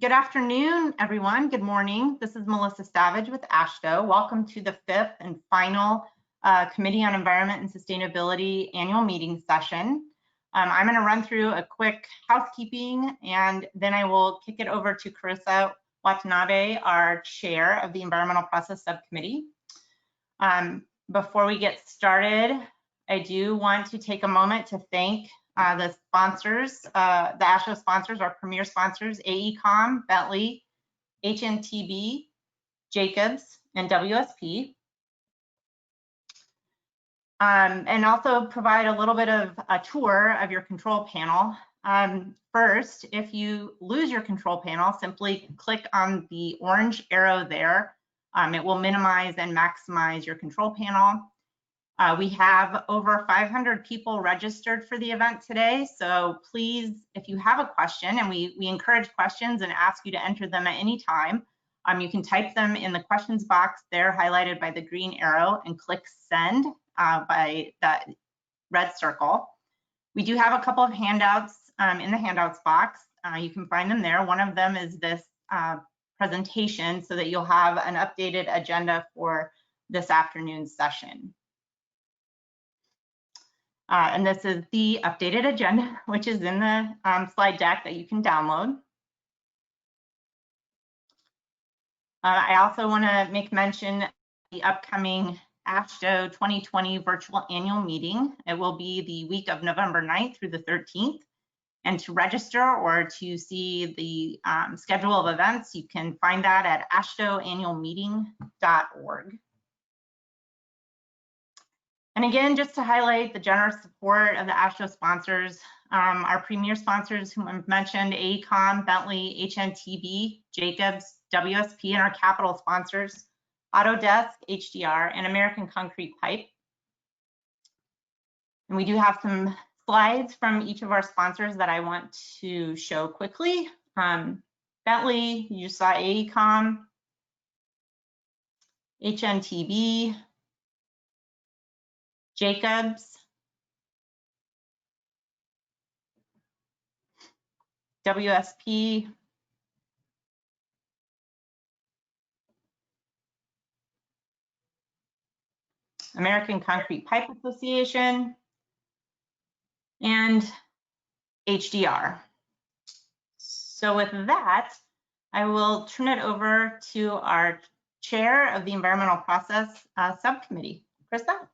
Good afternoon, everyone. Good morning. This is Melissa Savage with AASHTO. Welcome to the fifth and final Committee on Environment and Sustainability annual meeting session. I'm going to run through a quick housekeeping, and then I will kick it over to Carissa Watanabe, our chair of the Environmental Process Subcommittee. Before we get started, I do want to take a moment to thank the sponsors, the AASHTO sponsors, our premier sponsors, AECOM, Bentley, HNTB, Jacobs, and WSP. And also provide a little bit of a tour of your control panel. First, if you lose your control panel, simply click on the orange arrow there. It will minimize and maximize your control panel. We have over 500 people registered for the event today, so please, if you have a question, and we encourage questions and ask you to enter them at any time, you can type them in the questions box there highlighted by the green arrow and click send by that red circle. We do have a couple of handouts in the handouts box. You can find them there. One of them is this presentation so that you'll have an updated agenda for this afternoon's session. And this is the updated agenda, which is in the slide deck that you can download. I also want to make mention of the upcoming AASHTO 2020 virtual annual meeting. It will be the week of November 9th through the 13th. And to register or to see the schedule of events, you can find that at ashtoannualmeeting.org. And again, just to highlight the generous support of the AASHTO sponsors, our premier sponsors whom I've mentioned, AECOM, Bentley, HNTB, Jacobs, WSP, and our capital sponsors, Autodesk, HDR, and American Concrete Pipe. And we do have some slides from each of our sponsors that I want to show quickly. Bentley, you just saw AECOM, HNTB, Jacobs, WSP, American Concrete Pipe Association, and HDR. So with that, I will turn it over to our chair of the Environmental Process Subcommittee, Krista.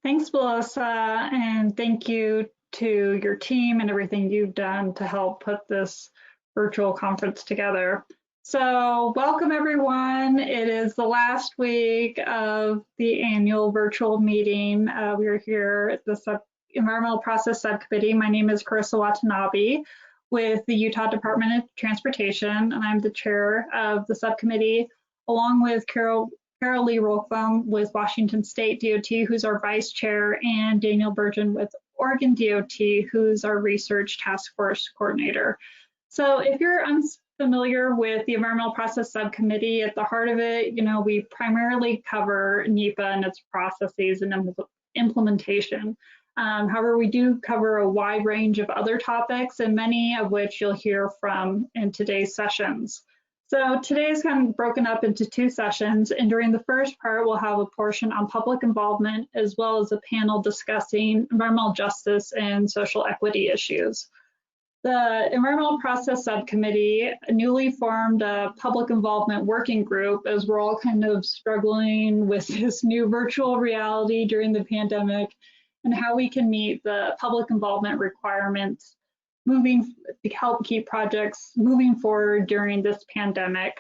Thanks, Melissa, and thank you to your team and everything you've done to help put this virtual conference together. So welcome, everyone. It is the last week of the annual virtual meeting. We are here at the Environmental Process Subcommittee. My name is Carissa Watanabe with the Utah Department of Transportation, and I'm the chair of the subcommittee, along with Carol Lee Rolfum with Washington State DOT, who's our vice chair, and Daniel Burgeon with Oregon DOT, who's our research task force coordinator. So if you're unfamiliar with the Environmental Process Subcommittee, at the heart of it, we primarily cover NEPA and its processes and implementation. However, we do cover a wide range of other topics, and many of which you'll hear from in today's sessions. So today is kind of broken up into two sessions, and during the first part, we'll have a portion on public involvement, as well as a panel discussing environmental justice and social equity issues. The Environmental Process Subcommittee newly formed a public involvement working group as we're all kind of struggling with this new virtual reality during the pandemic and how we can meet the public involvement requirements to help keep projects moving forward during this pandemic.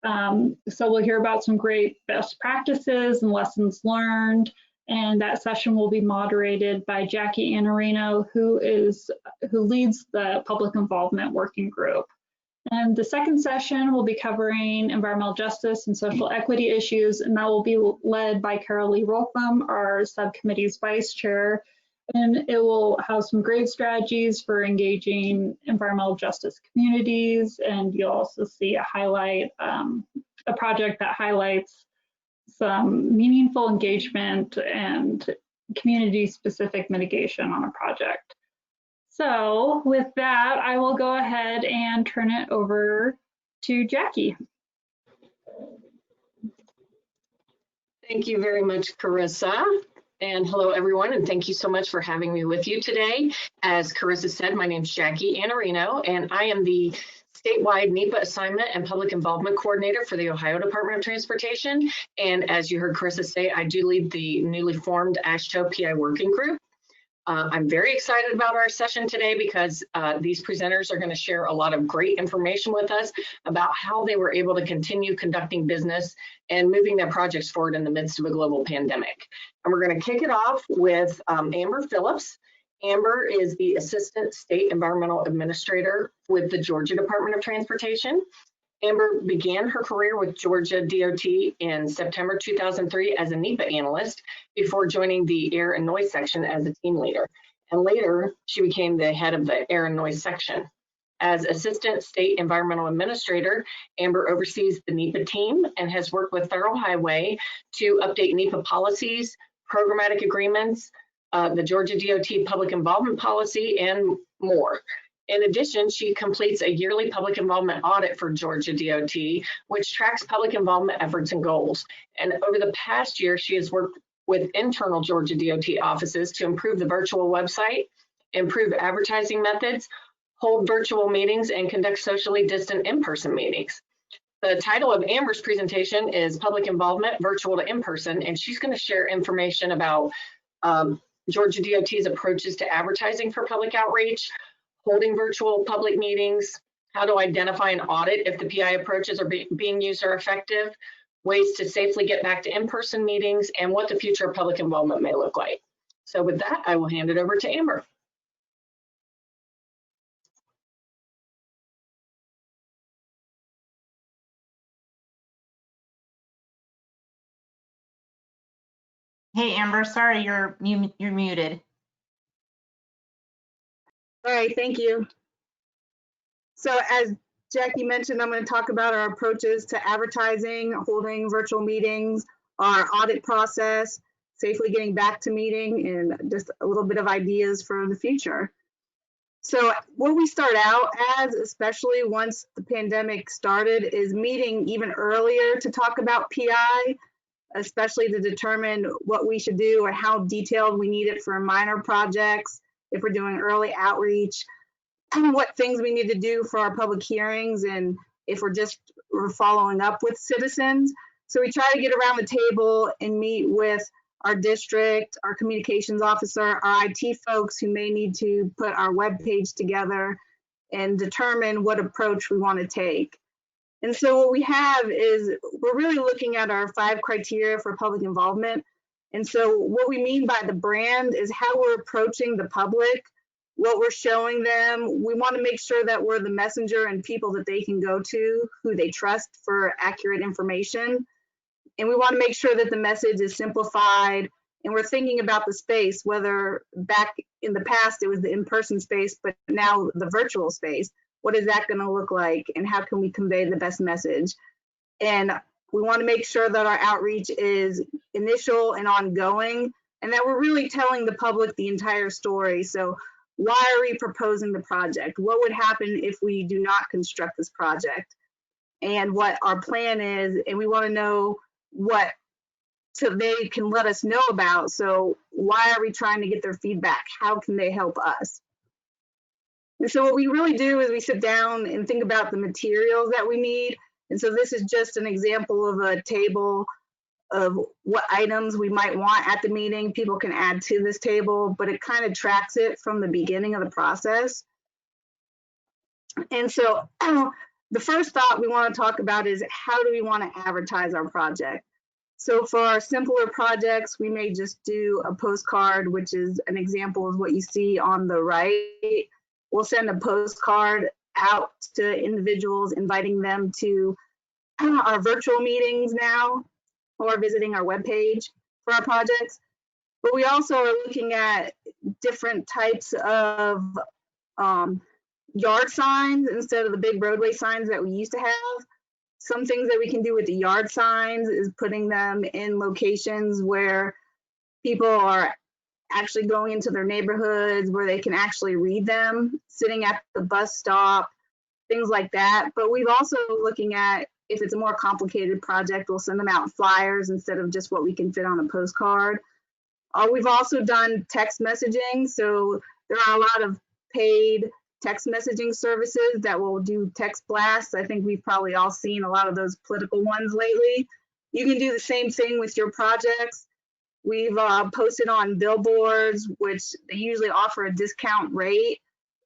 So we'll hear about some great best practices and lessons learned, and that session will be moderated by Jackie Annarino, who leads the Public Involvement Working Group. And the second session will be covering environmental justice and social equity issues, and that will be led by Carol Lee Rolfum, our subcommittee's vice chair. And it will have some great strategies for engaging environmental justice communities. And you'll also see a project that highlights some meaningful engagement and community-specific mitigation on a project. So with that, I will go ahead and turn it over to Jackie. Thank you very much, Carissa. And hello, everyone, and thank you so much for having me with you today. As Carissa said, my name is Jackie Annarino, and I am the statewide NEPA assignment and public involvement coordinator for the Ohio Department of Transportation. And as you heard Carissa say, I do lead the newly formed AASHTO PI working group. I'm very excited about our session today because these presenters are going to share a lot of great information with us about how they were able to continue conducting business and moving their projects forward in the midst of a global pandemic. And we're going to kick it off with Amber Phillips. Amber is the Assistant State Environmental Administrator with the Georgia Department of Transportation. Amber began her career with Georgia DOT in September 2003 as a NEPA analyst before joining the Air and Noise section as a team leader. And later, she became the head of the Air and Noise section. As Assistant State Environmental Administrator, Amber oversees the NEPA team and has worked with Federal Highway to update NEPA policies, programmatic agreements, the Georgia DOT public involvement policy, and more. In addition, she completes a yearly public involvement audit for Georgia DOT, which tracks public involvement efforts and goals. And over the past year, she has worked with internal Georgia DOT offices to improve the virtual website, improve advertising methods, hold virtual meetings, and conduct socially distant in-person meetings. The title of Amber's presentation is Public Involvement, Virtual to In-Person, and she's going to share information about Georgia DOT's approaches to advertising for public outreach, holding virtual public meetings, how to identify and audit if the PI approaches are being used or effective, ways to safely get back to in-person meetings, and what the future of public involvement may look like. So with that, I will hand it over to Amber. Hey, Amber, sorry, you're muted. All right, thank you. So as Jackie mentioned, I'm going to talk about our approaches to advertising, holding virtual meetings, our audit process, safely getting back to meeting, and just a little bit of ideas for the future. So what we start out as, especially once the pandemic started, is meeting even earlier to talk about PI, especially to determine what we should do or how detailed we need it for minor projects, if we're doing early outreach, what things we need to do for our public hearings, and if we're following up with citizens. So we try to get around the table and meet with our district, our communications officer, our IT folks who may need to put our webpage together and determine what approach we want to take. And so what we have is we're really looking at our 5 criteria for public involvement. And so what we mean by the brand is how we're approaching the public, what we're showing them. We want to make sure that we're the messenger and people that they can go to, who they trust for accurate information. And we want to make sure that the message is simplified, and we're thinking about the space, whether back in the past it was the in-person space, but now the virtual space. What is that going to look like, and how can we convey the best message? And we want to make sure that our outreach is initial and ongoing, and that we're really telling the public the entire story. So why are we proposing the project? What would happen if we do not construct this project? And what our plan is, and we want to know what so they can let us know about. So why are we trying to get their feedback? How can they help us? And so what we really do is we sit down and think about the materials that we need. And so this is just an example of a table of what items we might want at the meeting. People can add to this table, but it kind of tracks it from the beginning of the process. And so the first thought we want to talk about is how do we want to advertise our project? So for our simpler projects, we may just do a postcard, which is an example of what you see on the right. We'll send a postcard out to individuals, inviting them to our virtual meetings now, or visiting our webpage for our projects. But we also are looking at different types of yard signs instead of the big roadway signs that we used to have. Some things that we can do with the yard signs is putting them in locations where people are actually going into their neighborhoods where they can actually read them, sitting at the bus stop, things like that. But we've also looking at, if it's a more complicated project, we'll send them out flyers instead of just what we can fit on a postcard. We've also done text messaging. So there are a lot of paid text messaging services that will do text blasts. I think we've probably all seen a lot of those political ones lately. You can do the same thing with your projects. We've posted on billboards, which they usually offer a discount rate.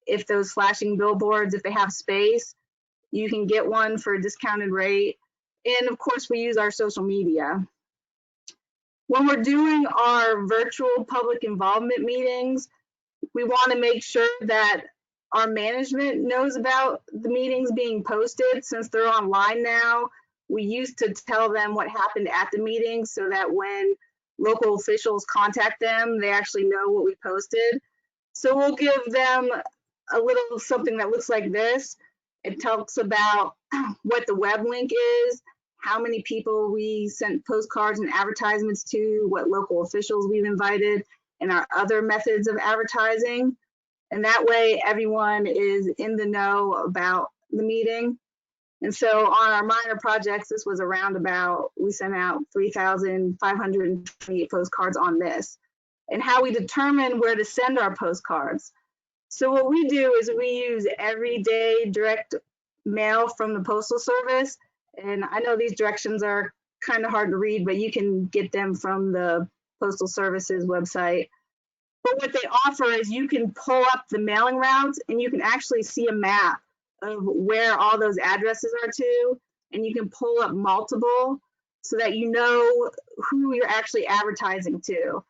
If those flashing billboards, if they have space, you can get one for a discounted rate. And of course, we use our social media. When we're doing our virtual public involvement meetings, we want to make sure that our management knows about the meetings being posted. Since they're online now, we used to tell them what happened at the meeting so that when local officials contact them, they actually know what we posted. So we'll give them a little something that looks like this. It talks about what the web link is, how many people we sent postcards and advertisements to, what local officials we've invited, and our other methods of advertising. And that way everyone is in the know about the meeting. And so on our minor projects, this was around about, we sent out 3,528 postcards on this. And how we determine where to send our postcards. So what we do is we use everyday direct mail from the Postal Service. And I know these directions are kind of hard to read, but you can get them from the Postal Service's website. But what they offer is you can pull up the mailing routes and you can actually see a map of where all those addresses are to. And you can pull up multiple so that you know who you're actually advertising to.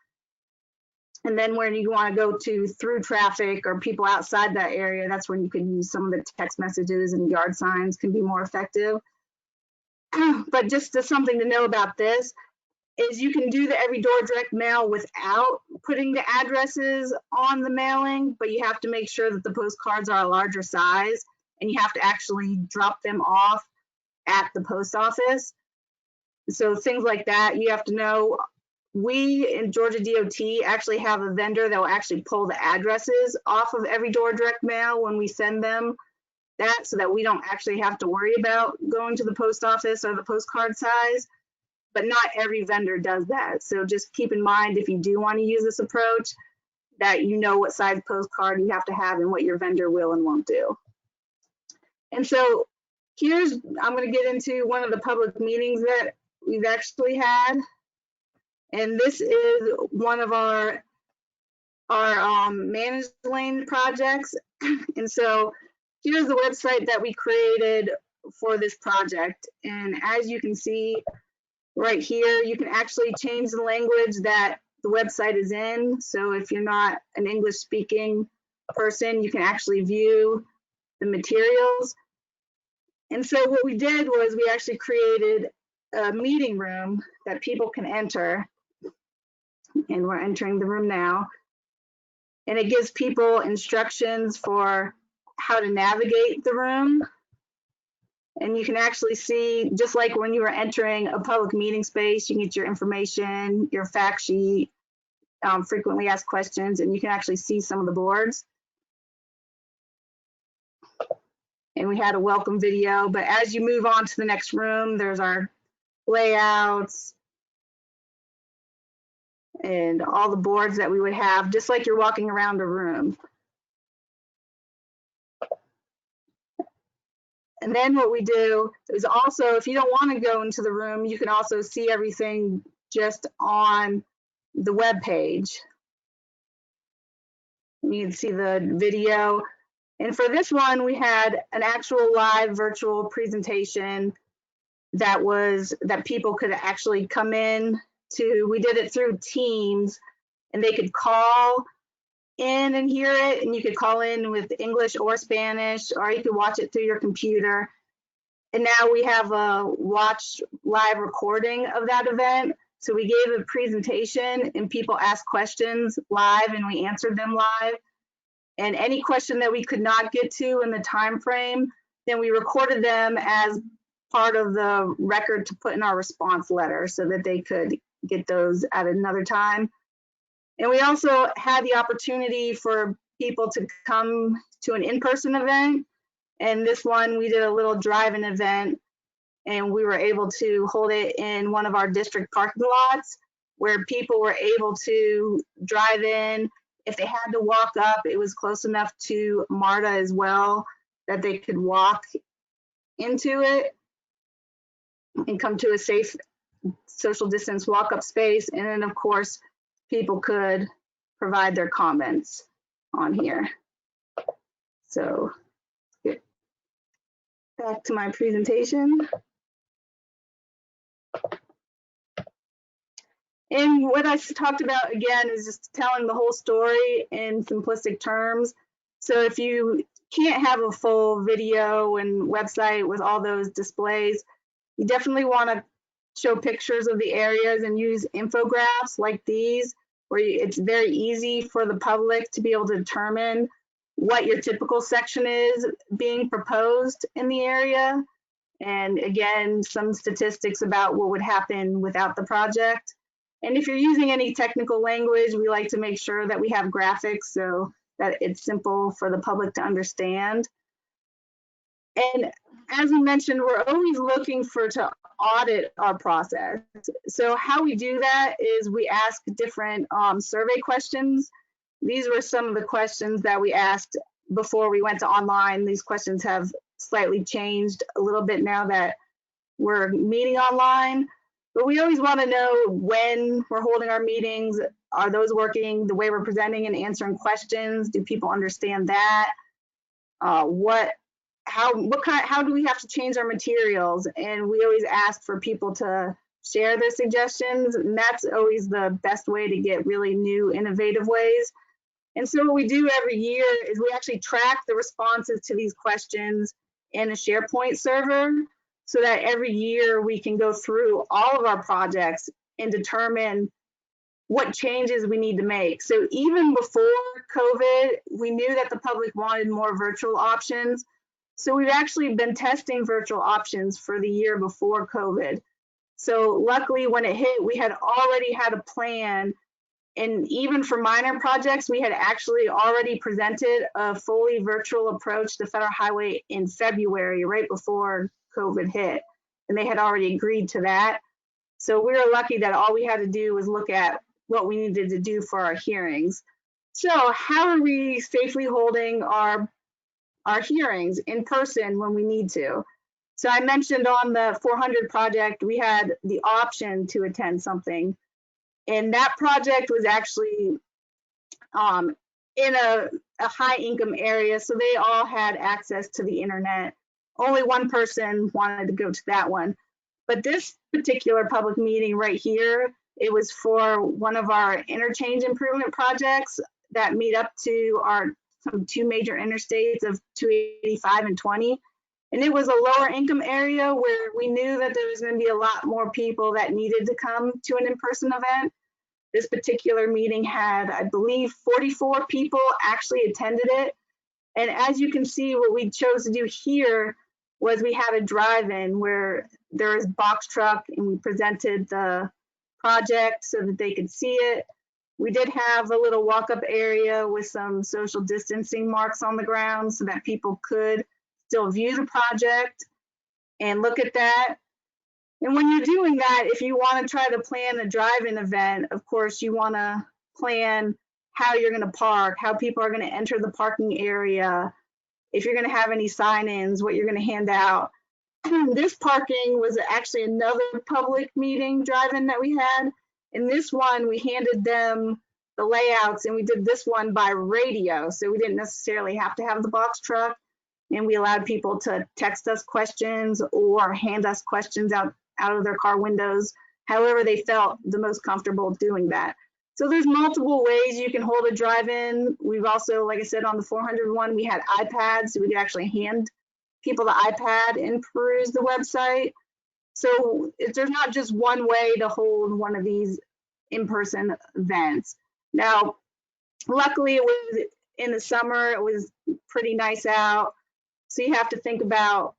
And then when you want to go to through traffic or people outside that area, that's when you can use some of the text messages, and yard signs can be more effective. But just something to know about this is you can do the every door direct mail without putting the addresses on the mailing, but you have to make sure that the postcards are a larger size and you have to actually drop them off at the post office. So things like that, you have to know. We in Georgia DOT actually have a vendor that will actually pull the addresses off of every door direct mail when we send them that, so that we don't actually have to worry about going to the post office or the postcard size. But not every vendor does that. So just keep in mind, if you do want to use this approach, that you know what size postcard you have to have and what your vendor will and won't do. And so I'm going to get into one of the public meetings that we've actually had. And this is one of our managed lane projects. And so here's the website that we created for this project. And as you can see right here, you can actually change the language that the website is in. So if you're not an English speaking person, you can actually view the materials. And so what we did was we actually created a meeting room that people can enter. And we're entering the room now. And it gives people instructions for how to navigate the room. And you can actually see, just like when you were entering a public meeting space, you can get your information, your fact sheet, frequently asked questions, and you can actually see some of the boards. And we had a welcome video, but as you move on to the next room, there's our layouts, and all the boards that we would have, just like you're walking around a room. And then what we do is also, if you don't want to go into the room, you can also see everything just on the web page. You can see the video. And for this one, we had an actual live virtual presentation that people could actually come in to. We did it through Teams, and they could call in and hear it, and you could call in with English or Spanish, or you could watch it through your computer. And now we have a watch live recording of that event. So we gave a presentation and people asked questions live and we answered them live. And any question that we could not get to in the time frame, then we recorded them as part of the record to put in our response letter so that they could get those at another time. And we also had the opportunity for people to come to an in-person event. And this one, we did a little drive-in event, and we were able to hold it in one of our district parking lots where people were able to drive in. If they had to walk up, it was close enough to MARTA as well that they could walk into it and come to a safe social distance walk-up space. And then, of course, people could provide their comments on here. So get back to my presentation. And what I talked about again is just telling the whole story in simplistic terms. So if you can't have a full video and website with all those displays, you definitely want to show pictures of the areas and use infographics like these, where it's very easy for the public to be able to determine what your typical section is being proposed in the area. And again, some statistics about what would happen without the project. And if you're using any technical language, we like to make sure that we have graphics so that it's simple for the public to understand. And as we mentioned, we're always looking to audit our process. So how we do that is we ask different survey questions. These were some of the questions that we asked before we went to online. These questions have slightly changed a little bit now that we're meeting online. But we always want to know when we're holding our meetings. Are those working the way we're presenting and answering questions? Do people understand that? How do we have to change our materials? And we always ask for people to share their suggestions, and that's always the best way to get really new, innovative ways. And so what we do every year is we actually track the responses to these questions in a SharePoint server, so that every year we can go through all of our projects and determine what changes we need to make. So even before COVID, we knew that the public wanted more virtual options. So we've actually been testing virtual options for the year before COVID. So luckily when it hit, we had already had a plan. And even for minor projects, we had actually already presented a fully virtual approach to Federal Highway in February, right before COVID hit. And they had already agreed to that. So we were lucky that all we had to do was look at what we needed to do for our hearings. So how are we safely holding our hearings in person when we need to? So I mentioned on the 400 project, we had the option to attend something. And that project was actually in a high income area, so they all had access to the internet. Only one person wanted to go to that one. But this particular public meeting right here, it was for one of our interchange improvement projects that meet up to some two major interstates of 285 and 20. And it was a lower income area where we knew that there was going to be a lot more people that needed to come to an in-person event. This particular meeting had, I believe, 44 people actually attended it. And as you can see, what we chose to do here was we had a drive-in where there was box truck and we presented the project so that they could see it. We did have a little walk-up area with some social distancing marks on the ground so that people could still view the project and look at that. And when you're doing that, if you want to try to plan a drive-in event, of course, you want to plan how you're going to park, how people are going to enter the parking area, if you're going to have any sign-ins, what you're going to hand out. This parking was actually another public meeting drive-in that we had. In this one, we handed them the layouts, and we did this one by radio, so we didn't necessarily have to have the box truck, and we allowed people to text us questions or hand us questions out of their car windows, however they felt the most comfortable doing that. So there's multiple ways you can hold a drive-in. We've also, like I said, on the 400 one, we had iPads, so we could actually hand people the iPad and peruse the website. So there's not just one way to hold one of these in-person events. Now, luckily it was in the summer, it was pretty nice out. So you have to think about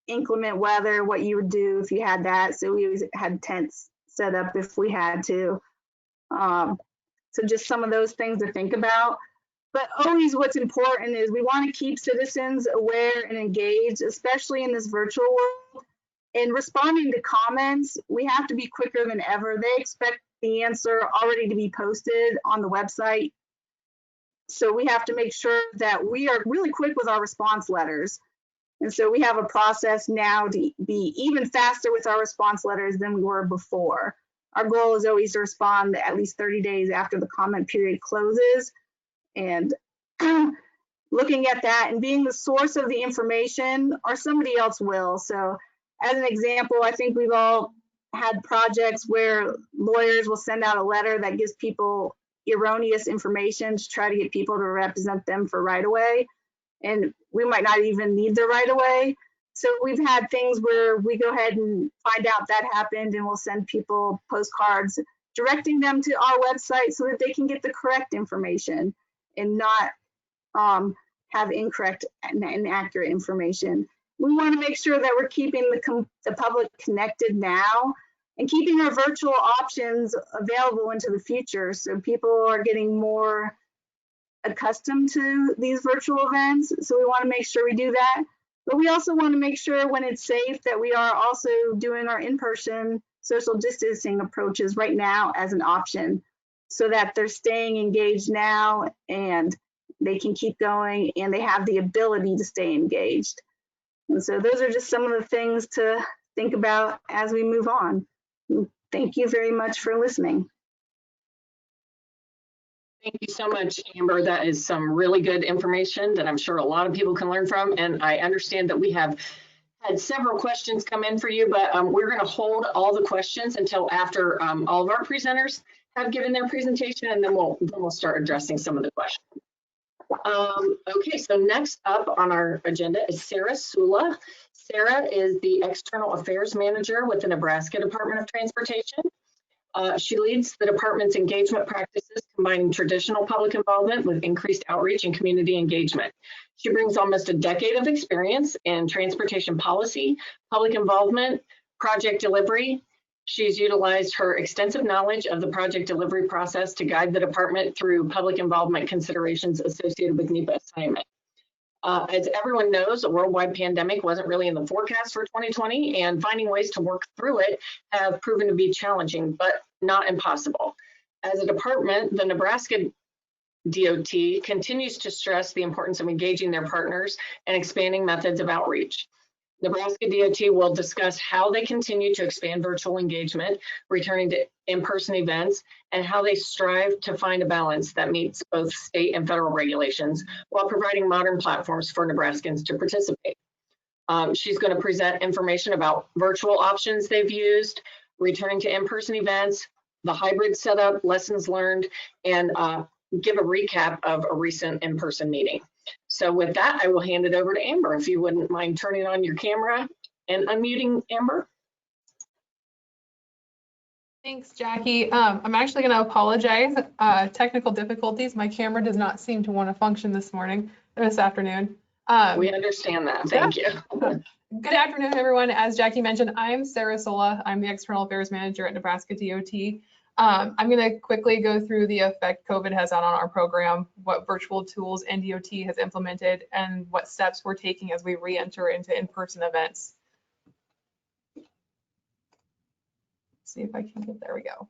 inclement weather, what you would do if you had that. So we always had tents set up if we had to. So just some of those things to think about. But always what's important is we want to keep citizens aware and engaged, especially in this virtual world. In responding to comments, we have to be quicker than ever. They expect the answer already to be posted on the website. So we have to make sure that we are really quick with our response letters. And so we have a process now to be even faster with our response letters than we were before. Our goal is always to respond at least 30 days after the comment period closes. And looking at that and being the source of the information, or somebody else will. So as an example, I think we've all had projects where lawyers will send out a letter that gives people erroneous information to try to get people to represent them for right-of-way. And we might not even need the right-of-way. So we've had things where we go ahead and find out that happened, and we'll send people postcards directing them to our website so that they can get the correct information and not have incorrect and inaccurate information. We want to make sure that we're keeping the public connected now and keeping our virtual options available into the future, so people are getting more accustomed to these virtual events. So we want to make sure we do that. But we also want to make sure when it's safe that we are also doing our in-person social distancing approaches right now as an option, so that they're staying engaged now and they can keep going and they have the ability to stay engaged. And so those are just some of the things to think about as we move on. Thank you very much for listening. Thank you so much, Amber. That is some really good information that I'm sure a lot of people can learn from. And I understand that we have had several questions come in for you, but we're going to hold all the questions until after all of our presenters have given their presentation, and then we'll start addressing some of the questions. Okay, so next up on our agenda is Sarah Sula. Sarah is the External Affairs Manager with the Nebraska Department of Transportation. She leads the department's engagement practices, combining traditional public involvement with increased outreach and community engagement. She brings almost a decade of experience in transportation policy, public involvement, project delivery. She's utilized her extensive knowledge of the project delivery process to guide the department through public involvement considerations associated with NEPA assignment. As everyone knows, a worldwide pandemic wasn't really in the forecast for 2020, and finding ways to work through it have proven to be challenging, but not impossible. As a department, the Nebraska DOT continues to stress the importance of engaging their partners and expanding methods of outreach. Nebraska DOT will discuss how they continue to expand virtual engagement, returning to in-person events, and how they strive to find a balance that meets both state and federal regulations while providing modern platforms for Nebraskans to participate. She's going to present information about virtual options they've used, returning to in-person events, the hybrid setup, lessons learned, and give a recap of a recent in-person meeting. So with that, I will hand it over to Amber, if you wouldn't mind turning on your camera and unmuting, Amber. Thanks, Jackie. I'm actually going to apologize. Technical difficulties. My camera does not seem to want to function this afternoon. We understand that. Thank you. Good afternoon, everyone. As Jackie mentioned, I'm Sarah Sola. I'm the External Affairs Manager at Nebraska DOT. I'm going to quickly go through the effect COVID has had on our program, what virtual tools NDOT has implemented, and what steps we're taking as we re-enter into in-person events. Let's see if I can get, there we go.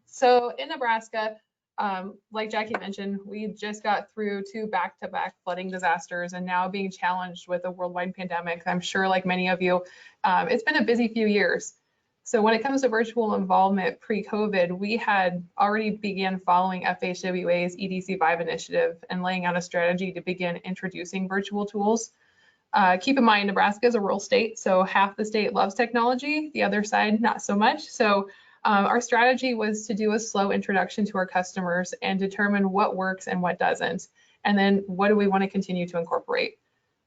So in Nebraska, like Jackie mentioned, we just got through 2 back-to-back flooding disasters and now being challenged with a worldwide pandemic. I'm sure, like many of you, it's been a busy few years. So when it comes to virtual involvement pre-COVID, we had already began following FHWA's EDC 5 initiative and laying out a strategy to begin introducing virtual tools. Keep in mind, Nebraska is a rural state, so half the state loves technology, the other side not so much. So our strategy was to do a slow introduction to our customers and determine what works and what doesn't, and then what do we want to continue to incorporate.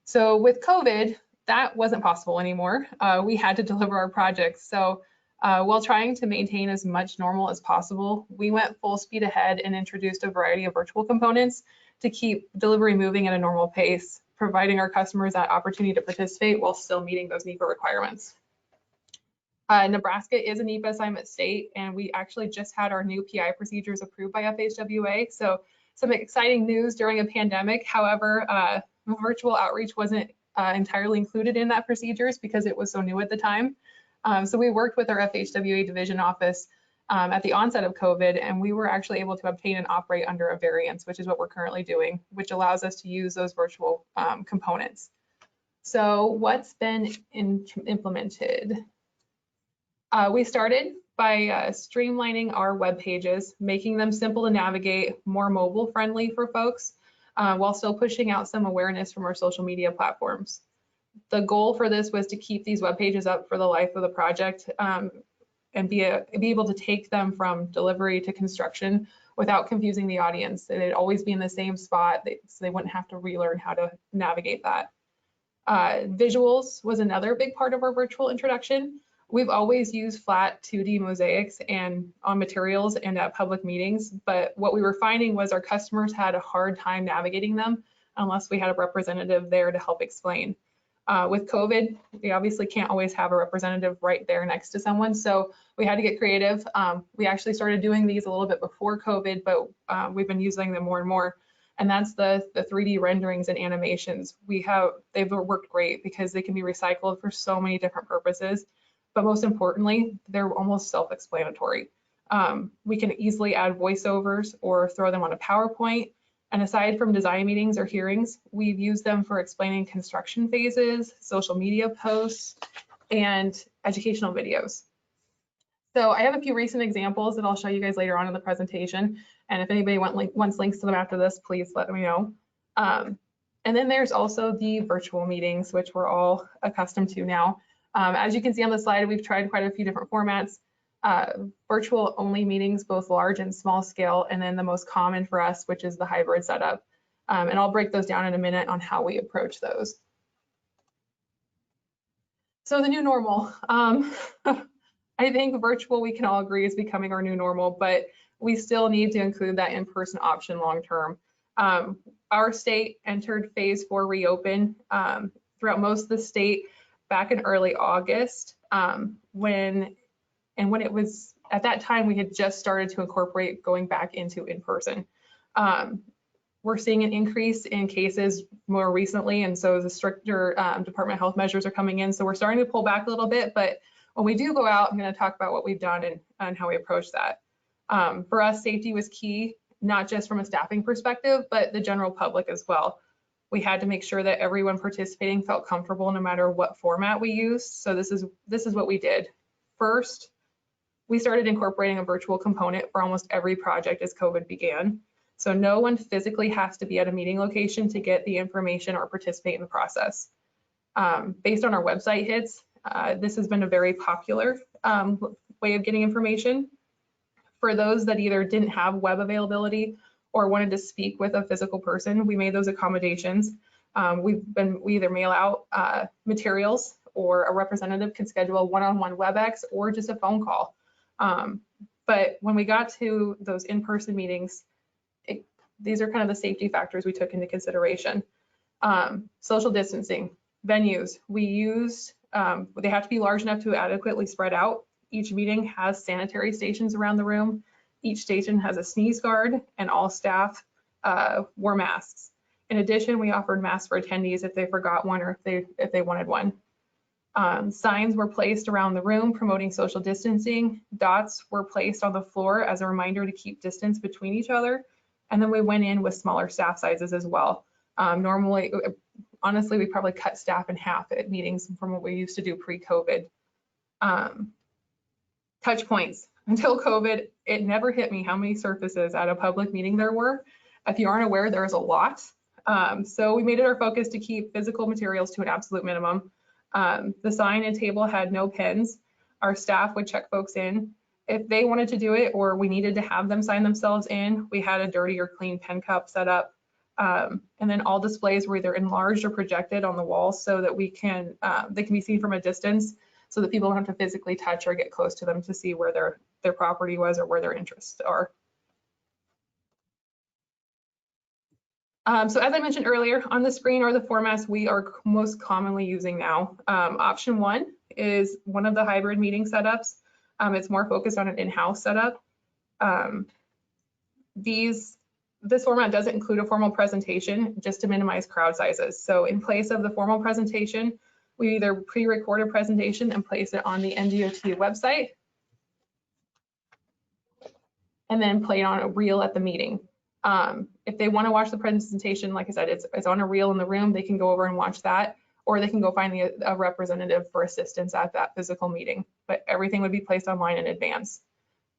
So with COVID, that wasn't possible anymore. We had to deliver our projects. So while trying to maintain as much normal as possible, we went full speed ahead and introduced a variety of virtual components to keep delivery moving at a normal pace, providing our customers that opportunity to participate while still meeting those NEPA requirements. Nebraska is a NEPA assignment state, and we actually just had our new PI procedures approved by FHWA. So some exciting news during a pandemic. However, virtual outreach wasn't entirely included in that procedures because it was so new at the time. So we worked with our FHWA division office at the onset of COVID, and we were actually able to obtain and operate under a variance, which is what we're currently doing, which allows us to use those virtual components. So what's been implemented? We started by streamlining our web pages, making them simple to navigate, more mobile friendly for folks, while still pushing out some awareness from our social media platforms. The goal for this was to keep these web pages up for the life of the project and be able to take them from delivery to construction without confusing the audience. They'd always be in the same spot, so they wouldn't have to relearn how to navigate that. Visuals was another big part of our virtual introduction. We've always used flat 2D mosaics and on materials and at public meetings, but what we were finding was our customers had a hard time navigating them unless we had a representative there to help explain. With COVID, we obviously can't always have a representative right there next to someone, so we had to get creative. We actually started doing these a little bit before COVID, but we've been using them more and more. And that's the 3D renderings and animations. They've worked great because they can be recycled for so many different purposes. But most importantly, they're almost self-explanatory. We can easily add voiceovers or throw them on a PowerPoint. And aside from design meetings or hearings, we've used them for explaining construction phases, social media posts, and educational videos. So I have a few recent examples that I'll show you guys later on in the presentation. And if anybody wants links to them after this, please let me know. And then there's also the virtual meetings, which we're all accustomed to now. As you can see on the slide, we've tried quite a few different formats. Virtual only meetings, both large and small scale, and then the most common for us, which is the hybrid setup. And I'll break those down in a minute on how we approach those. So the new normal. I think virtual, we can all agree, is becoming our new normal, but we still need to include that in-person option long-term. Our state entered phase 4 reopen throughout most of the state back in early August, when it was, at that time, we had just started to incorporate going back into in-person. We're seeing an increase in cases more recently, and so the stricter Department of Health measures are coming in. So we're starting to pull back a little bit, but when we do go out, I'm going to talk about what we've done and how we approach that. For us, safety was key, not just from a staffing perspective, but the general public as well. We had to make sure that everyone participating felt comfortable no matter what format we used. So this is what we did. First, we started incorporating a virtual component for almost every project as COVID began. So no one physically has to be at a meeting location to get the information or participate in the process. Based on our website hits, this has been a very popular way of getting information. For those that either didn't have web availability or wanted to speak with a physical person, we made those accommodations. We either mail out materials, or a representative can schedule a one-on-one WebEx or just a phone call. But when we got to those in-person meetings, these are kind of the safety factors we took into consideration. Social distancing, venues, we used, they have to be large enough to adequately spread out. Each meeting has sanitary stations around the room. Each station has a sneeze guard, and all staff wore masks. In addition, we offered masks for attendees if they forgot one or if they wanted one. Signs were placed around the room promoting social distancing. Dots were placed on the floor as a reminder to keep distance between each other. And then we went in with smaller staff sizes as well. Normally, honestly, we probably cut staff in half at meetings from what we used to do pre-COVID. Touch points. Until COVID, it never hit me how many surfaces at a public meeting there were. If you aren't aware, there's a lot. So we made it our focus to keep physical materials to an absolute minimum. The sign and table had no pens. Our staff would check folks in. If they wanted to do it or we needed to have them sign themselves in, we had a dirty or clean pen cup set up. And then all displays were either enlarged or projected on the walls so that they can be seen from a distance, so that people don't have to physically touch or get close to them to see where their property was or where their interests are. So as I mentioned earlier, on the screen are the formats we are most commonly using now. Option 1 is one of the hybrid meeting setups. It's more focused on an in-house setup. This format doesn't include a formal presentation just to minimize crowd sizes. So in place of the formal presentation, we either pre-record a presentation and place it on the NDOT website and then play it on a reel at the meeting. If they want to watch the presentation, like I said, it's on a reel in the room, they can go over and watch that, or they can go find a representative for assistance at that physical meeting, but everything would be placed online in advance.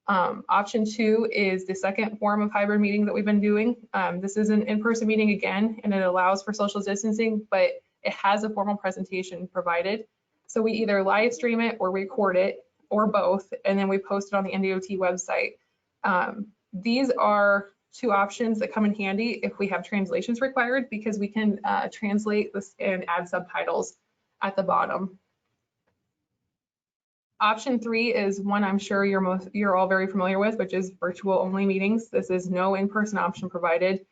Option 2 is the second form of hybrid meeting that we've been doing. This is an in-person meeting again, and it allows for social distancing, but it has a formal presentation provided. So we either live stream it or record it or both, and then we post it on the NDOT website. These are 2 options that come in handy if we have translations required, because we can translate this and add subtitles at the bottom. Option 3 is one I'm sure you're all very familiar with, which is virtual only meetings. This is no in-person option provided.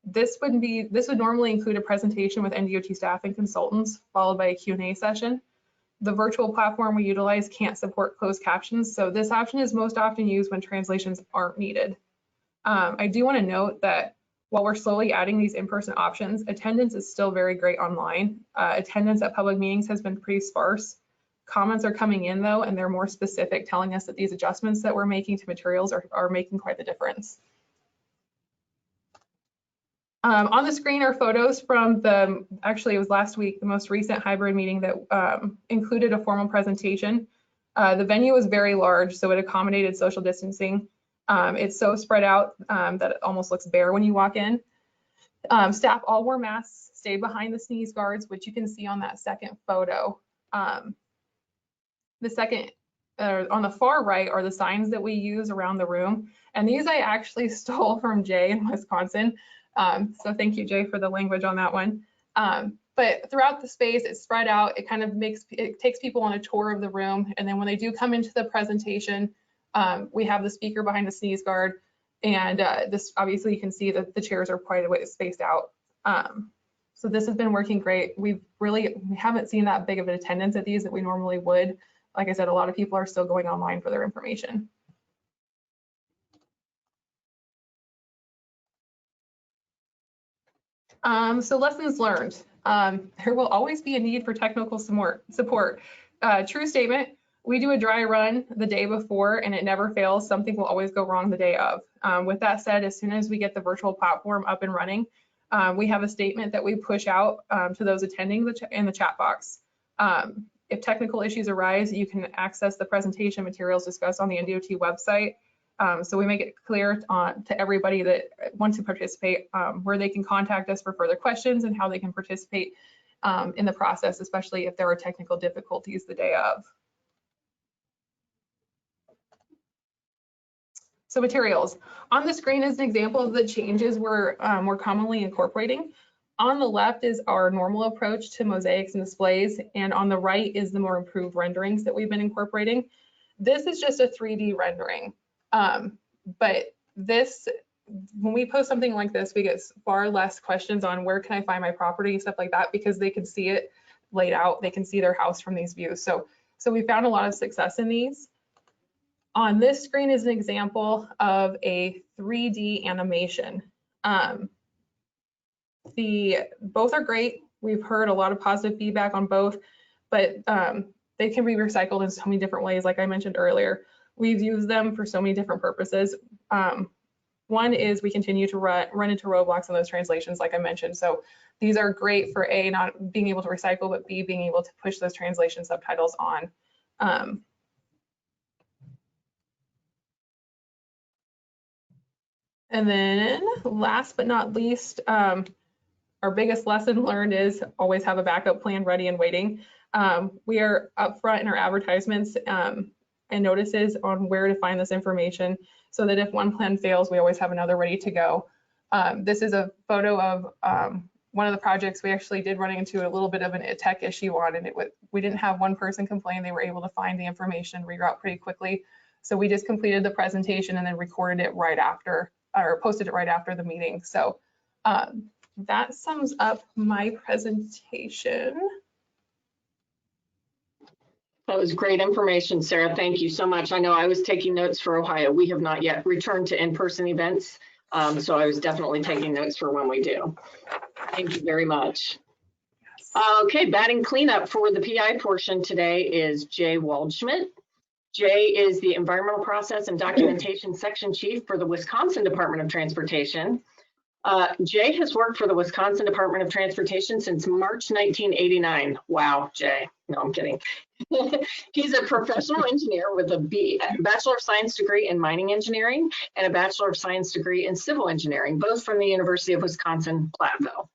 This would normally include a presentation with NDOT staff and consultants, followed by a Q&A session. The virtual platform we utilize can't support closed captions, so this option is most often used when translations aren't needed. I do want to note that while we're slowly adding these in-person options, attendance is still very great online. Attendance at public meetings has been pretty sparse. Comments are coming in though, and they're more specific, telling us that these adjustments that we're making to materials are making quite the difference. On the screen are photos from actually it was last week, the most recent hybrid meeting that included a formal presentation. The venue was very large, so it accommodated social distancing. It's so spread out that it almost looks bare when you walk in. Staff all wore masks, stayed behind the sneeze guards, which you can see on that second photo. On the far right are the signs that we use around the room. And these I actually stole from Jay in Wisconsin. So thank you, Jay, for the language on that one. But throughout the space, it's spread out. It kind of takes people on a tour of the room. And then when they do come into the presentation, we have the speaker behind the sneeze guard. And this obviously you can see that the chairs are quite a way spaced out. So this has been working great. We haven't seen that big of an attendance at these that we normally would. Like I said, a lot of people are still going online for their information. So lessons learned. There will always be a need for technical support. True statement. We do a dry run the day before and it never fails. Something will always go wrong the day of. With that said, as soon as we get the virtual platform up and running, we have a statement that we push out to those attending in the chat box. If technical issues arise, you can access the presentation materials discussed on the NDOT website. So we make it clear to everybody that wants to participate where they can contact us for further questions and how they can participate in the process, especially if there are technical difficulties the day of. So materials. On the screen is an example of the changes we're more commonly incorporating. On the left is our normal approach to mosaics and displays, and on the right is the more improved renderings that we've been incorporating. This is just a 3D rendering, but when we post something like this, we get far less questions on where can I find my property, stuff like that, because they can see it laid out, they can see their house from these views. So we found a lot of success in these. On this screen is an example of a 3D animation. Both are great. We've heard a lot of positive feedback on both, but they can be recycled in so many different ways. Like I mentioned earlier, we've used them for so many different purposes. One is we continue to run into roadblocks in those translations, like I mentioned. So these are great for A, not being able to recycle, but B, being able to push those translation subtitles on. And then last but not least, our biggest lesson learned is always have a backup plan ready and waiting. We are upfront in our advertisements and notices on where to find this information so that if one plan fails, we always have another ready to go. This is a photo of one of the projects we actually did running into a little bit of a tech issue on, and we didn't have one person complain. They were able to find the information, reroute pretty quickly. So we just completed the presentation and then recorded it right after, or posted it right after the meeting. So that sums up my presentation. That was great information, Sarah. Thank you so much. I know I was taking notes for Ohio. We have not yet returned to in-person events, so I was definitely taking notes for when we do. Thank you very much. Okay, batting cleanup for the PI portion today is Jay Waldschmidt. Jay is the Environmental Process and Documentation Section Chief for the Wisconsin Department of Transportation. Jay has worked for the Wisconsin Department of Transportation since March 1989. Wow, Jay. No, I'm kidding. He's a professional engineer with a Bachelor of Science degree in mining engineering and a Bachelor of Science degree in civil engineering, both from the University of Wisconsin-Platteville.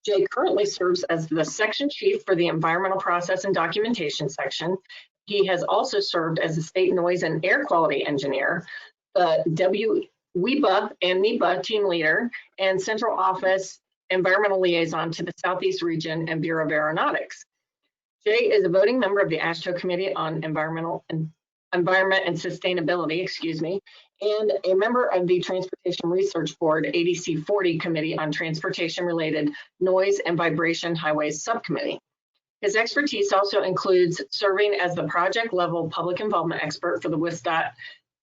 Jay currently serves as the Section Chief for the Environmental Process and Documentation Section. He has also served as the State Noise and Air Quality Engineer, the WEPA and NEPA team leader, and Central Office Environmental Liaison to the Southeast Region and Bureau of Aeronautics. Jay is a voting member of the AASHTO Committee on Environment and Sustainability, and a member of the Transportation Research Board ADC 40 Committee on Transportation-Related Noise and Vibration Highways Subcommittee. His expertise also includes serving as the project-level public involvement expert for the WSDOT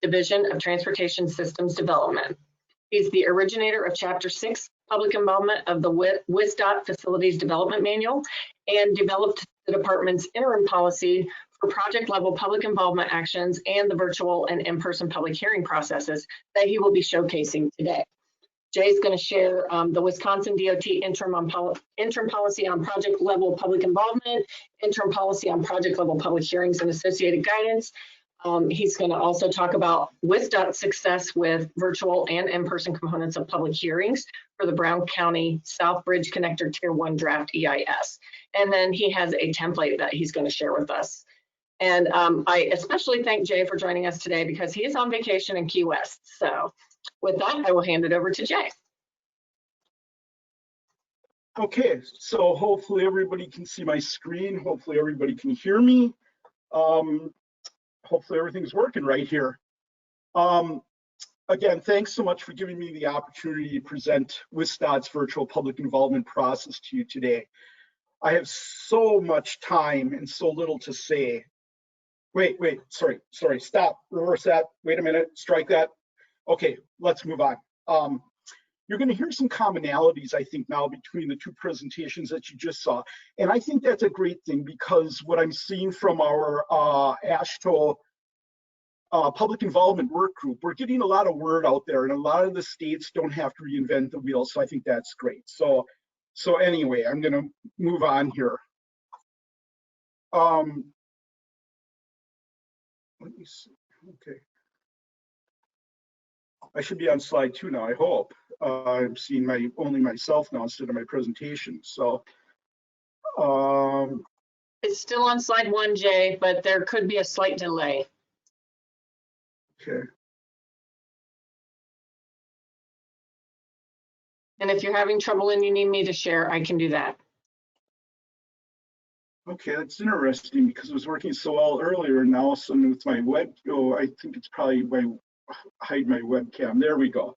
Division of Transportation Systems Development. He's the originator of Chapter 6 Public Involvement of the WSDOT Facilities Development Manual and developed the department's interim policy for project-level public involvement actions and the virtual and in-person public hearing processes that he will be showcasing today. Jay's going to share the Wisconsin DOT interim policy on project-level public involvement, interim policy on project-level public hearings and associated guidance. He's going to also talk about WSDOT's success with virtual and in-person components of public hearings for the Brown County South Bridge Connector Tier 1 Draft EIS. And then he has a template that he's going to share with us. And I especially thank Jay for joining us today because he is on vacation in Key West. So with that, I will hand it over to Jay. Okay, so hopefully everybody can see my screen. Hopefully everybody can hear me. Hopefully everything's working right here. Again, thanks so much for giving me the opportunity to present WSDOT's virtual public involvement process to you today. I have so much time and so little to say. Wait, sorry, stop, reverse that, wait a minute, strike that. Okay, let's move on. You're going to hear some commonalities, I think, now between the two presentations that you just saw. And I think that's a great thing because what I'm seeing from our AASHTO public involvement work group, we're getting a lot of word out there and a lot of the states don't have to reinvent the wheel. So I think that's great. So anyway, I'm going to move on here. Let me see, okay. I should be on slide 2 now, I hope. I'm seeing only myself now instead of my presentation. So It's still on slide 1, Jay, but there could be a slight delay. okay. And if you're having trouble and you need me to share, I can do that. Okay, that's interesting because it was working so well earlier and now all of a sudden with my web, I think it's probably hide my webcam. There we go.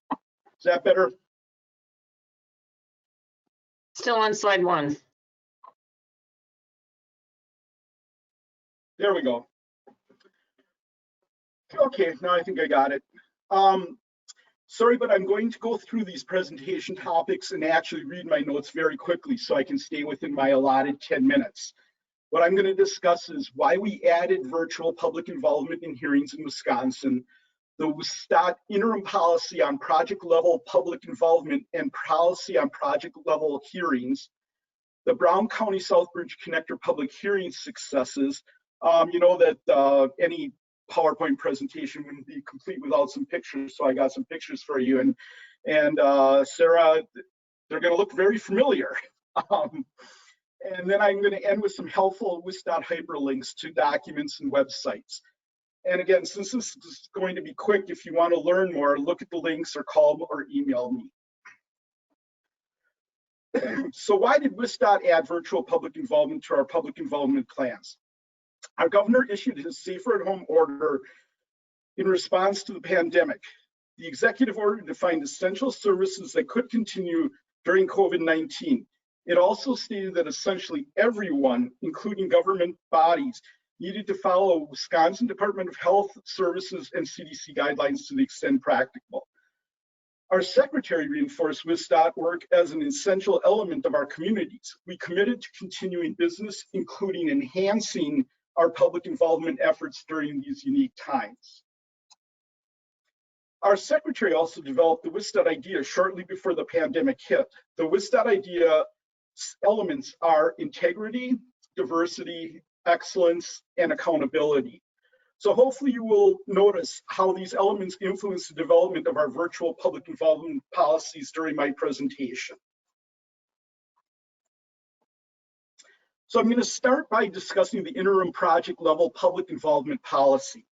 Is that better? Still on slide 1. There we go. Okay, now I think I got it. Sorry, but I'm going to go through these presentation topics and actually read my notes very quickly so I can stay within my allotted 10 minutes. What I'm going to discuss is why we added virtual public involvement in hearings in Wisconsin, the WSDOT interim policy on project level public involvement and policy on project level hearings, the Brown County South Bridge Connector public hearing successes. You know that any PowerPoint presentation wouldn't be complete without some pictures, so I got some pictures for you. And Sarah, they're going to look very familiar. And then I'm going to end with some helpful WSDOT hyperlinks to documents and websites. And again, since this is going to be quick, if you want to learn more, look at the links or call or email me. So why did WSDOT add virtual public involvement to our public involvement plans? Our governor issued his safer at home order in response to the pandemic. The executive order defined essential services that could continue during COVID-19. It also stated that essentially everyone, including government bodies, needed to follow Wisconsin Department of Health Services and CDC guidelines to the extent practicable. Our secretary reinforced WISDOT work as an essential element of our communities. We committed to continuing business, including enhancing our public involvement efforts during these unique times. Our secretary also developed the WISDOT idea shortly before the pandemic hit. The WISDOT idea elements are integrity, diversity, excellence, and accountability. So hopefully you will notice how these elements influence the development of our virtual public involvement policies during my presentation. So I'm going to start by discussing the interim project level public involvement policy.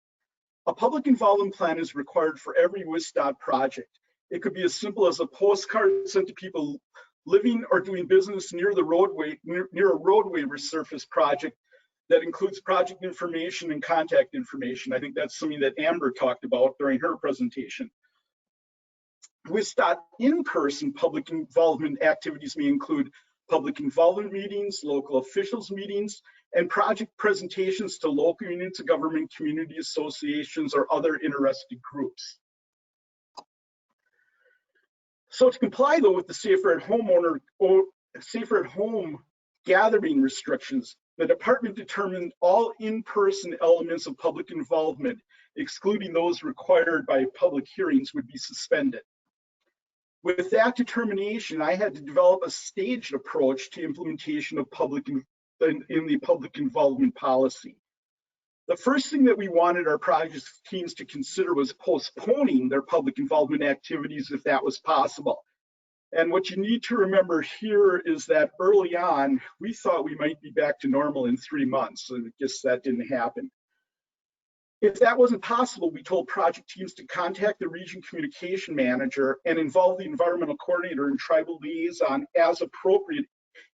A public involvement plan is required for every WISDOT project. It could be as simple as a postcard sent to people living or doing business near the roadway, near a roadway resurface project that includes project information and contact information. I think that's something that Amber talked about during her presentation. WISDOT in-person public involvement activities may include public involvement meetings, local officials meetings, and project presentations to local units of government, community associations, or other interested groups. So to comply though with the safer at home gathering restrictions, the department determined all in-person elements of public involvement, excluding those required by public hearings, would be suspended. With that determination, I had to develop a staged approach to implementation of in the public involvement policy. The first thing that we wanted our project teams to consider was postponing their public involvement activities if that was possible. And what you need to remember here is that early on, we thought we might be back to normal in 3 months. So I guess that didn't happen. If that wasn't possible, we told project teams to contact the region communication manager and involve the environmental coordinator and tribal liaison as appropriate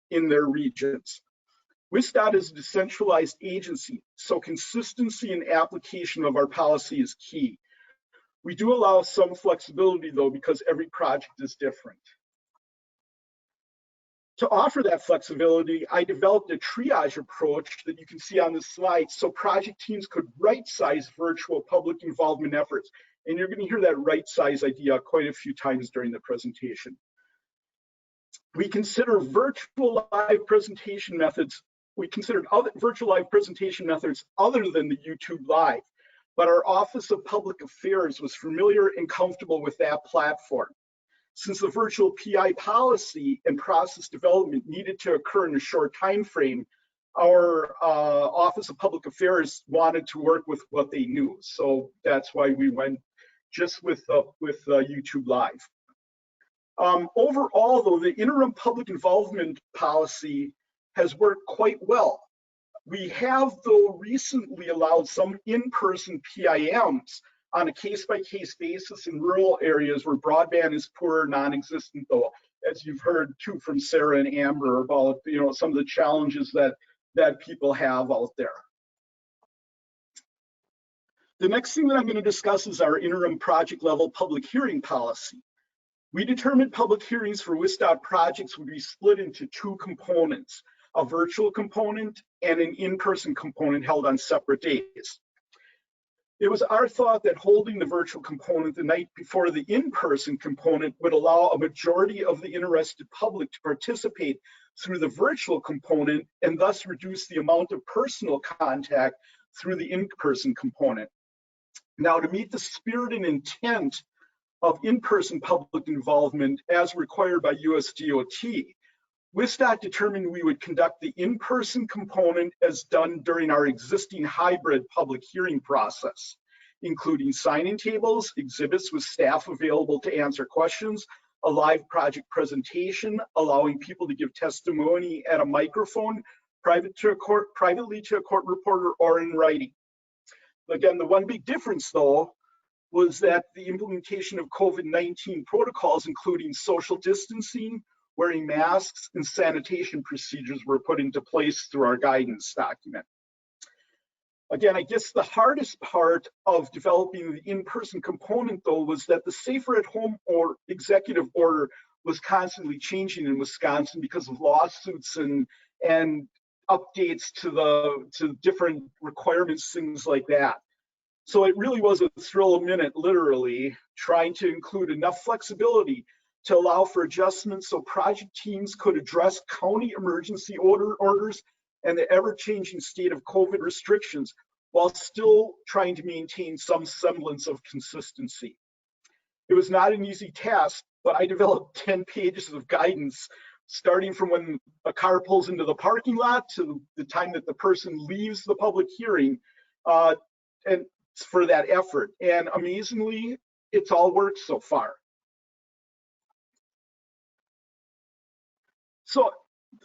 in their regions. WISDOT is a decentralized agency, so consistency in application of our policy is key. We do allow some flexibility though, because every project is different. To offer that flexibility, I developed a triage approach that you can see on this slide so project teams could right-size virtual public involvement efforts. And you're going to hear that right-size idea quite a few times during the presentation. We consider virtual live presentation methods. We considered other virtual live presentation methods other than the YouTube Live, but our Office of Public Affairs was familiar and comfortable with that platform. Since the virtual PI policy and process development needed to occur in a short time frame, our Office of Public Affairs wanted to work with what they knew. So that's why we went just with YouTube Live. Overall, though, the interim public involvement policy has worked quite well. We have, though, recently allowed some in-person PIMs on a case-by-case basis in rural areas where broadband is poor or non-existent, though, as you've heard too from Sarah and Amber about some of the challenges that people have out there. The next thing that I'm going to discuss is our interim project level public hearing policy. We determined public hearings for WISDOT projects would be split into 2 components, a virtual component and an in-person component held on separate days. It was our thought that holding the virtual component the night before the in-person component would allow a majority of the interested public to participate through the virtual component and thus reduce the amount of personal contact through the in-person component. Now, to meet the spirit and intent of in-person public involvement as required by USDOT, WISDOT determined we would conduct the in-person component as done during our existing hybrid public hearing process, including sign-in tables, exhibits with staff available to answer questions, a live project presentation, allowing people to give testimony at a microphone, privately to a court reporter, or in writing. Again, the one big difference, though, was that the implementation of COVID-19 protocols, including social distancing, wearing masks, and sanitation procedures were put into place through our guidance document. Again, I guess the hardest part of developing the in-person component, though, was that the Safer at Home or executive order was constantly changing in Wisconsin because of lawsuits and updates to different requirements, things like that. So it really was a thrill a minute, literally, trying to include enough flexibility to allow for adjustments so project teams could address county emergency orders and the ever-changing state of COVID restrictions while still trying to maintain some semblance of consistency. It was not an easy task, but I developed 10 pages of guidance, starting from when a car pulls into the parking lot to the time that the person leaves the public hearing, and for that effort. And amazingly, it's all worked so far. So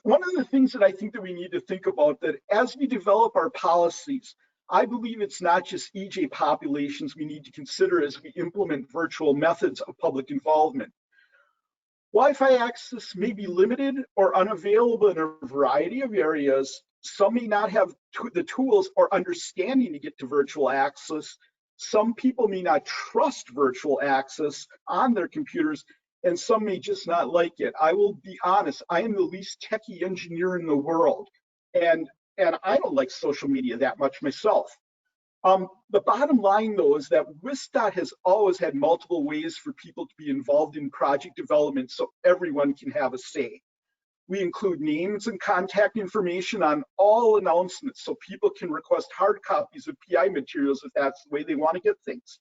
one of the things that I think that we need to think about, that as we develop our policies, I believe it's not just EJ populations we need to consider as we implement virtual methods of public involvement. Wi-Fi access may be limited or unavailable in a variety of areas. Some may not have the tools or understanding to get to virtual access. Some people may not trust virtual access on their computers, and some may just not like it. I will be honest, I am the least techie engineer in the world, and I don't like social media that much myself. The bottom line, though, is that WISDOT has always had multiple ways for people to be involved in project development so everyone can have a say. We include names and contact information on all announcements so people can request hard copies of PI materials if that's the way they want to get things.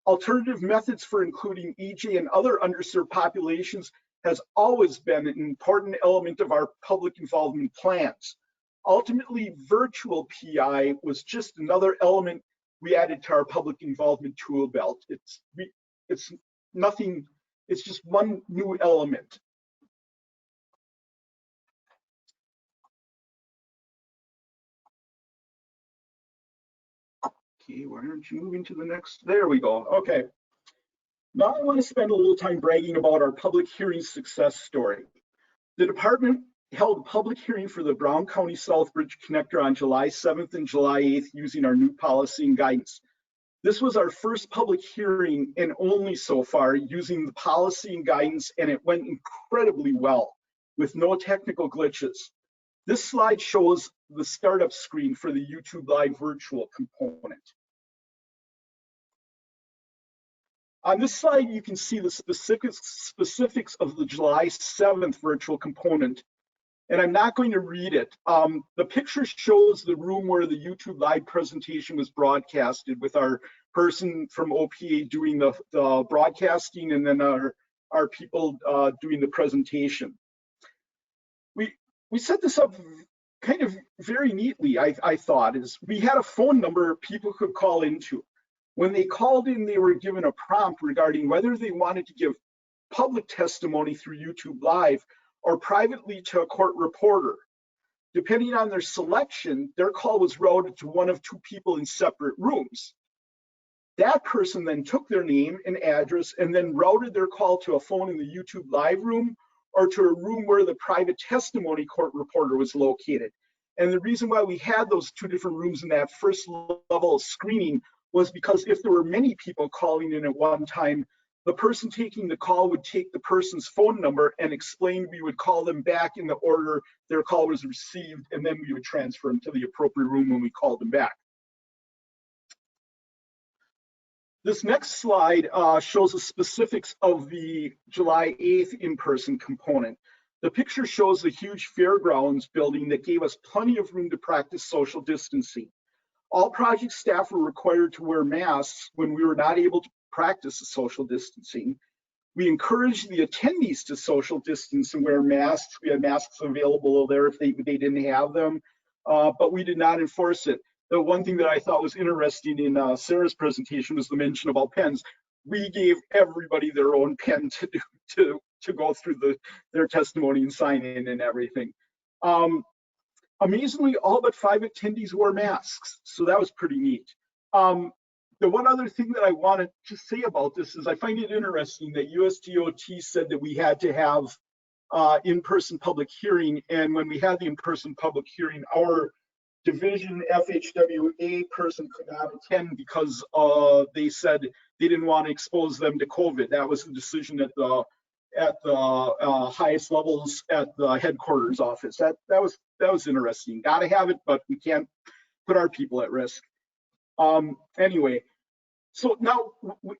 Alternative methods for including EJ and other underserved populations has always been an important element of our public involvement plans. Ultimately, virtual PI was just another element we added to our public involvement tool belt. It's nothing, it's just one new element. Okay, why aren't you moving to the next? There we go. Okay. Now I want to spend a little time bragging about our public hearing success story. The department held a public hearing for the Brown County Southbridge connector on July 7th and July 8th using our new policy and guidance. This was our first public hearing and only so far using the policy and guidance, and it went incredibly well with no technical glitches. This slide shows the startup screen for the YouTube Live virtual component. On this slide, you can see the specifics of the July 7th virtual component, and I'm not going to read it. The picture shows the room where the YouTube Live presentation was broadcasted with our person from OPA doing the broadcasting and then our people doing the presentation. We set this up kind of very neatly, I thought, is we had a phone number people could call into. When they called in, they were given a prompt regarding whether they wanted to give public testimony through YouTube Live or privately to a court reporter. Depending on their selection, their call was routed to one of two people in separate rooms. That person then took their name and address and then routed their call to a phone in the YouTube Live room or to a room where the private testimony court reporter was located. And the reason why we had those two different rooms in that first level of screening was because if there were many people calling in at one time, the person taking the call would take the person's phone number and explain we would call them back in the order their call was received, and then we would transfer them to the appropriate room when we called them back. This next slide shows the specifics of the July 8th in-person component. The picture shows the huge fairgrounds building that gave us plenty of room to practice social distancing. All project staff were required to wear masks when we were not able to practice the social distancing. We encouraged the attendees to social distance and wear masks. We had masks available there if they didn't have them, but we did not enforce it. The one thing that I thought was interesting in Sarah's presentation was the mention about pens. We gave everybody their own pen to go through their testimony and sign in and everything. Amazingly, all but 5 attendees wore masks, so that was pretty neat. The one other thing that I wanted to say about this is I find it interesting that USDOT said that we had to have in-person public hearing, and when we had the in-person public hearing, our division FHWA person could not attend because they said they didn't want to expose them to COVID. That was the decision that the at the highest levels at the headquarters office. That was interesting. Got to have it, but we can't put our people at risk. Anyway, so now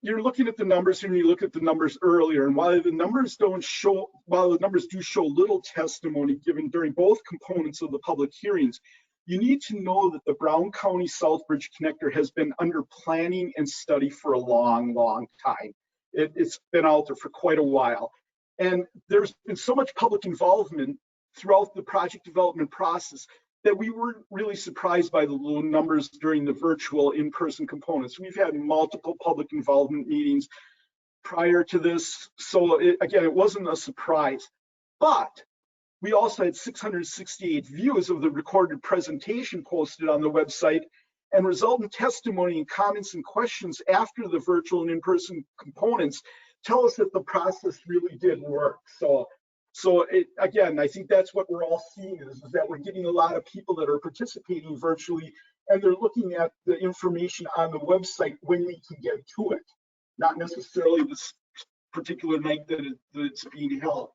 you're looking at the numbers and you look at the numbers earlier, and while the numbers do show little testimony given during both components of the public hearings, you need to know that the Brown County Southbridge Connector has been under planning and study for a long, long time. It's been out there for quite a while. And there's been so much public involvement throughout the project development process that we weren't really surprised by the low numbers during the virtual in-person components. We've had multiple public involvement meetings prior to this. So again, it wasn't a surprise, but we also had 668 views of the recorded presentation posted on the website, and resultant testimony and comments and questions after the virtual and in-person components tell us that the process really did work. So again, I think that's what we're all seeing is that we're getting a lot of people that are participating virtually, and they're looking at the information on the website when we can get to it, not necessarily this particular night that it's being held.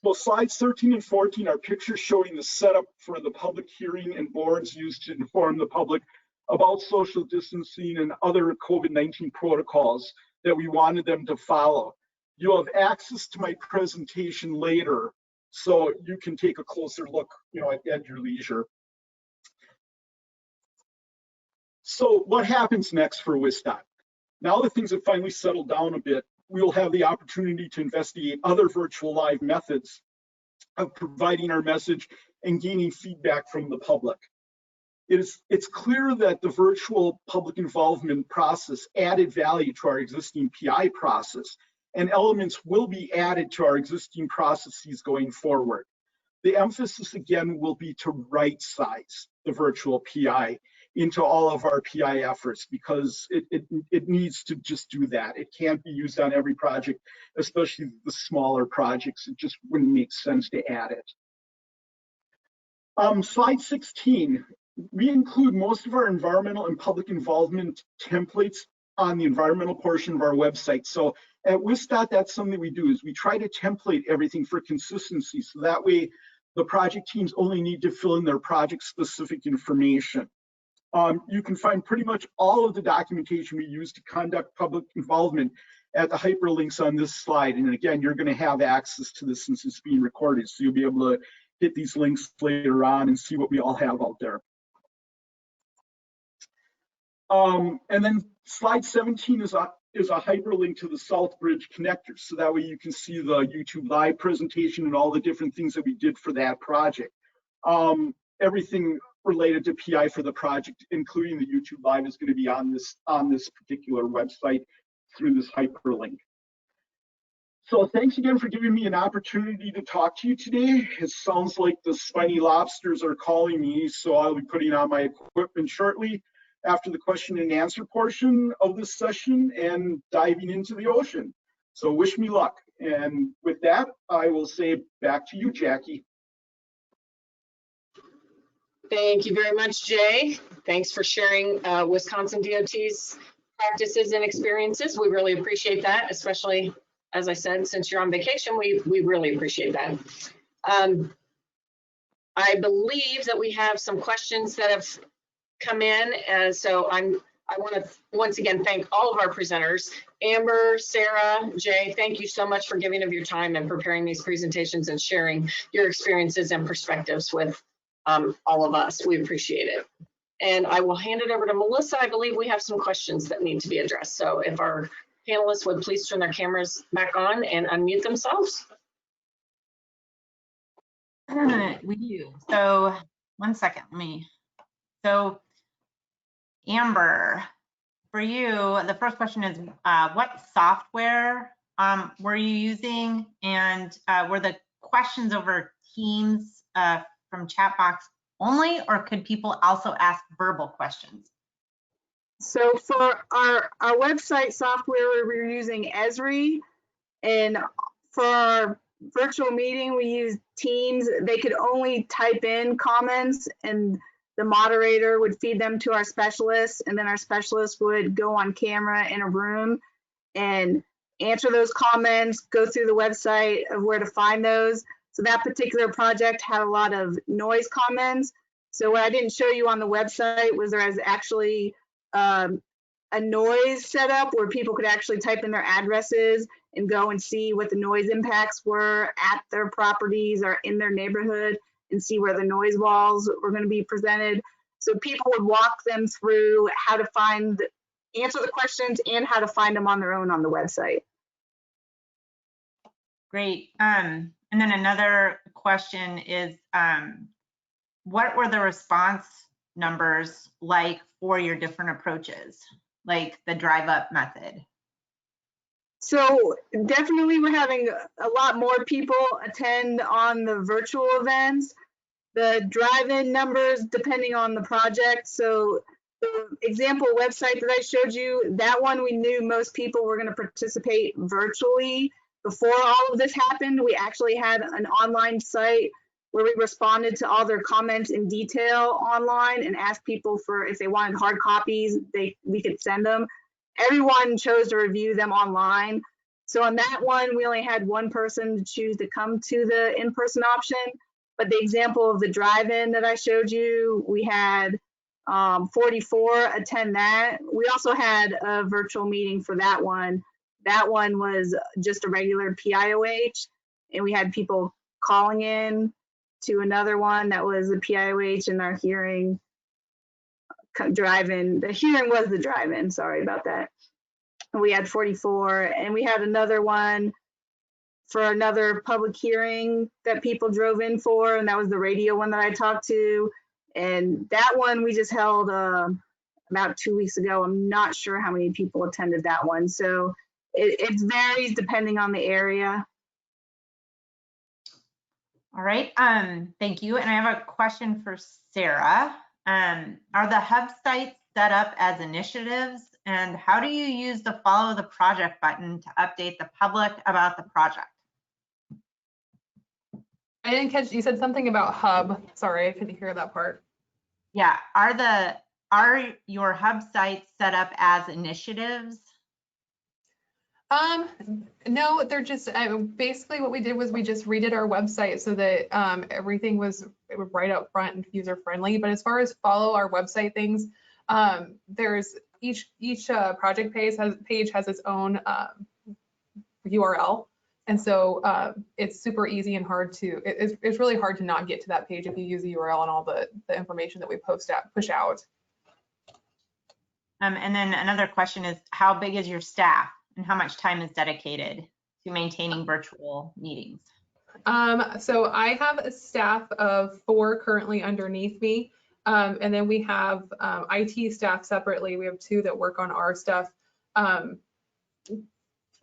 So slides 13 and 14 are pictures showing the setup for the public hearing and boards used to inform the public about social distancing and other COVID-19 protocols that we wanted them to follow. You'll have access to my presentation later, so you can take a closer look, at your leisure. So what happens next for WSDOT? Now that things have finally settled down a bit, we will have the opportunity to investigate other virtual live methods of providing our message and gaining feedback from the public. It's clear that the virtual public involvement process added value to our existing PI process, and elements will be added to our existing processes going forward. The emphasis again will be to right size the virtual PI into all of our PI efforts, because it needs to just do that. It can't be used on every project, especially the smaller projects. It just wouldn't make sense to add it. Slide 16, we include most of our environmental and public involvement templates on the environmental portion of our website. So at WSDOT, that's something we do, is we try to template everything for consistency. So that way the project teams only need to fill in their project specific information. You can find pretty much all of the documentation we use to conduct public involvement at the hyperlinks on this slide. And again, you're going to have access to this since it's being recorded. So you'll be able to hit these links later on and see what we all have out there. And then slide 17 is a hyperlink to the Southbridge connector. So that way you can see the YouTube live presentation and all the different things that we did for that project. Everything related to PI for the project, including the YouTube live, is going to be on this particular website through this hyperlink. So thanks again for giving me an opportunity to talk to you today. It sounds like the spiny lobsters are calling me, so I'll be putting on my equipment shortly after the question and answer portion of this session and diving into the ocean. So wish me luck. And with that, I will say back to you, Jackie. Thank you very much, Jay. Thanks for sharing Wisconsin DOT's practices and experiences. We really appreciate that, especially, as I said, since you're on vacation, we really appreciate that. I believe that we have some questions that have come in, and so I want to once again thank all of our presenters. Amber, Sarah, Jay, thank you so much for giving of your time and preparing these presentations and sharing your experiences and perspectives with all of us. We appreciate it. And I will hand it over to Melissa. I believe we have some questions that need to be addressed. So if our panelists would please turn their cameras back on and unmute themselves. We do. So 1 second, so Amber, for you, the first question is, what software were you using? And were the questions over Teams from chat box only, or could people also ask verbal questions? So for our website software, we're using Esri, and for our virtual meeting, we use Teams. They could only type in comments, and the moderator would feed them to our specialists, and then our specialists would go on camera in a room and answer those comments, go through the website of where to find those. So that particular project had a lot of noise comments. So what I didn't show you on the website was there was actually a noise setup where people could actually type in their addresses and go and see what the noise impacts were at their properties or in their neighborhood and see where the noise walls were going to be presented. So people would walk them through how to answer the questions and how to find them on their own on the website. Great. And then another question is, what were the response numbers like for your different approaches, like the drive up method? So definitely we're having a lot more people attend on the virtual events. The drive-in numbers, depending on the project. So the example website that I showed you, that one we knew most people were going to participate virtually. Before all of this happened, we actually had an online site where we responded to all their comments in detail online and asked people for if they wanted hard copies, we could send them. Everyone chose to review them online. So on that one, we only had one person to choose to come to the in-person option. But the example of the drive-in that I showed you, we had 44 attend that. We also had a virtual meeting for that one. That one was just a regular PIOH, and we had people calling in to another one that was a PIOH in our hearing drive-in. The hearing was the drive-in, sorry about that. We had 44, and we had another one for another public hearing that people drove in for, and that was the radio one that I talked to. And that one we just held about 2 weeks ago. I'm not sure how many people attended that one. So it varies depending on the area. All right, thank you. And I have a question for Sarah. Are the hub sites set up as initiatives? And how do you use the follow the project button to update the public about the project? I didn't catch, you said something about hub. Sorry, I couldn't hear that part. Yeah, are your hub sites set up as initiatives? No, they're just basically what we did was we just redid our website so that everything was right up front and user friendly. But as far as follow our website things, there's each project page has its own URL. And so it's super easy and hard to, it's really hard to not get to that page if you use the URL and all the information that we push out. And then another question is, how big is your staff and how much time is dedicated to maintaining virtual meetings? So I have a staff of 4 currently underneath me. And then we have IT staff separately. We have 2 that work on our stuff.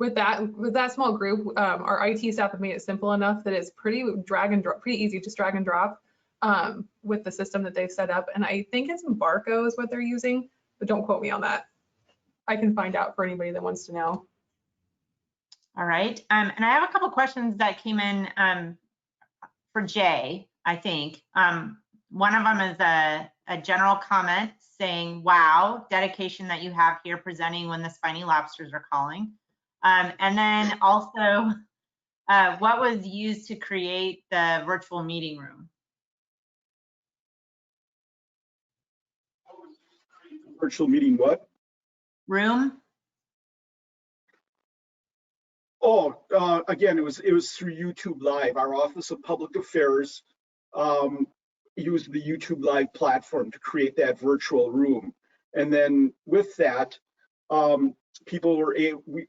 With that small group, our IT staff have made it simple enough that it's pretty easy, just drag and drop with the system that they've set up. And I think it's Embarco is what they're using, but don't quote me on that. I can find out for anybody that wants to know. All right, and I have a couple questions that came in for Jay, I think. One of them is a general comment saying, wow, dedication that you have here presenting when the spiny lobsters are calling. And then also, what was used to create the virtual meeting room? Virtual meeting what? Room? Oh, again, it was through YouTube Live. Our Office of Public Affairs used the YouTube Live platform to create that virtual room. And then with that, people were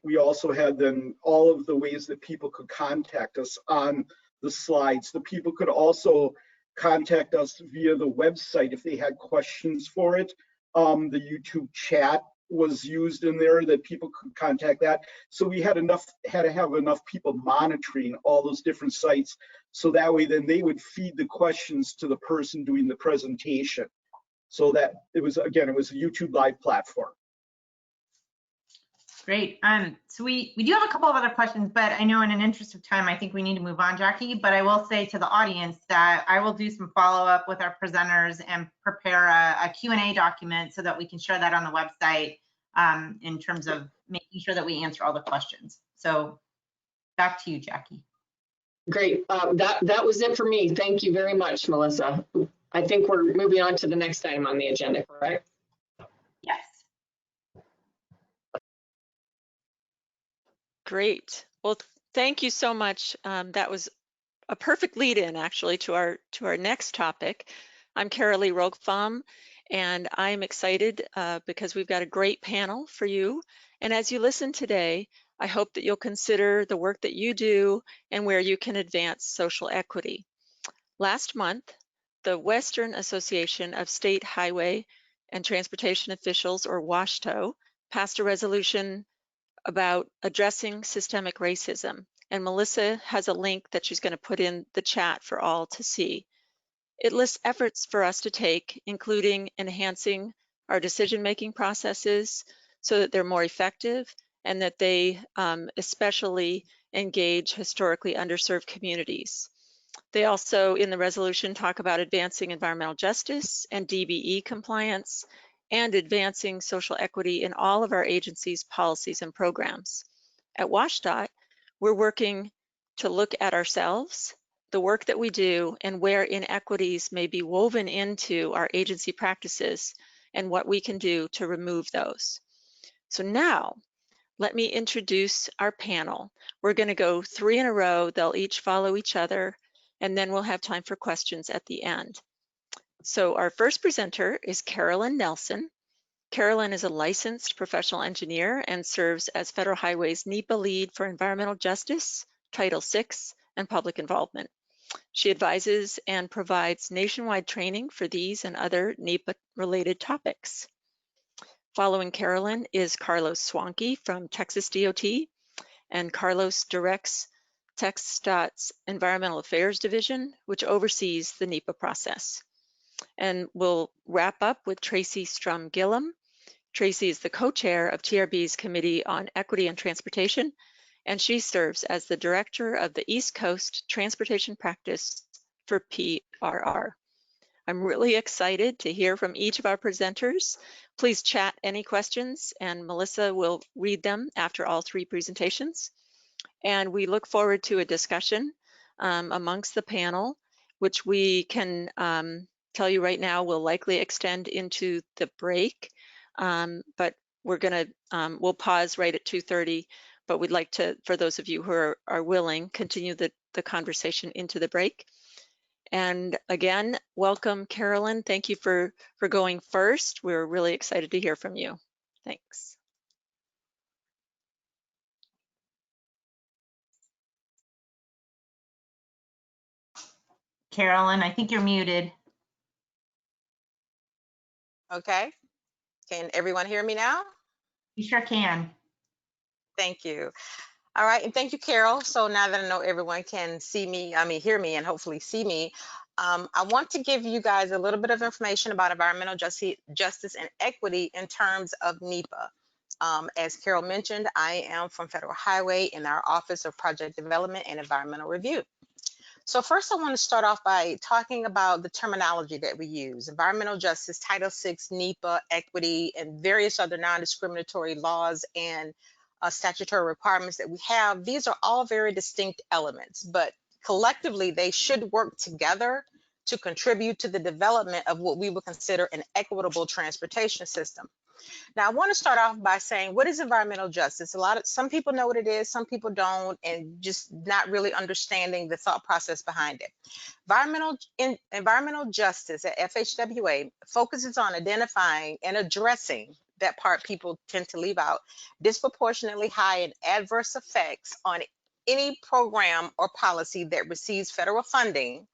we also had then all of the ways that people could contact us on the slides. The people could also contact us via the website if they had questions for it. The YouTube chat was used in there that people could contact that. So we had to have enough people monitoring all those different sites. So that way then they would feed the questions to the person doing the presentation. So that it was a YouTube Live platform. Great. So we do have a couple of other questions, but I know in an interest of time, I think we need to move on, Jackie. But I will say to the audience that I will do some follow-up with our presenters and prepare a Q&A document so that we can share that on the website in terms of making sure that we answer all the questions. So back to you, Jackie. Great. That was it for me. Thank you very much, Melissa. I think we're moving on to the next item on the agenda, correct? Yes. Great. Well, thank you so much. That was a perfect lead in actually to our next topic. I'm Carolee Roquefam, and I'm excited because we've got a great panel for you. And as you listen today, I hope that you'll consider the work that you do and where you can advance social equity. Last month, the Western Association of State Highway and Transportation Officials, or WASHTO, passed a resolution about addressing systemic racism. And Melissa has a link that she's going to put in the chat for all to see. It lists efforts for us to take, including enhancing our decision-making processes so that they're more effective and that they especially engage historically underserved communities. They also, in the resolution, talk about advancing environmental justice and DBE compliance and advancing social equity in all of our agencies, policies, and programs. At WSDOT, we're working to look at ourselves, the work that we do, and where inequities may be woven into our agency practices and what we can do to remove those. So now, let me introduce our panel. We're going to go 3 in a row. They'll each follow each other, and then we'll have time for questions at the end. So our first presenter is Carolyn Nelson. Carolyn is a licensed professional engineer and serves as Federal Highway's NEPA lead for environmental justice, Title VI, and public involvement. She advises and provides nationwide training for these and other NEPA-related topics. Following Carolyn is Carlos Swanke from Texas DOT, and Carlos directs TxDOT's Environmental Affairs Division, which oversees the NEPA process. And we'll wrap up with Tracy Strum-Gillum. Tracy is the co-chair of TRB's Committee on Equity and Transportation, and she serves as the director of the East Coast Transportation Practice for PRR. I'm really excited to hear from each of our presenters. Please chat any questions, and Melissa will read them after all 3 presentations. And we look forward to a discussion amongst the panel, which we can tell you right now will likely extend into the break. But we're gonna, we'll pause right at 2:30, but we'd like to, for those of you who are willing, continue the conversation into the break. And again, welcome, Carolyn. Thank you for going first. We're really excited to hear from you. Thanks. Carolyn, I think you're muted. Okay, can everyone hear me now? You sure can. Thank you. All right, and thank you, Carol. So now that I know everyone can see me, hear me and hopefully see me, I want to give you guys a little bit of information about environmental justice and equity in terms of NEPA. As Carol mentioned, I am from Federal Highway in our Office of Project Development and Environmental Review. So first I want to start off by talking about the terminology that we use: environmental justice, Title VI, NEPA, equity, and various other non-discriminatory laws and statutory requirements that we have. These are all very distinct elements, but collectively they should work together to contribute to the development of what we would consider an equitable transportation system. Now, I want to start off by saying, what is environmental justice? Some people know what it is, some people don't, and just not really understanding the thought process behind it. Environmental justice at FHWA focuses on identifying and addressing, that part people tend to leave out, disproportionately high and adverse effects on any program or policy that receives federal funding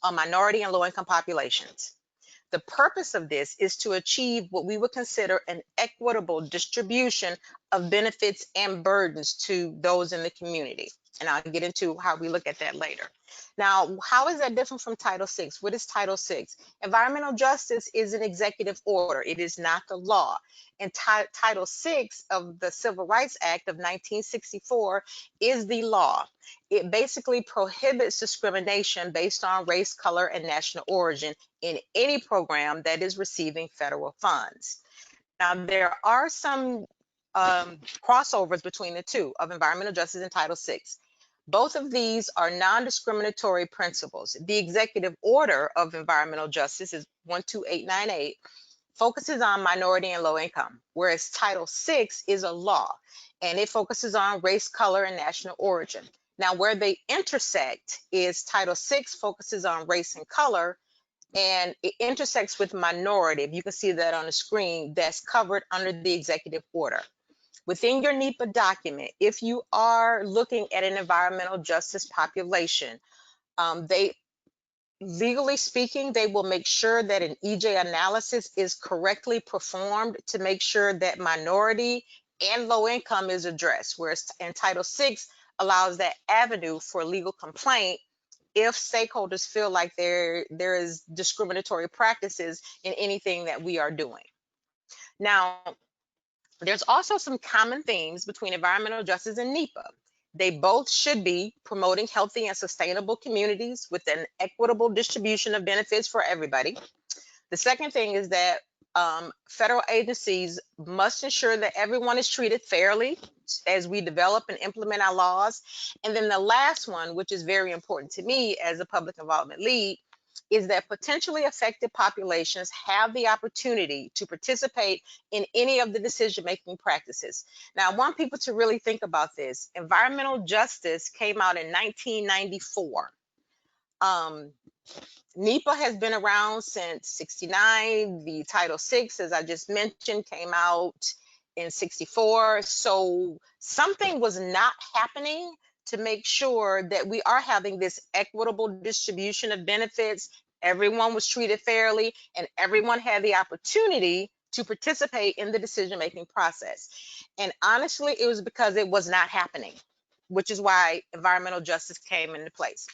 on minority and low-income populations. The purpose of this is to achieve what we would consider an equitable distribution of benefits and burdens to those in the community. And I'll get into how we look at that later. Now, how is that different from Title VI? What is Title VI? Environmental justice is an executive order. It is not the law. And Title VI of the Civil Rights Act of 1964 is the law. It basically prohibits discrimination based on race, color, and national origin in any program that is receiving federal funds. Now, there are some crossovers between the two of environmental justice and Title VI. Both of these are non-discriminatory principles. The executive order of environmental justice is 12898, focuses on minority and low income, whereas Title VI is a law and it focuses on race, color, and national origin. Now, where they intersect is Title VI focuses on race and color, and it intersects with minority. If you can see that on the screen, that's covered under the executive order. Within your NEPA document, if you are looking at an environmental justice population, legally speaking, they will make sure that an EJ analysis is correctly performed to make sure that minority and low income is addressed, whereas in Title VI allows that avenue for legal complaint if stakeholders feel like there is discriminatory practices in anything that we are doing. Now, there's also some common themes between environmental justice and NEPA. They both should be promoting healthy and sustainable communities with an equitable distribution of benefits for everybody. The second thing is that federal agencies must ensure that everyone is treated fairly as we develop and implement our laws. And then the last one, which is very important to me as a public involvement lead, is that potentially affected populations have the opportunity to participate in any of the decision-making practices. Now, I want people to really think about this. Environmental justice came out in 1994. NEPA has been around since '69. The Title VI, as I just mentioned, came out in '64. So something was not happening to make sure that we are having this equitable distribution of benefits. Everyone was treated fairly and everyone had the opportunity to participate in the decision-making process. And honestly, it was because it was not happening, which is why environmental justice came into place.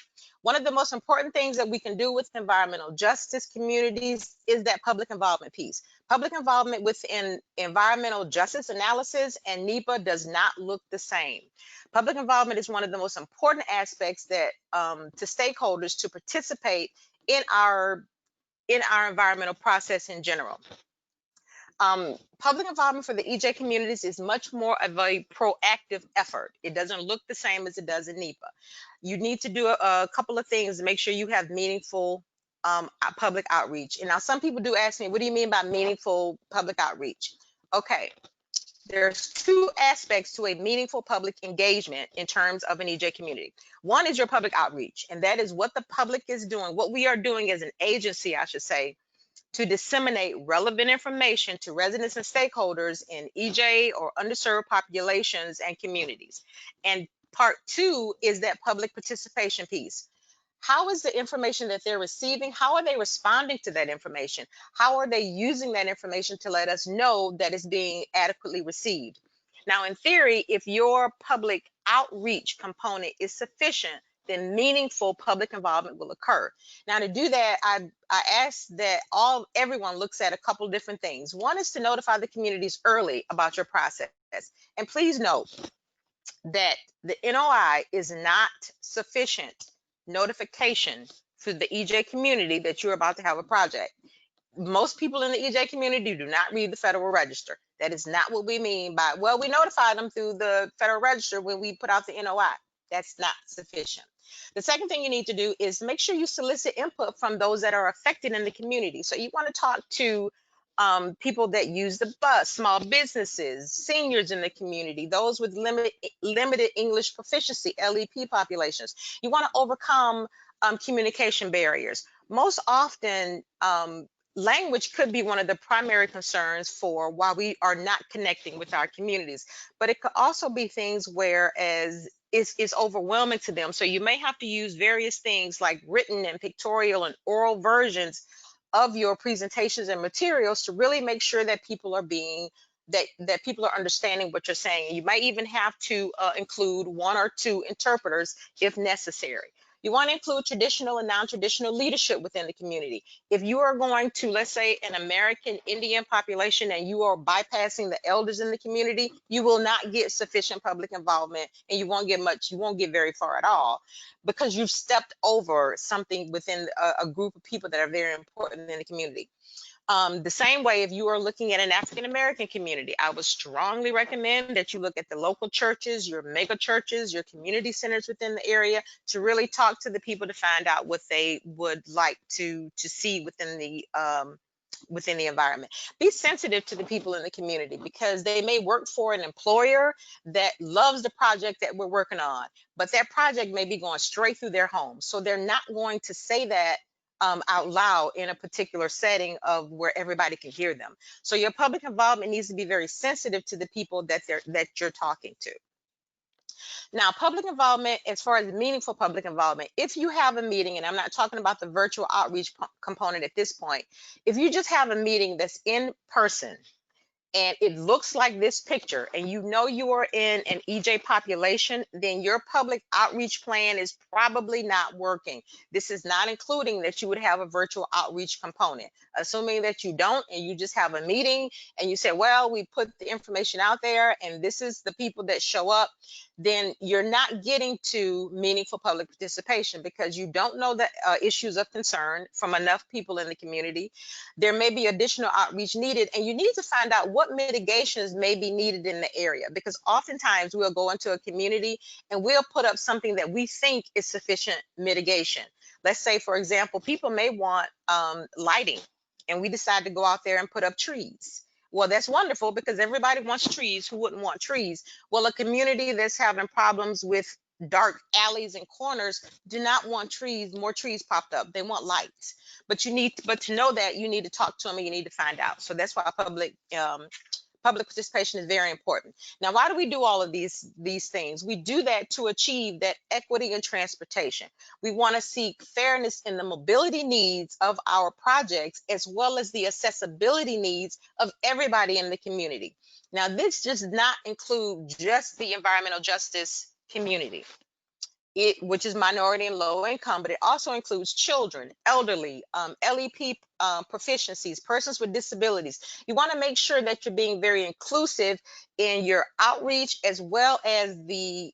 One of the most important things that we can do with environmental justice communities is that public involvement piece. Public involvement within environmental justice analysis and NEPA does not look the same. Public involvement is one of the most important aspects that to stakeholders to participate in our environmental process in general. Public involvement for the EJ communities is much more of a proactive effort. It doesn't look the same as it does in NEPA. You need to do a couple of things to make sure you have meaningful public outreach. And now some people do ask me, what do you mean by meaningful public outreach? Okay, there's two aspects to a meaningful public engagement in terms of an EJ community. One is your public outreach, and that is what the public is doing, what we are doing as an agency, I should say, to disseminate relevant information to residents and stakeholders in EJ or underserved populations and communities. And part two is that public participation piece. How is the information that they're receiving? How are they responding to that information? How are they using that information to let us know that it's being adequately received? Now, in theory, if your public outreach component is sufficient, then meaningful public involvement will occur. Now, to do that, I ask that everyone looks at a couple different things. One is to notify the communities early about your process. And please note that the NOI is not sufficient notification for the EJ community that you're about to have a project. Most people in the EJ community do not read the Federal Register. That is not what we mean by, well, we notified them through the Federal Register when we put out the NOI. That's not sufficient. The second thing you need to do is make sure you solicit input from those that are affected in the community. So you want to talk to people that use the bus, small businesses, seniors in the community, those with limited English proficiency, LEP populations. You want to overcome communication barriers. Most often, language could be one of the primary concerns for why we are not connecting with our communities, but it could also be things whereas it's overwhelming to them. So you may have to use various things like written and pictorial and oral versions of your presentations and materials to really make sure that people are that people are understanding what you're saying. You might even have to include one or two interpreters if necessary. You want to include traditional and non-traditional leadership within the community. If you are going to, let's say, an American Indian population and you are bypassing the elders in the community, you will not get sufficient public involvement and you won't get very far at all because you've stepped over something within a group of people that are very important in the community. The same way, if you are looking at an African American community, I would strongly recommend that you look at the local churches, your mega churches, your community centers within the area, to really talk to the people to find out what they would like to see within the environment. Be sensitive to the people in the community, because they may work for an employer that loves the project that we're working on, but that project may be going straight through their home. So they're not going to say that out loud in a particular setting of where everybody can hear them. So your public involvement needs to be very sensitive to the people that you're talking to. Now, public involvement, as far as meaningful public involvement, if you have a meeting, and I'm not talking about the virtual outreach component at this point, if you just have a meeting that's in person, and it looks like this picture, and you know you are in an EJ population, then your public outreach plan is probably not working. This is not including that you would have a virtual outreach component. Assuming that you don't, and you just have a meeting and you say, well, we put the information out there and this is the people that show up, then you're not getting to meaningful public participation, because you don't know the issues of concern from enough people in the community. There may be additional outreach needed, and you need to find out what mitigations may be needed in the area, because oftentimes we'll go into a community and we'll put up something that we think is sufficient mitigation. Let's say, for example, people may want lighting, and we decide to go out there and put up trees. Well, that's wonderful, because everybody wants trees. Who wouldn't want trees? Well, a community that's having problems with dark alleys and corners do not want trees, more trees popped up. They want lights. But to know that, you need to talk to them and you need to find out. So that's why public participation is very important. Now, why do we do all of these things? We do that to achieve that equity in transportation. We want to seek fairness in the mobility needs of our projects, as well as the accessibility needs of everybody in the community. Now, this does not include just the environmental justice community, which is minority and low income, but it also includes children, elderly, LEP proficiencies, persons with disabilities. You want to make sure that you're being very inclusive in your outreach, as well as the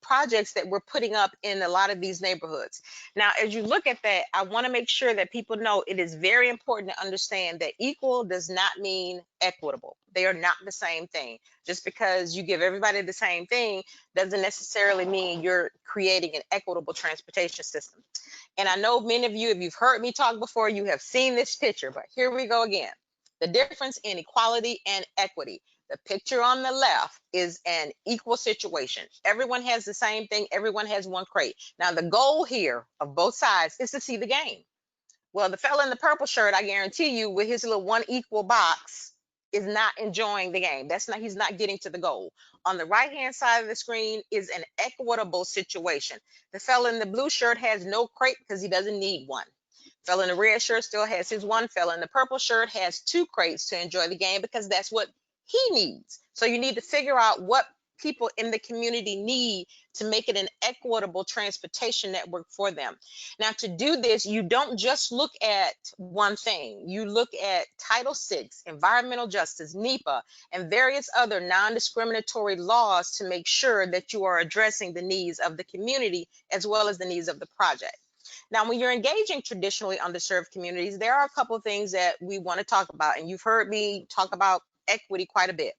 projects that we're putting up in a lot of these neighborhoods. Now, as you look at that, I want to make sure that people know it is very important to understand that equal does not mean equitable. They are not the same thing. Just because you give everybody the same thing doesn't necessarily mean you're creating an equitable transportation system. And I know many of you, if you've heard me talk before, you have seen this picture, but here we go again. The difference in equality and equity. The picture on the left is an equal situation. Everyone has the same thing. Everyone has one crate. Now, the goal here of both sides is to see the game. Well, the fella in the purple shirt, I guarantee you, with his little one equal box, is not enjoying the game. He's not getting to the goal. On the right-hand side of the screen is an equitable situation. The fella in the blue shirt has no crate because he doesn't need one. Fella in the red shirt still has his one. Fella in the purple shirt has 2 crates to enjoy the game because that's what he needs. So you need to figure out what people in the community need to make it an equitable transportation network for them. Now, to do this, you don't just look at one thing. You look at Title VI, environmental justice, NEPA, and various other non-discriminatory laws to make sure that you are addressing the needs of the community as well as the needs of the project. Now, when you're engaging traditionally underserved communities, there are a couple of things that we want to talk about, and you've heard me talk about equity quite a bit.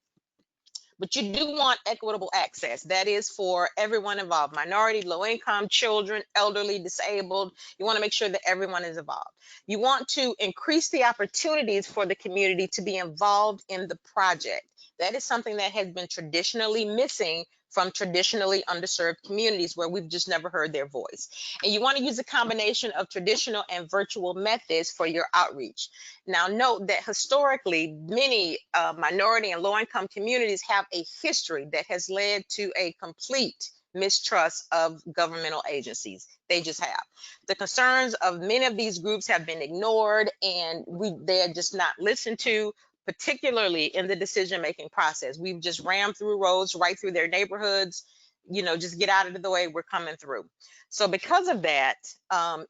But you do want equitable access. That is for everyone involved: minority, low income, children, elderly, disabled. You want to make sure that everyone is involved. You want to increase the opportunities for the community to be involved in the project. That is something that has been traditionally missing from traditionally underserved communities, where we've just never heard their voice. And you want to use a combination of traditional and virtual methods for your outreach. Now, note that historically, many minority and low-income communities have a history that has led to a complete mistrust of governmental agencies. They just have. The concerns of many of these groups have been ignored, and they are just not listened to, particularly in the decision-making process. We've just rammed through roads right through their neighborhoods. Just get out of the way, we're coming through. So because of that,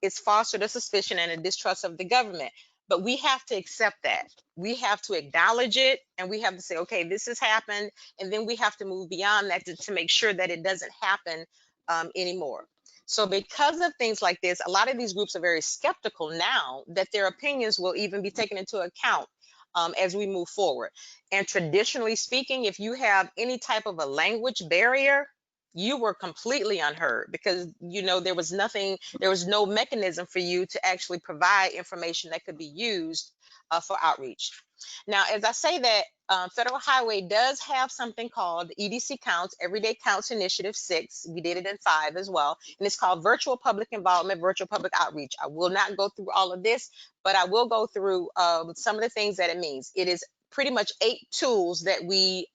it's fostered a suspicion and a distrust of the government. But we have to accept that. We have to acknowledge it, and we have to say, okay, this has happened, and then we have to move beyond that to make sure that it doesn't happen anymore. So because of things like this, a lot of these groups are very skeptical now that their opinions will even be taken into account as we move forward. And traditionally speaking, if you have any type of a language barrier, you were completely unheard because, you know, there was no mechanism for you to actually provide information that could be used for outreach. Now, as I say that, Federal Highway does have something called EDC Counts, Everyday Counts Initiative 6. We did it in 5 as well. And it's called Virtual Public Involvement, Virtual Public Outreach. I will not go through all of this, but I will go through some of the things that it means. It is pretty much 8 tools that we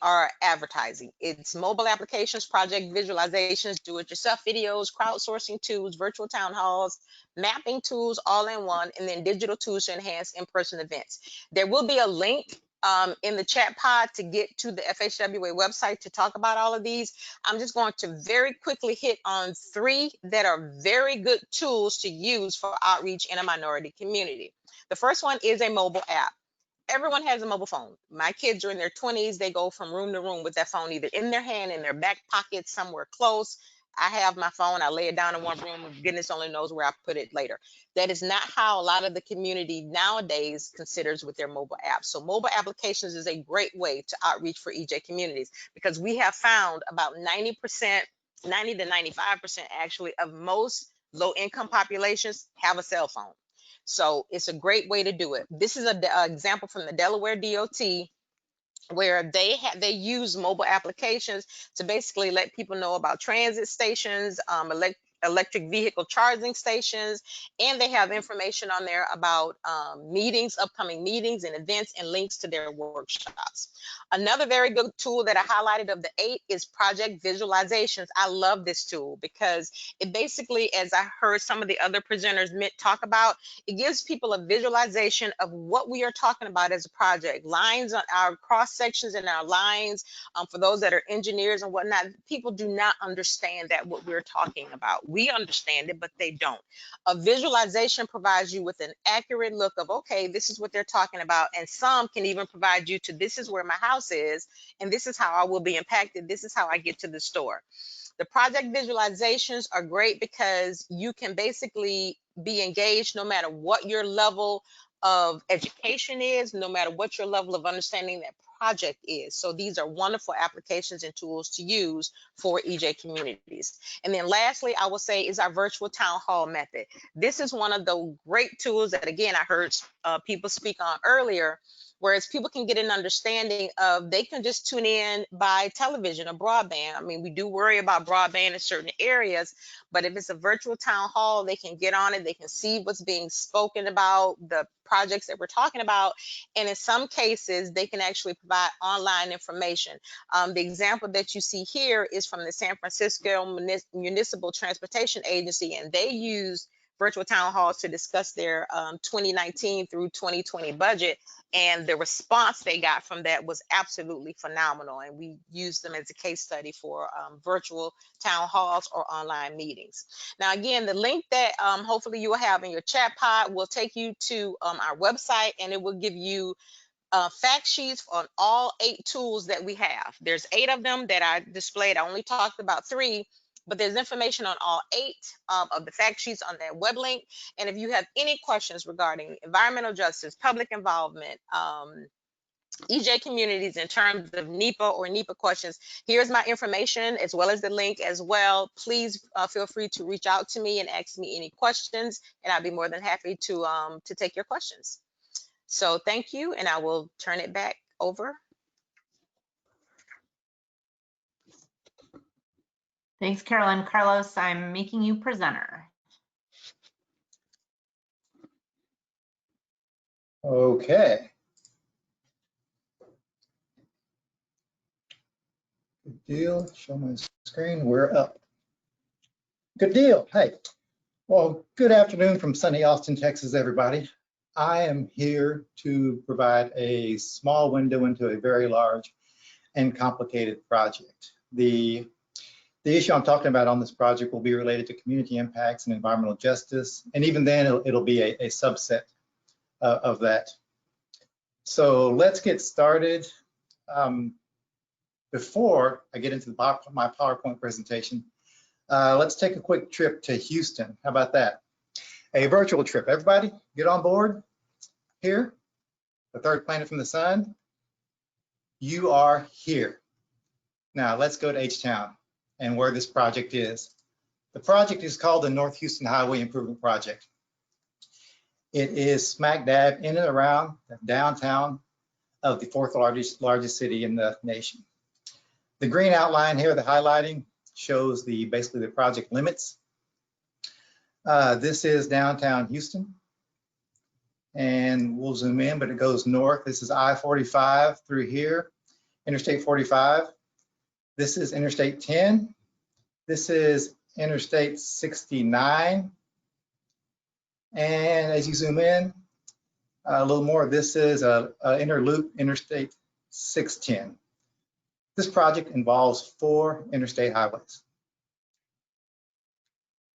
are advertising. It's mobile applications, project visualizations, do-it-yourself videos, crowdsourcing tools, virtual town halls, mapping tools all in one, and then digital tools to enhance in-person events. There will be a link in the chat pod to get to the FHWA website to talk about all of these. I'm just going to very quickly hit on 3 that are very good tools to use for outreach in a minority community. The first one is a mobile app. Everyone has a mobile phone. My kids are in their 20s. They go from room to room with that phone, either in their hand, in their back pocket, somewhere close. I have my phone. I lay it down in one room. Goodness only knows where I put it later. That is not how a lot of the community nowadays considers with their mobile apps. So mobile applications is a great way to outreach for EJ communities because we have found about 90% to 95% actually of most low income populations have a cell phone. So it's a great way to do it. This is an example from the Delaware DOT where they use mobile applications to basically let people know about transit stations, electric vehicle charging stations, and they have information on there about upcoming meetings and events and links to their workshops. Another very good tool that I highlighted of the 8 is project visualizations. I love this tool because it basically, as I heard some of the other presenters talk about, it gives people a visualization of what we are talking about as a project. Lines on our cross sections and our lines, for those that are engineers and whatnot, people do not understand that what we're talking about. We understand it, but they don't. A visualization provides you with an accurate look of, okay, this is what they're talking about. And some can even provide you to, this is where my house is, and this is how I will be impacted. This is how I get to the store. The project visualizations are great because you can basically be engaged no matter what your level of education is, no matter what your level of understanding that project is. So these are wonderful applications and tools to use for EJ communities. And then lastly, I will say is our virtual town hall method. This is one of the great tools that, again, I heard people speak on earlier, whereas people can get an understanding of, they can just tune in by television or broadband. I mean, we do worry about broadband in certain areas, but if it's a virtual town hall, they can get on it, they can see what's being spoken about, the projects that we're talking about, and in some cases, they can actually provide online information. The example that you see here is from the San Francisco Municipal Transportation Agency, and they use virtual town halls to discuss their 2019 through 2020 budget. And the response they got from that was absolutely phenomenal. And we used them as a case study for virtual town halls or online meetings. Now, again, the link that hopefully you will have in your chat pod will take you to our website, and it will give you fact sheets on all 8 tools that we have. There's 8 of them that I displayed. I only talked about 3. But there's information on all 8 of the fact sheets on that web link. And if you have any questions regarding environmental justice, public involvement, EJ communities in terms of NEPA or NEPA questions, here's my information as well as the link as well. Please feel free to reach out to me and ask me any questions, and I'll be more than happy to take your questions. So thank you, and I will turn it back over. Thanks, Carolyn. Carlos, I'm making you presenter. Okay. Good deal. Show my screen. We're up. Good deal. Hey. Well, good afternoon from sunny Austin, Texas, everybody. I am here to provide a small window into a very large and complicated project. The issue I'm talking about on this project will be related to community impacts and environmental justice, and even then it'll be a subset of that. So let's get started. before I get into my PowerPoint presentation, let's take a quick trip to Houston. How about that? A virtual trip. Everybody get on board here. The third planet from the sun. You are here. Now let's go to H-Town and where this project is. The project is called the North Houston Highway Improvement Project. It is smack dab in and around the downtown of the fourth largest city in the nation. The green outline here, the highlighting, shows basically the project limits. This is downtown Houston. And we'll zoom in, but it goes north. This is I-45 through here, Interstate 45. This is Interstate 10. This is Interstate 69. And as you zoom in a little more, this is a inner loop, Interstate 610. This project involves 4 interstate highways.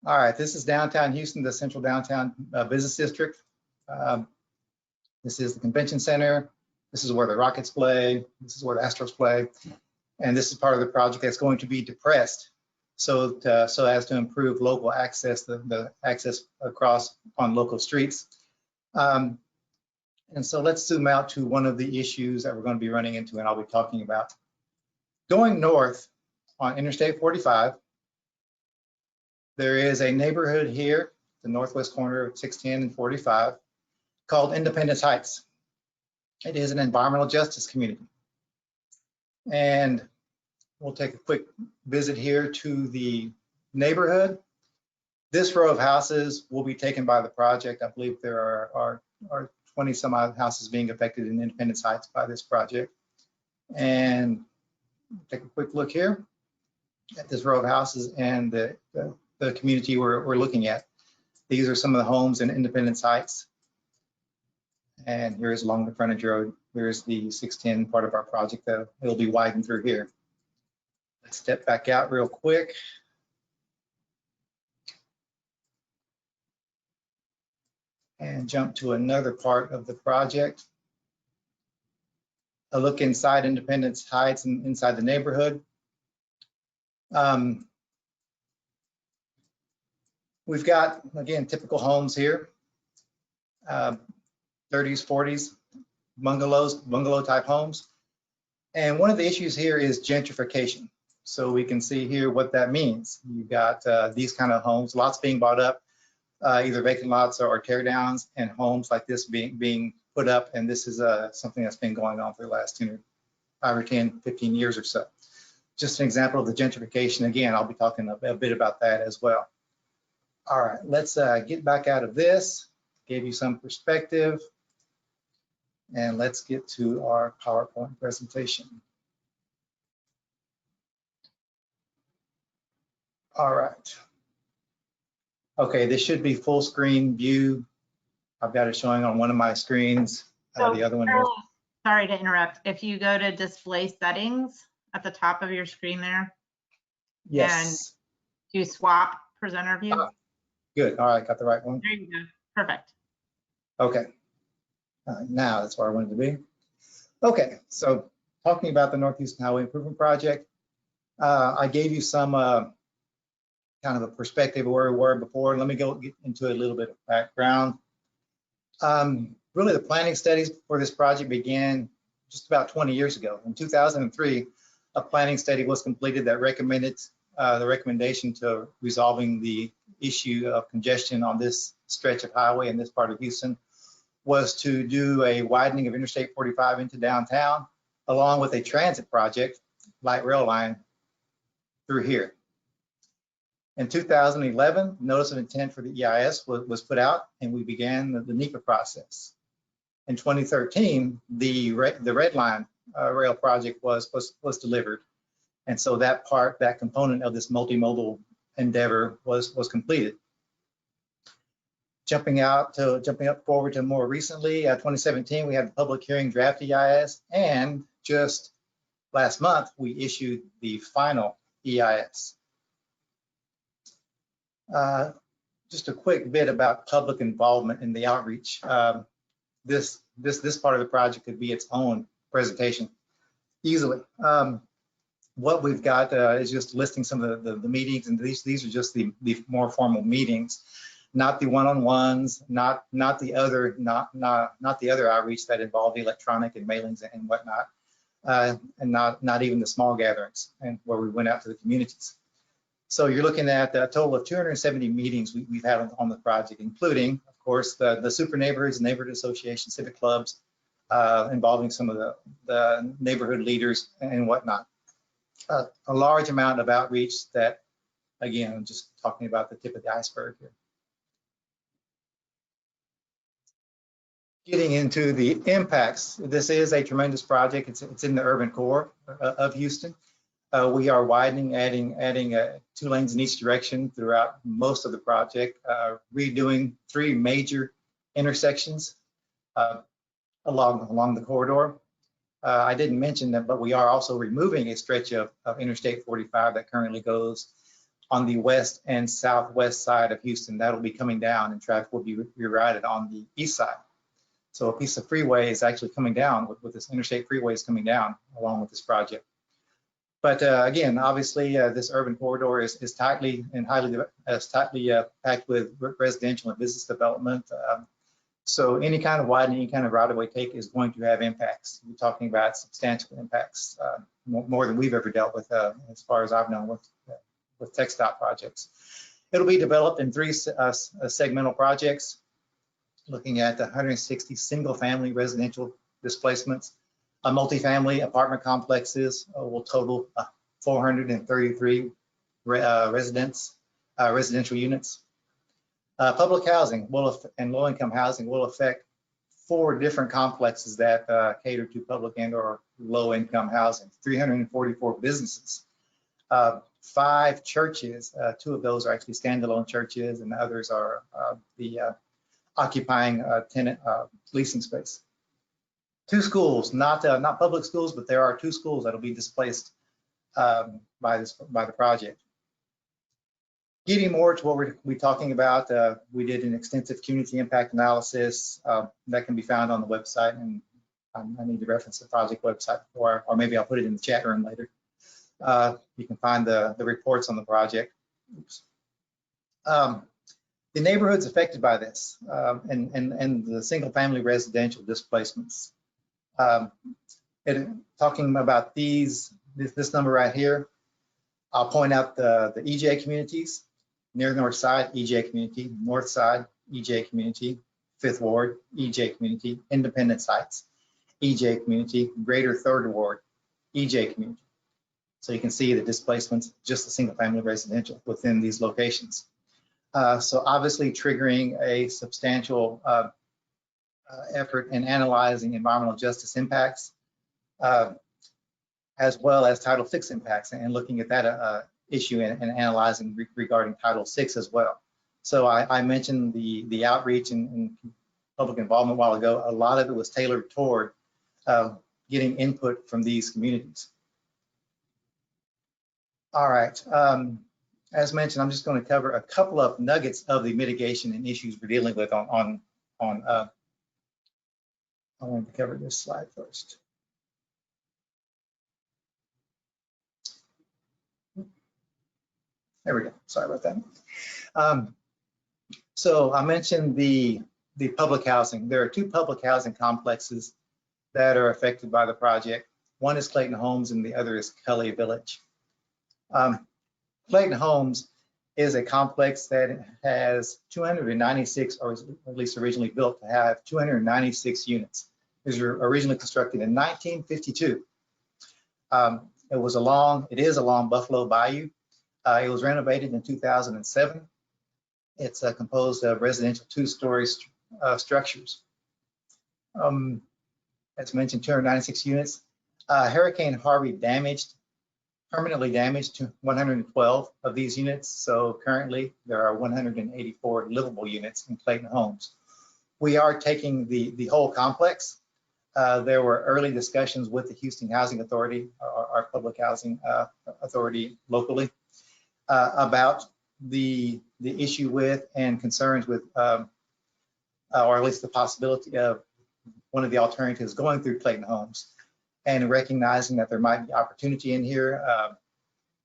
All right, this is downtown Houston, the central downtown business district. This is the convention center. This is where the Rockets play. This is where the Astros play. And this is part of the project that's going to be depressed so as to improve local access, the access across on local streets. And so let's zoom out to one of the issues that we're going to be running into and I'll be talking about. Going north on Interstate 45, there is a neighborhood here, the northwest corner of 610 and 45, called Independence Heights. It is an environmental justice community. And we'll take a quick visit here to the neighborhood. This row of houses will be taken by the project. I believe there are 20 some odd houses being affected in Independence Heights by this project. And take a quick look here at this row of houses and the community we're looking at. These are some of the homes in Independence Heights. And here's along the frontage road. Here's the 610 part of our project that it'll be widened through here. Let's step back out real quick. And jump to another part of the project. A look inside Independence Heights and inside the neighborhood. We've got, again, typical homes here. 30s, 40s, bungalow type homes. And one of the issues here is gentrification. So we can see here what that means. You've got these kind of homes, lots being bought up, either vacant lots or tear downs, and homes like this being put up. And this is something that's been going on for the last 5 or 10, 15 years or so. Just an example of the gentrification. Again, I'll be talking a bit about that as well. All right, let's get back out of this. Gave you some perspective. And let's get to our PowerPoint presentation. All right. Okay, this should be full screen view. I've got it showing on one of my screens. The other one is. Sorry to interrupt. If you go to display settings at the top of your screen there. Yes. And do swap presenter view. Good. All right, got the right one. There you go. Perfect. Okay. Now that's where I wanted to be. Okay, so talking about the North Houston Highway Improvement Project, I gave you some kind of a perspective of where we were before. Let me get into a little bit of background. Really, the planning studies for this project began just about 20 years ago. In 2003, a planning study was completed that recommended the recommendation to resolving the issue of congestion on this stretch of highway in this part of Houston was to do a widening of Interstate 45 into downtown, along with a transit project, light rail line, through here. In 2011, notice of intent for the EIS was put out, and we began the NEPA process. In 2013, the red line rail project was delivered, and so that component of this multimodal endeavor was completed. Jumping up forward to more recently, 2017, we had the public hearing draft EIS, and just last month we issued the final EIS. Just a quick bit about public involvement in the outreach. This part of the project could be its own presentation easily. what we've got is just listing some of the meetings, and these are just the more formal meetings, not the one-on-ones, not the other outreach that involve electronic and mailings and whatnot, and not even the small gatherings and where we went out to the communities. So you're looking at a total of 270 meetings we've had on the project, including, of course, the super neighborhoods, neighborhood associations, civic clubs, involving some of the neighborhood leaders and whatnot. A large amount of outreach that, again, I'm just talking about the tip of the iceberg here. Getting into the impacts, this is a tremendous project. It's in the urban core of Houston. We are widening, adding 2 lanes in each direction throughout most of the project, redoing 3 major intersections along the corridor. I didn't mention that, but we are also removing a stretch of Interstate 45 that currently goes on the west and southwest side of Houston. That'll be coming down, and traffic will be rerouted on the east side. So a piece of freeway is actually coming down with this interstate freeway is coming down along with this project. But again, obviously, this urban corridor is tightly and highly packed with residential and business development. So any kind of widening, any kind of right-of-way take is going to have impacts. We're talking about substantial impacts, more than we've ever dealt with, as far as I've known with TxDOT projects. It'll be developed in 3 segmental projects, looking at 160 single-family residential displacements. Multifamily apartment complexes will total 433 residential units. Public housing and low-income housing will affect 4 different complexes that cater to public and or low-income housing. 344 businesses, 5 churches. 2 of those are actually standalone churches, and the others are the occupying tenant leasing space. 2 schools, not public schools, but there are 2 schools that will be displaced by the project. Getting more to what we're talking about, we did an extensive community impact analysis that can be found on the website, and I need to reference the project website before, or maybe I'll put it in the chat room later. You can find the reports on the project. Oops. The neighborhoods affected by this and the single-family residential displacements. Talking about this number right here, I'll point out the EJ communities. Near North Side, EJ community. North Side, EJ community. 5th Ward, EJ community. Independent sites, EJ community. Greater 3rd Ward, EJ community. So you can see the displacements, just the single-family residential within these locations. So obviously triggering a substantial effort in analyzing environmental justice impacts, as well as Title VI impacts, and looking at that issue and analyzing regarding Title VI as well. So I mentioned the outreach and public involvement a while ago. A lot of it was tailored toward getting input from these communities. All right. As mentioned, I'm just going to cover a couple of nuggets of the mitigation and issues we're dealing with I wanted to cover this slide first. There we go. Sorry about that. So I mentioned the public housing. There are 2 public housing complexes that are affected by the project. One is Clayton Homes and the other is Kelly Village. Clayton Homes is a complex that has 296, or at least originally built to have 296 units. It was originally constructed in 1952. It is along Buffalo Bayou. It was renovated in 2007. It's composed of residential 2-story structures. As mentioned, 296 units. Hurricane Harvey permanently damaged 112 of these units. So currently there are 184 livable units in Clayton Homes. We are taking the whole complex. There were early discussions with the Houston Housing Authority, our public housing authority locally, about the issue with and concerns with, or at least the possibility of one of the alternatives going through Clayton Homes. and recognizing that there might be opportunity in here,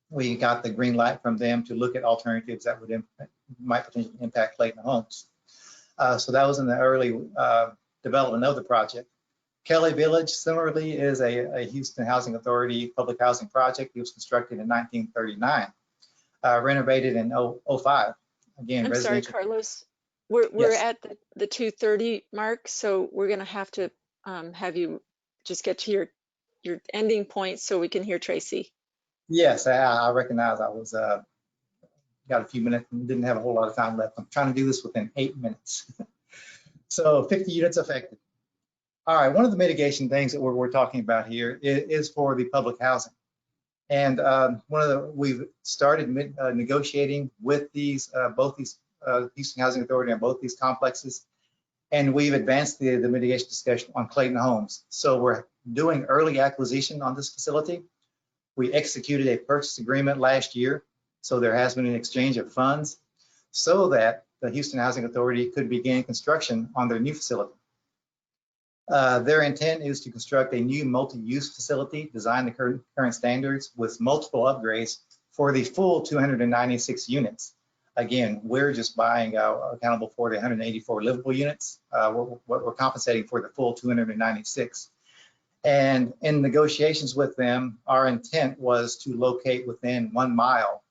we got the green light from them to look at alternatives that would might potentially impact Clayton Homes. So that was in the early development of the project. Kelly Village, similarly, is a Houston Housing Authority public housing project. It was constructed in 1939, renovated in 05. Again, I'm sorry, Carlos. We're Yes. at the 2:30 mark, so we're going to have to have you just get to your ending point so we can hear Tracy. Yes, I recognize I was got a few minutes and didn't have a whole lot of time left. I'm trying to do this within 8 minutes. So 50 units affected. All right, one of the mitigation things that we're talking about here is for the public housing. And we've started negotiating with these both these Houston Housing Authority and both these complexes, and we've advanced the mitigation discussion on Clayton Homes. So we're doing early acquisition on this facility. We executed a purchase agreement last year, so there has been an exchange of funds so that the Houston Housing Authority could begin construction on their new facility. Their intent is to construct a new multi-use facility designed to current standards with multiple upgrades for the full 296 units. Again, we're just buying accountable for the 184 livable units. We're compensating for the full 296. And in negotiations with them, our intent was to locate within 1 mile,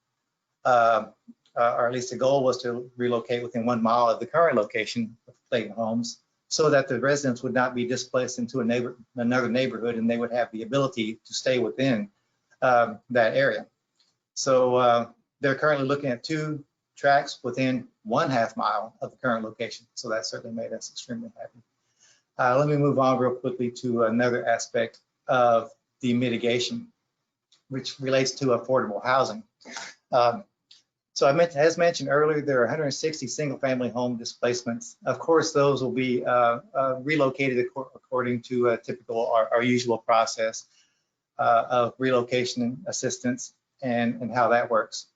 or at least the goal was to relocate within 1 mile of the current location of Clayton Homes, so that the residents would not be displaced into another neighborhood, and they would have the ability to stay within that area. So they're currently looking at 2 tracks within 1/2 mile of the current location. So that certainly made us extremely happy. Let me move on real quickly to another aspect of the mitigation, which relates to affordable housing. So as mentioned earlier, there are 160 single-family home displacements. Of course, those will be relocated according to a typical, our usual process of relocation assistance and how that works.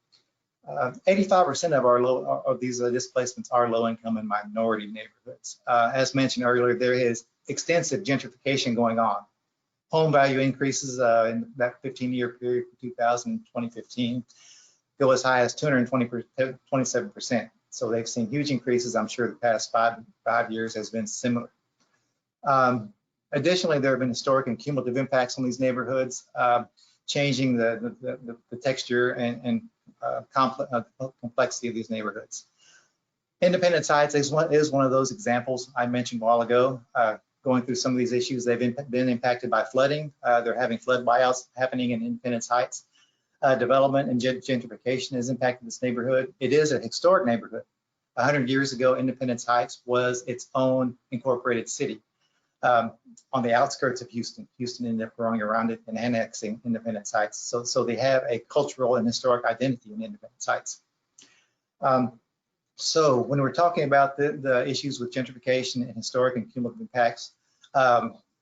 85% of these displacements are low-income and minority neighborhoods. As mentioned earlier, there is extensive gentrification going on. Home value increases in that 15-year period from 2000 to 2015 go as high as 227%. So they've seen huge increases. I'm sure the past five years has been similar. Additionally, there have been historic and cumulative impacts on these neighborhoods, changing the texture and complexity of these neighborhoods. Independence Heights is one of those examples I mentioned a while ago. Going through some of these issues, they've been impacted by flooding. They're having flood buyouts happening in Independence Heights. Development and gentrification has impacted this neighborhood. It is a historic neighborhood. 100 years ago, Independence Heights was its own incorporated city. On the outskirts of Houston. Houston ended up growing around it and annexing Independence Heights. So they have a cultural and historic identity in Independence Heights. So when we're talking about the issues with gentrification and historic and cumulative impacts,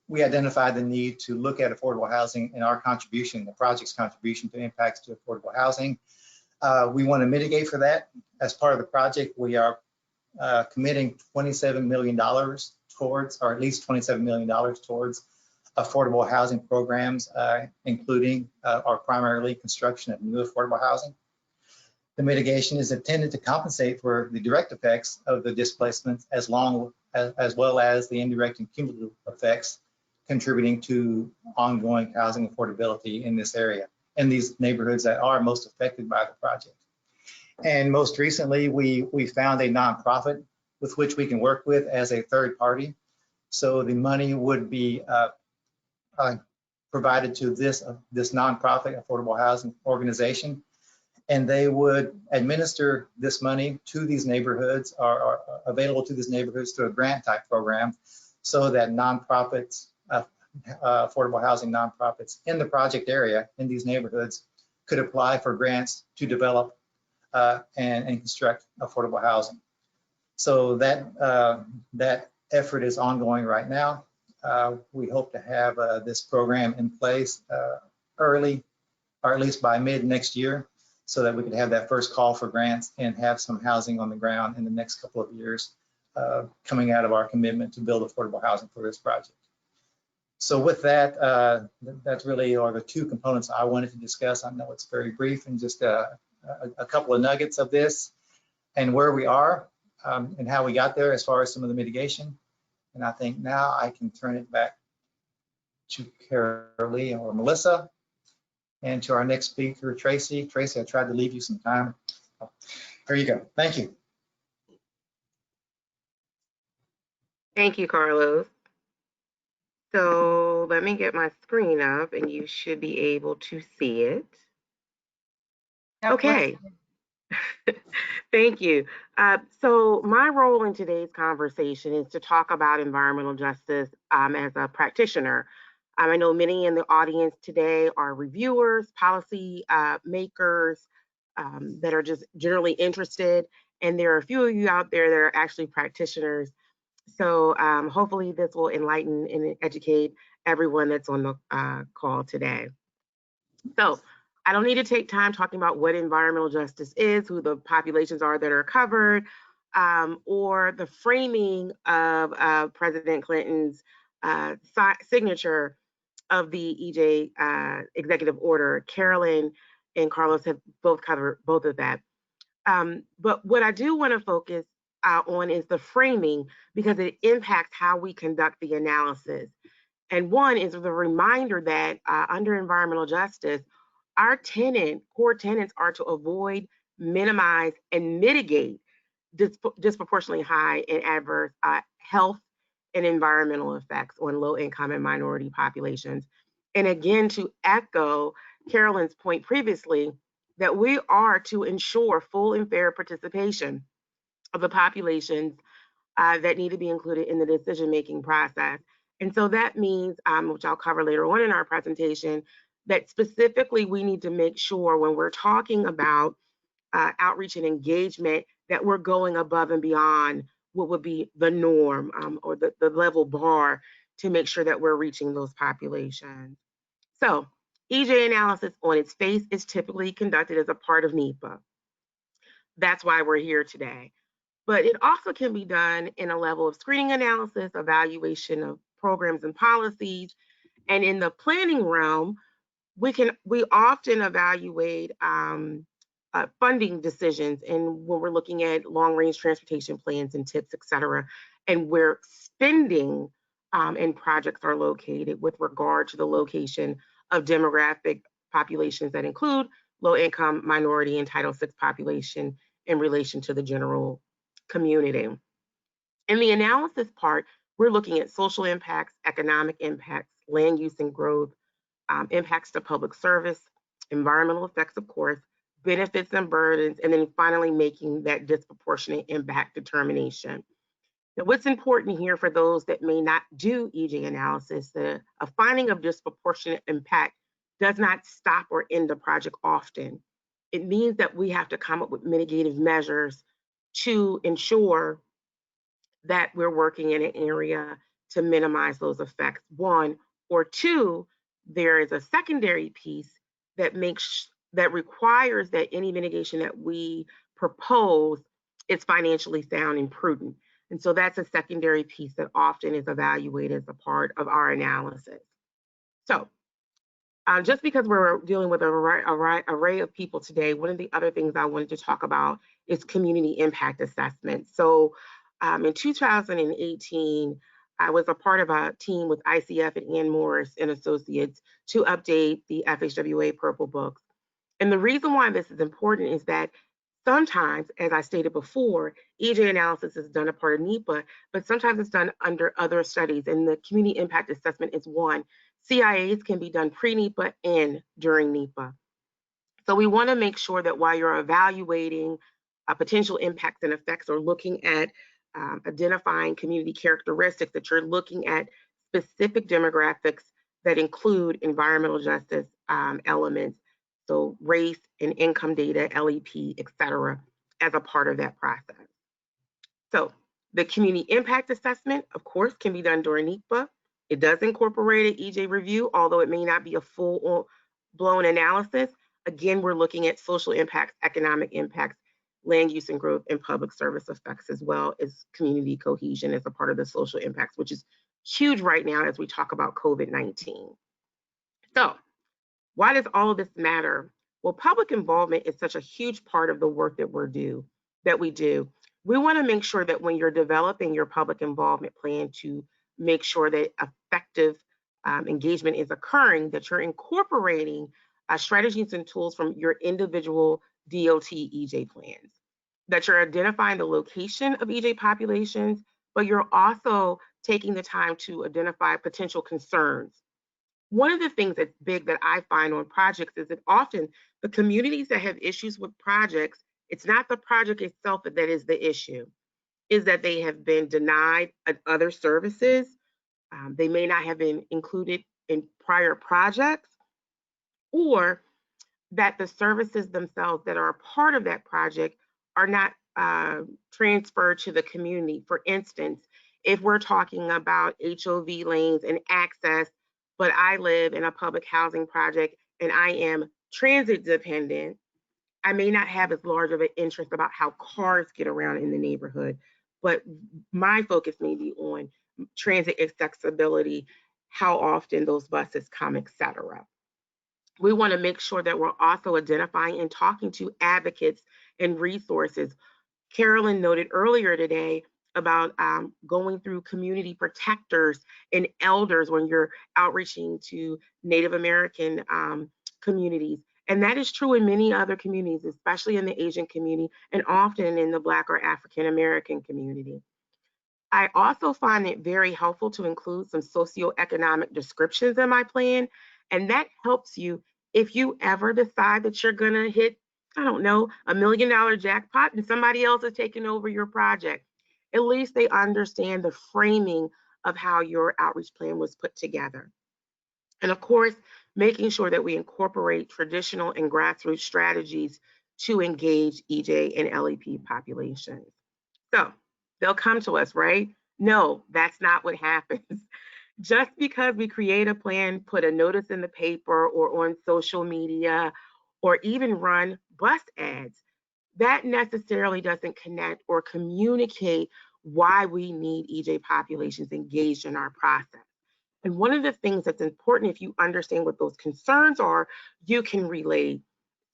we identified the need to look at affordable housing and our contribution, the project's contribution to impacts to affordable housing. We want to mitigate for that. As part of the project, we are committing $27 million towards, or at least $27 million towards affordable housing programs, including or primarily construction of new affordable housing. The mitigation is intended to compensate for the direct effects of the displacement as well as the indirect and cumulative effects contributing to ongoing housing affordability in this area, in these neighborhoods that are most affected by the project. And most recently, we found a nonprofit with which we can work with as a third party. So the money would be provided to this nonprofit affordable housing organization, and they would administer this money to these neighborhoods, or available to these neighborhoods through a grant type program, so that nonprofits, affordable housing nonprofits in the project area in these neighborhoods could apply for grants to develop and construct affordable housing. So that effort is ongoing right now. We hope to have this program in place early, or at least by mid next year, so that we could have that first call for grants and have some housing on the ground in the next couple of years, coming out of our commitment to build affordable housing for this project. So with that, that's really are the two components I wanted to discuss. I know it's very brief and just a couple of nuggets of this and where we are and how we got there as far as some of the mitigation. And I think now I can turn it back to Carolee or Melissa and to our next speaker, Tracy. Tracy, I tried to leave you some time. Here you go. Thank you. Thank you, Carlos. So let me get my screen up and you should be able to see it. Yep, Okay. Thank you. So my role in today's conversation is to talk about environmental justice as a practitioner. I know many in the audience today are reviewers, policy makers that are just generally interested, and there are a few of you out there that are actually practitioners. So hopefully this will enlighten and educate everyone that's on the call today. So I don't need to take time talking about what environmental justice is, who the populations are that are covered, or the framing of President Clinton's signature of the EJ executive order. Carolyn and Carlos have both covered both of that. But what I do want to focus on is the framing because it impacts how we conduct the analysis. And one is the reminder that under environmental justice, our core tenets are to avoid, minimize, and mitigate disproportionately high and adverse health and environmental effects on low-income and minority populations. And again, to echo Carolyn's point previously, that we are to ensure full and fair participation of the populations that need to be included in the decision-making process. And so that means, which I'll cover later on in our presentation, that specifically we need to make sure when we're talking about outreach and engagement that we're going above and beyond what would be the norm or the level bar to make sure that we're reaching those populations. So EJ analysis on its face is typically conducted as a part of NEPA. That's why we're here today. But it also can be done in a level of screening analysis, evaluation of programs and policies. And in the planning realm, we often evaluate funding decisions and when we're looking at long-range transportation plans and tips, et cetera, and where spending and projects are located with regard to the location of demographic populations that include low-income, minority, and Title VI population in relation to the general community. In the analysis part, we're looking at social impacts, economic impacts, land use and growth, impacts to public service, environmental effects, of course, benefits and burdens, and then finally making that disproportionate impact determination. Now, what's important here for those that may not do EJ analysis, a finding of disproportionate impact does not stop or end a project often. It means that we have to come up with mitigative measures to ensure that we're working in an area to minimize those effects, one, or two, there is a secondary piece that requires that any mitigation that we propose is financially sound and prudent. And so that's a secondary piece that often is evaluated as a part of our analysis. So just because we're dealing with an array of people today, one of the other things I wanted to talk about is community impact assessment. So in 2018, I was a part of a team with ICF and Ann Morris and Associates to update the FHWA Purple Books. And the reason why this is important is that sometimes, as I stated before, EJ analysis is done a part of NEPA, but sometimes it's done under other studies, and the community impact assessment is one. CIAs can be done pre-NEPA and during NEPA. So we want to make sure that while you're evaluating potential impacts and effects or looking at identifying community characteristics, that you're looking at specific demographics that include environmental justice elements, so race and income data, LEP, et cetera, as a part of that process. So the community impact assessment, of course, can be done during NEPA. It does incorporate an EJ review, although it may not be a full-blown analysis. Again, we're looking at social impacts, economic impacts, land use and growth, and public service effects, as well as community cohesion as a part of the social impacts, which is huge right now as we talk about COVID-19. So why does all of this matter? Well, public involvement is such a huge part of the work that we do. We want to make sure that when you're developing your public involvement plan to make sure that effective engagement is occurring, that you're incorporating strategies and tools from your individual DOT EJ plans, that you're identifying the location of EJ populations, but you're also taking the time to identify potential concerns. One of the things that's big that I find on projects is that often the communities that have issues with projects, it's not the project itself that is the issue, is that they have been denied other services. They may not have been included in prior projects, or that the services themselves that are a part of that project are not transferred to the community. For instance, if we're talking about HOV lanes and access, but I live in a public housing project and I am transit dependent, I may not have as large of an interest about how cars get around in the neighborhood, but my focus may be on transit accessibility, how often those buses come, etc. We want to make sure that we're also identifying and talking to advocates and resources. Carolyn noted earlier today about going through community protectors and elders when you're outreaching to Native American communities. And that is true in many other communities, especially in the Asian community and often in the Black or African American community. I also find it very helpful to include some socioeconomic descriptions in my plan, and that helps you if you ever decide that you're gonna hit, I don't know, $1 million jackpot and somebody else is taking over your project. At least they understand the framing of how your outreach plan was put together. And of course, making sure that we incorporate traditional and grassroots strategies to engage EJ and LEP populations. So they'll come to us, right? No, that's not what happens. Just because we create a plan, put a notice in the paper or on social media, or even run bus ads, that necessarily doesn't connect or communicate why we need EJ populations engaged in our process. And one of the things that's important, if you understand what those concerns are, you can relate.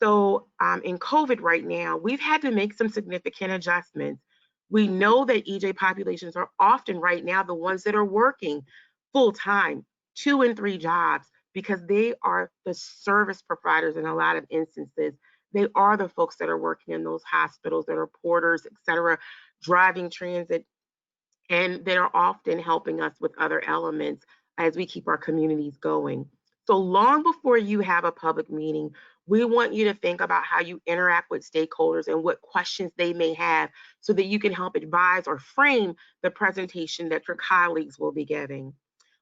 So in COVID right now, we've had to make some significant adjustments. We know that EJ populations are often right now the ones that are working full time, 2 and 3 jobs, because they are the service providers in a lot of instances. They are the folks that are working in those hospitals, that are porters, et cetera, driving transit, and they're often helping us with other elements as we keep our communities going. So long before you have a public meeting, we want you to think about how you interact with stakeholders and what questions they may have so that you can help advise or frame the presentation that your colleagues will be giving.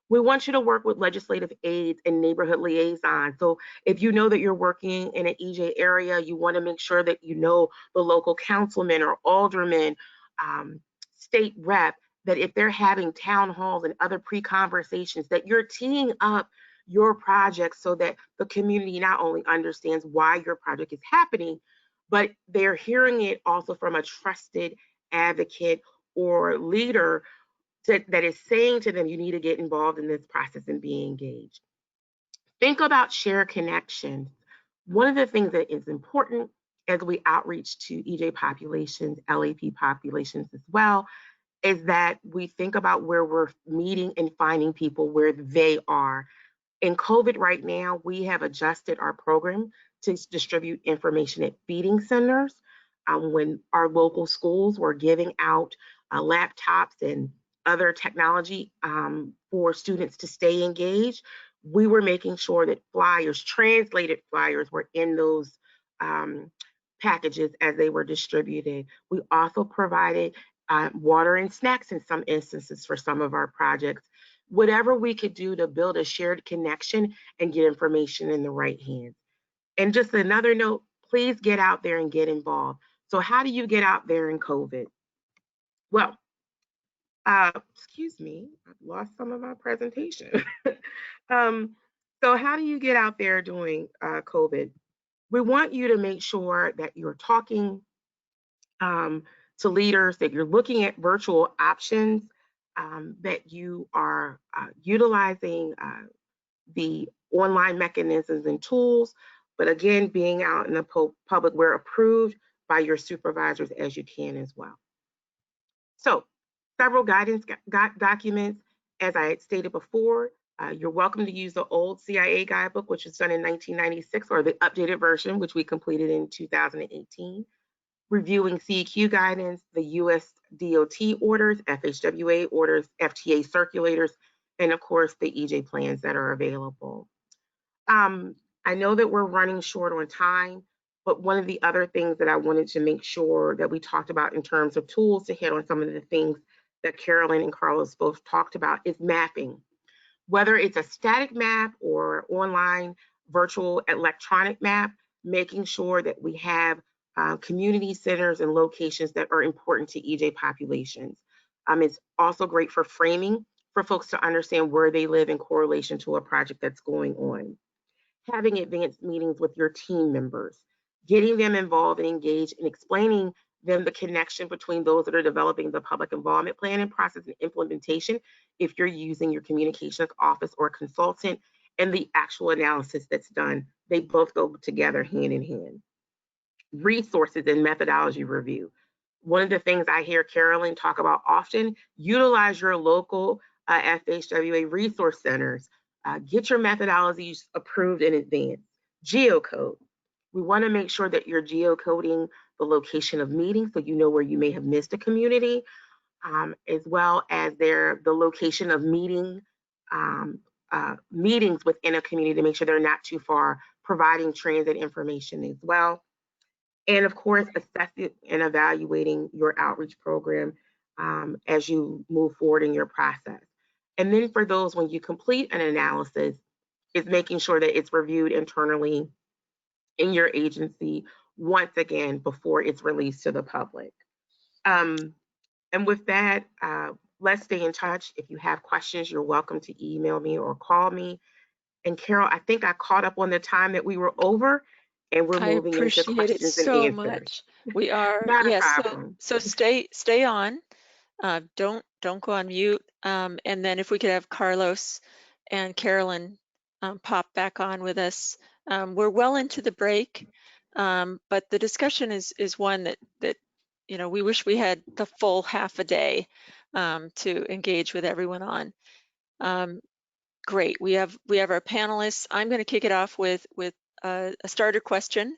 We want you to work with legislative aides and neighborhood liaisons. So if you know that you're working in an EJ area, you want to make sure that you know the local councilman or alderman, state rep, that if they're having town halls and other pre-conversations, that you're teeing up your project so that the community not only understands why your project is happening, but they're hearing it also from a trusted advocate or leader that is saying to them, you need to get involved in this process and be engaged. Think about shared connections. One of the things that is important as we outreach to EJ populations, LEP populations as well, is that we think about where we're meeting and finding people where they are. In COVID right now, we have adjusted our program to distribute information at feeding centers. When our local schools were giving out laptops and other technology for students to stay engaged, we were making sure that flyers, translated flyers, were in those packages as they were distributed. We also provided water and snacks in some instances for some of our projects. Whatever we could do to build a shared connection and get information in the right hands. And just another note, please get out there and get involved. So how do you get out there in COVID? Well, excuse me, I've lost some of my presentation. So how do you get out there during COVID? We want you to make sure that you're talking to leaders, that you're looking at virtual options. that you are utilizing the online mechanisms and tools, but again, being out in the public where approved by your supervisors as you can as well. So several guidance documents, as I had stated before, you're welcome to use the old CIA guidebook, which was done in 1996, or the updated version, which we completed in 2018. Reviewing CEQ guidance, the US DOT orders, FHWA orders, FTA circulators, and of course the EJ plans that are available. I know that we're running short on time, but one of the other things that I wanted to make sure that we talked about in terms of tools to hit on some of the things that Carolyn and Carlos both talked about is mapping. Whether it's a static map or online virtual electronic map, making sure that we have community centers and locations that are important to EJ populations. It's also great for framing for folks to understand where they live in correlation to a project that's going on. Having advanced meetings with your team members, getting them involved and engaged, and explaining them the connection between those that are developing the public involvement planning process and implementation, if you're using your communications office or consultant, and the actual analysis that's done. They both go together hand in hand. Resources and methodology review. One of the things I hear Carolyn talk about often, utilize your local FHWA resource centers. Get your methodologies approved in advance. Geocode. We want to make sure that you're geocoding the location of meetings so you know where you may have missed a community, as well as the location of meetings within a community to make sure they're not too far, providing transit information as well. And of course, assessing and evaluating your outreach program as you move forward in your process. And then for those, when you complete an analysis, is making sure that it's reviewed internally in your agency once again before it's released to the public. And with that, let's stay in touch. If you have questions, you're welcome to email me or call me. And Carol, I think I caught up on the time that we were over, and we're moving into questions it so and answers. much. We are, Not yes. a problem. So stay on. Don't go on mute. And then if we could have Carlos and Carolyn pop back on with us. We're well into the break, but the discussion is one that we wish we had the full half a day to engage with everyone on. Great. We have our panelists. I'm going to kick it off with a starter question.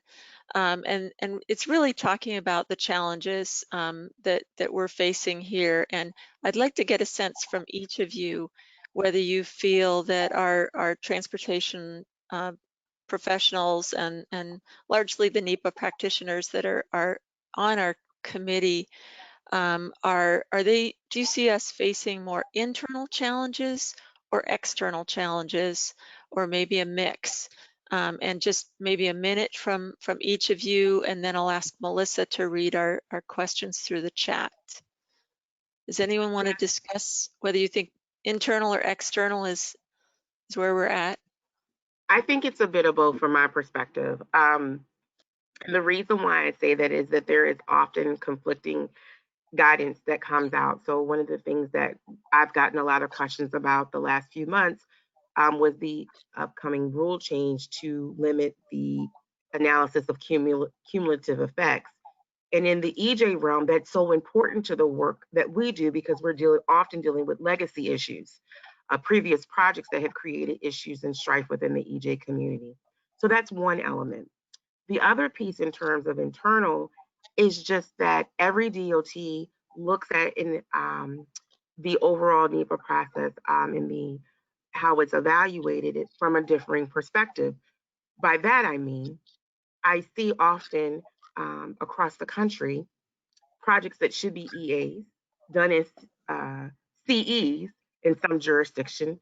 And it's really talking about the challenges that we're facing here. And I'd like to get a sense from each of you whether you feel that our transportation professionals and largely the NEPA practitioners that are on our committee, do you see us facing more internal challenges or external challenges, or maybe a mix? And just maybe a minute from each of you, and then I'll ask Melissa to read our questions through the chat. Does anyone want to discuss whether you think internal or external is where we're at? I think it's a bit of both from my perspective. And the reason why I say that is that there is often conflicting guidance that comes out. So one of the things that I've gotten a lot of questions about the last few months was the upcoming rule change to limit the analysis of cumulative effects. And in the EJ realm, that's so important to the work that we do because we're often dealing with legacy issues, previous projects that have created issues and strife within the EJ community. So that's one element. The other piece in terms of internal is just that every DOT looks at in the overall NEPA process and how it's evaluated it from a differing perspective. By that I mean, I see often across the country projects that should be EAs done as CEs in some jurisdiction.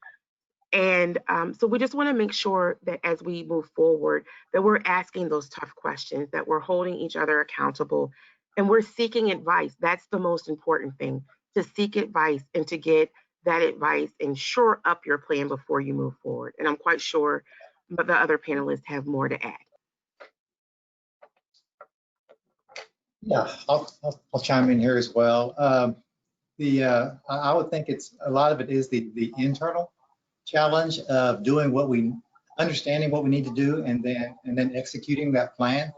And so we just want to make sure that as we move forward, that we're asking those tough questions, that we're holding each other accountable, and we're seeking advice. That's the most important thing, to seek advice and to get that advice and shore up your plan before you move forward. And I'm quite sure the other panelists have more to add. Yeah, I'll chime in here as well. I would think it's a lot of it is the internal challenge of doing understanding what we need to do, and then executing that plan.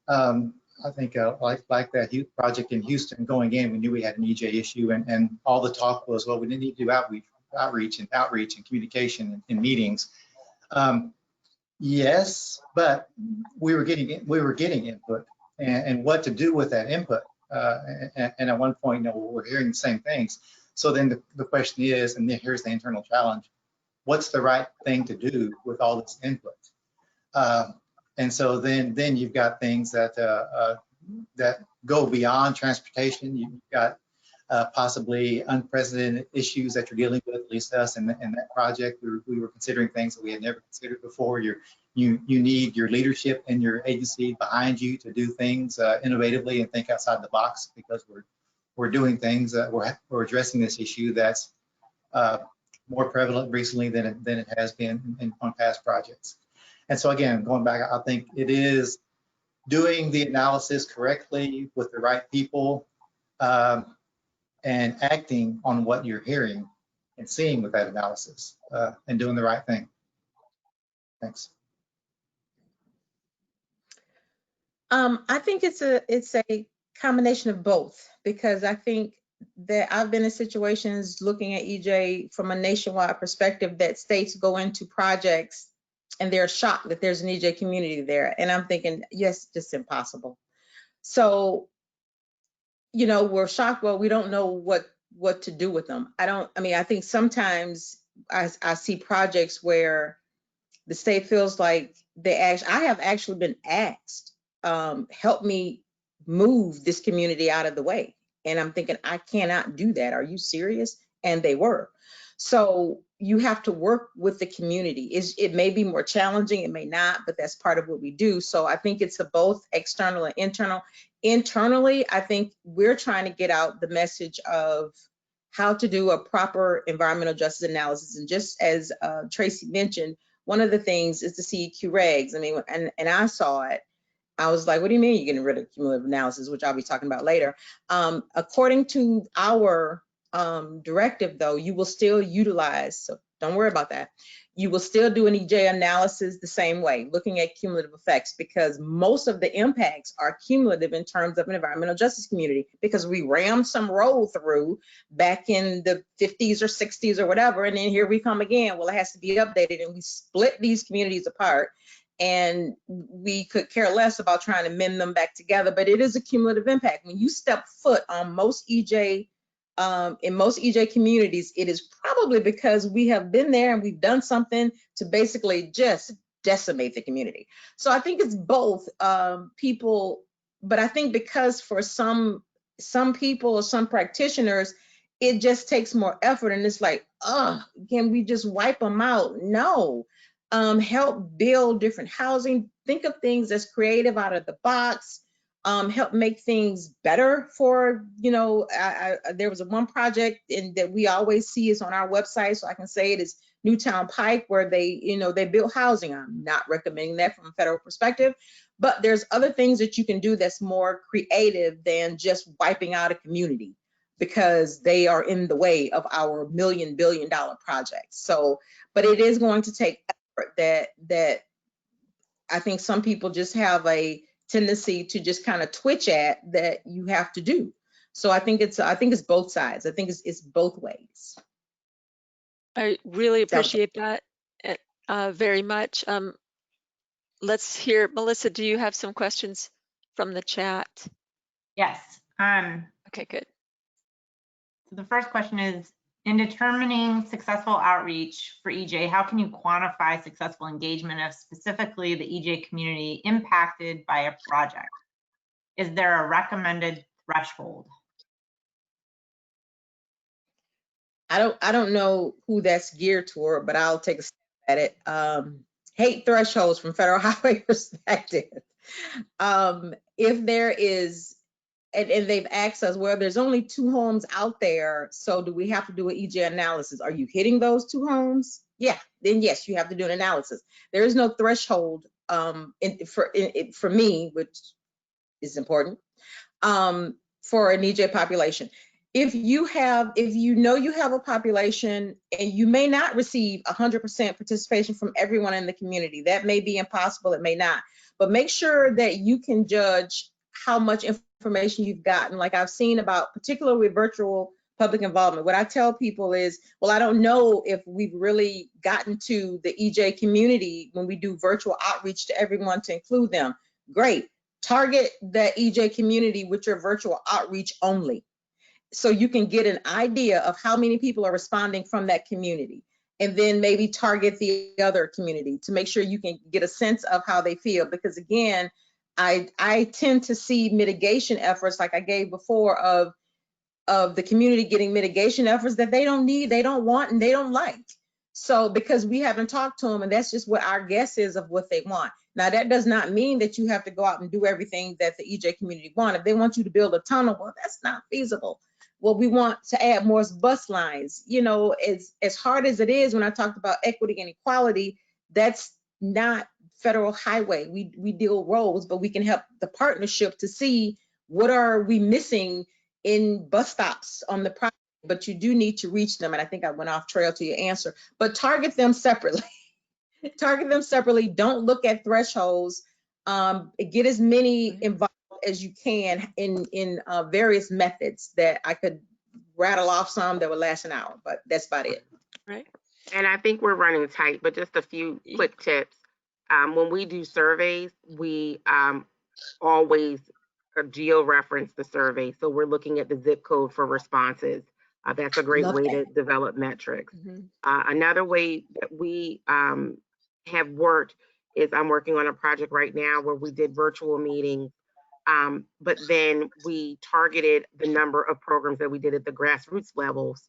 I think like that project in Houston going in, we knew we had an EJ issue, and all the talk was, well, we didn't need to do outreach and communication and meetings. Yes, but we were getting input and what to do with that input. And at one point, we're hearing the same things. So then the question is, and then here's the internal challenge: what's the right thing to do with all this input? And so then you've got things that go beyond transportation. You've got possibly unprecedented issues that you're dealing with, at least us in that project. We were considering things that we had never considered before. You need your leadership and your agency behind you to do things innovatively and think outside the box, because we're doing things that we're addressing this issue that's more prevalent recently than it has been on past projects. And so again, going back, I think it is doing the analysis correctly with the right people, and acting on what you're hearing and seeing with that analysis, and doing the right thing. Thanks. I think it's a combination of both, because I think that I've been in situations looking at EJ from a nationwide perspective that states go into projects and they're shocked that there's an EJ community there. And I'm thinking, yes, just impossible. So, we're shocked. Well, we don't know what to do with them. I think sometimes I see projects where the state feels like I have actually been asked, help me move this community out of the way. And I'm thinking, I cannot do that. Are you serious? And they were. So you have to work with the community. It may be more challenging, it may not, but that's part of what we do. So I think it's both external and internal. Internally, I think we're trying to get out the message of how to do a proper environmental justice analysis. And just as Tracy mentioned, one of the things is the CEQ regs. And I saw it. I was like, what do you mean you're getting rid of cumulative analysis, which I'll be talking about later. According to our directive, though, you will still utilize, so don't worry about that. You will still do an EJ analysis the same way, looking at cumulative effects, because most of the impacts are cumulative in terms of an environmental justice community, because we rammed some road through back in the 50s or 60s or whatever, and then here we come again. Well, it has to be updated, and we split these communities apart. And we could care less about trying to mend them back together, but it is a cumulative impact. When you step foot on most EJ, in most EJ communities, it is probably because we have been there and we've done something to basically just decimate the community. So I think it's both people, but I think because for some people or some practitioners, it just takes more effort, and it's like, can we just wipe them out? No. Help build different housing, think of things as creative, out of the box, help make things better for, there was one project that we always see is on our website, so I can say it is Newtown Pike, where they built housing. I'm not recommending that from a federal perspective, but there's other things that you can do that's more creative than just wiping out a community, because they are in the way of our $1 billion projects. So, but it is going to take that I think some people just have a tendency to just kind of twitch at, that you have to do. So I think it's both sides. I think it's both ways. I really appreciate that very much. Let's hear, Melissa, do you have some questions from the chat? Yes. Okay, good. So the first question is, in determining successful outreach for EJ, how can you quantify successful engagement of specifically the EJ community impacted by a project? Is there a recommended threshold? I don't know who that's geared toward, but I'll take a stab at it. Hate thresholds from federal highway perspective. If there is, and they've asked us, well, there's only 2 homes out there, so do we have to do an EJ analysis? Are you hitting those 2 homes? Yeah, then yes, you have to do an analysis. There is no threshold for me, which is important, for an EJ population. if you know you have a population and you may not receive 100% participation from everyone in the community, that may be impossible, it may not, but make sure that you can judge how much information you've gotten. Like I've seen about, particularly with virtual public involvement, what I tell people is, well, I don't know if we've really gotten to the EJ community when we do virtual outreach to everyone to include them. Great, target the EJ community with your virtual outreach only, so you can get an idea of how many people are responding from that community, and then maybe target the other community to make sure you can get a sense of how they feel. Because again, I tend to see mitigation efforts like I gave before of the community getting mitigation efforts that they don't need, they don't want, and they don't like. So because we haven't talked to them, and that's just what our guess is of what they want. Now, that does not mean that you have to go out and do everything that the EJ community want. If they want you to build a tunnel, well, that's not feasible. Well, we want to add more bus lines. You know, as hard as it is, when I talked about equity and equality, that's not federal highway. We deal roads, but we can help the partnership to see what are we missing in bus stops on the property, but you do need to reach them. And I think I went off trail to your answer, but target them separately. Target them separately. Don't look at thresholds. Get as many involved as you can in various methods that I could rattle off some that would last an hour, but that's about it. Right. And I think we're running tight, but just a few quick tips. When we do surveys, we always geo-reference the survey. So we're looking at the zip code for responses. That's a great way to develop metrics. Another way that we have worked is I'm working on a project right now where we did virtual meetings, but then we targeted the number of programs that we did at the grassroots levels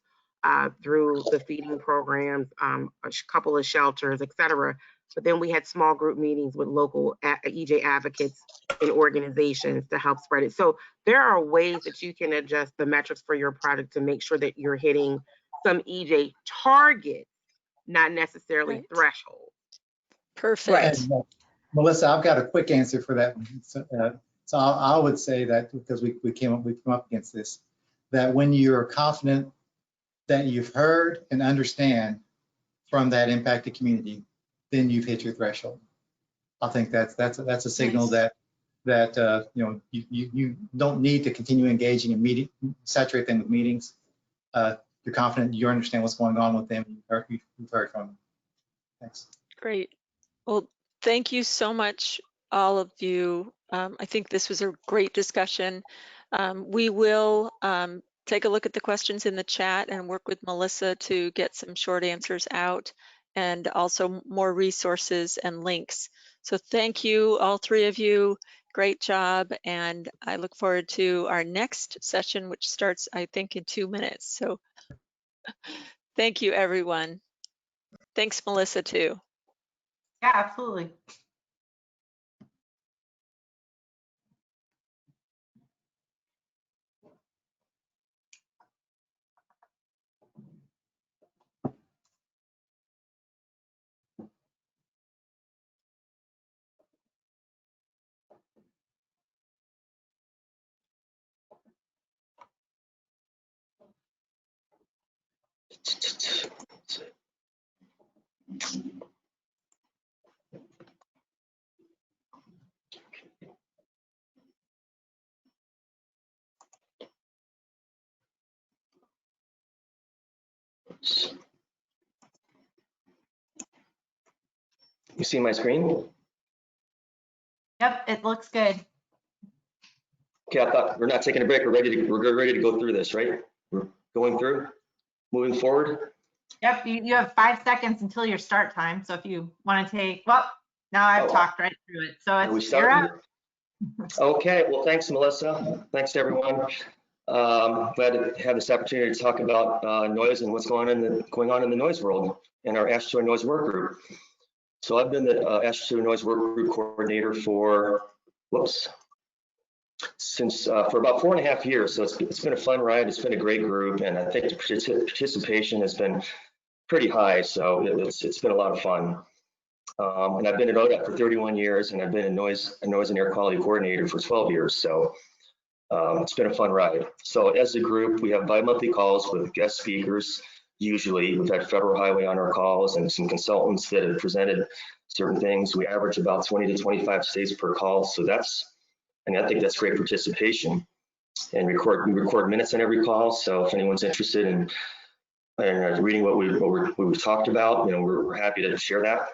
through the feeding programs, a couple of shelters, et cetera. But then we had small group meetings with local EJ advocates and organizations to help spread it. So there are ways that you can adjust the metrics for your product to make sure that you're hitting some EJ targets, not necessarily thresholds. Perfect. And, Melissa, I've got a quick answer for that. So I would say that because we came up against this, that when you're confident that you've heard and understand from that impacted community, then you've hit your threshold. I think that's a signal that you know, you don't need to continue engaging in saturate them with meetings. You're confident you understand what's going on with them. You've heard from them. Thanks. Great. Well, thank you so much, all of you. I think this was a great discussion. We will take a look at the questions in the chat and work with Melissa to get some short answers out, and also more resources and links. So thank you, all three of you. Great job. And I look forward to our next session, which starts, I think, in 2 minutes. So thank you, everyone. Thanks, Melissa, too. Yeah, absolutely. You see my screen? Yep, it looks good. Okay, I thought we're not taking a break. We're ready to go through this, right? We're going through, moving forward. Yep, you have 5 seconds until your start time. So if you want to take, well, now I've talked right through it. So it's you're up. Okay, well, thanks, Melissa. Thanks to everyone. Glad to have this opportunity to talk about noise and what's going on in the noise world in our Asheville Noise Work Group. So I've been the Asheville Noise Work Group coordinator for, since for about 4.5 years. So it's been a fun ride. It's been a great group, and I think the participation has been pretty high. So it's been a lot of fun. And I've been at ODOT for 31 years, and I've been a noise and air quality coordinator for 12 years. So It's been a fun ride. So as a group, we have bi-monthly calls with guest speakers. Usually we've had Federal Highway on our calls and some consultants that have presented certain things. We average about 20 to 25 states per call. So I think that's great participation. And we record minutes on every call. So if anyone's interested in reading what we've talked about, we're happy to share that.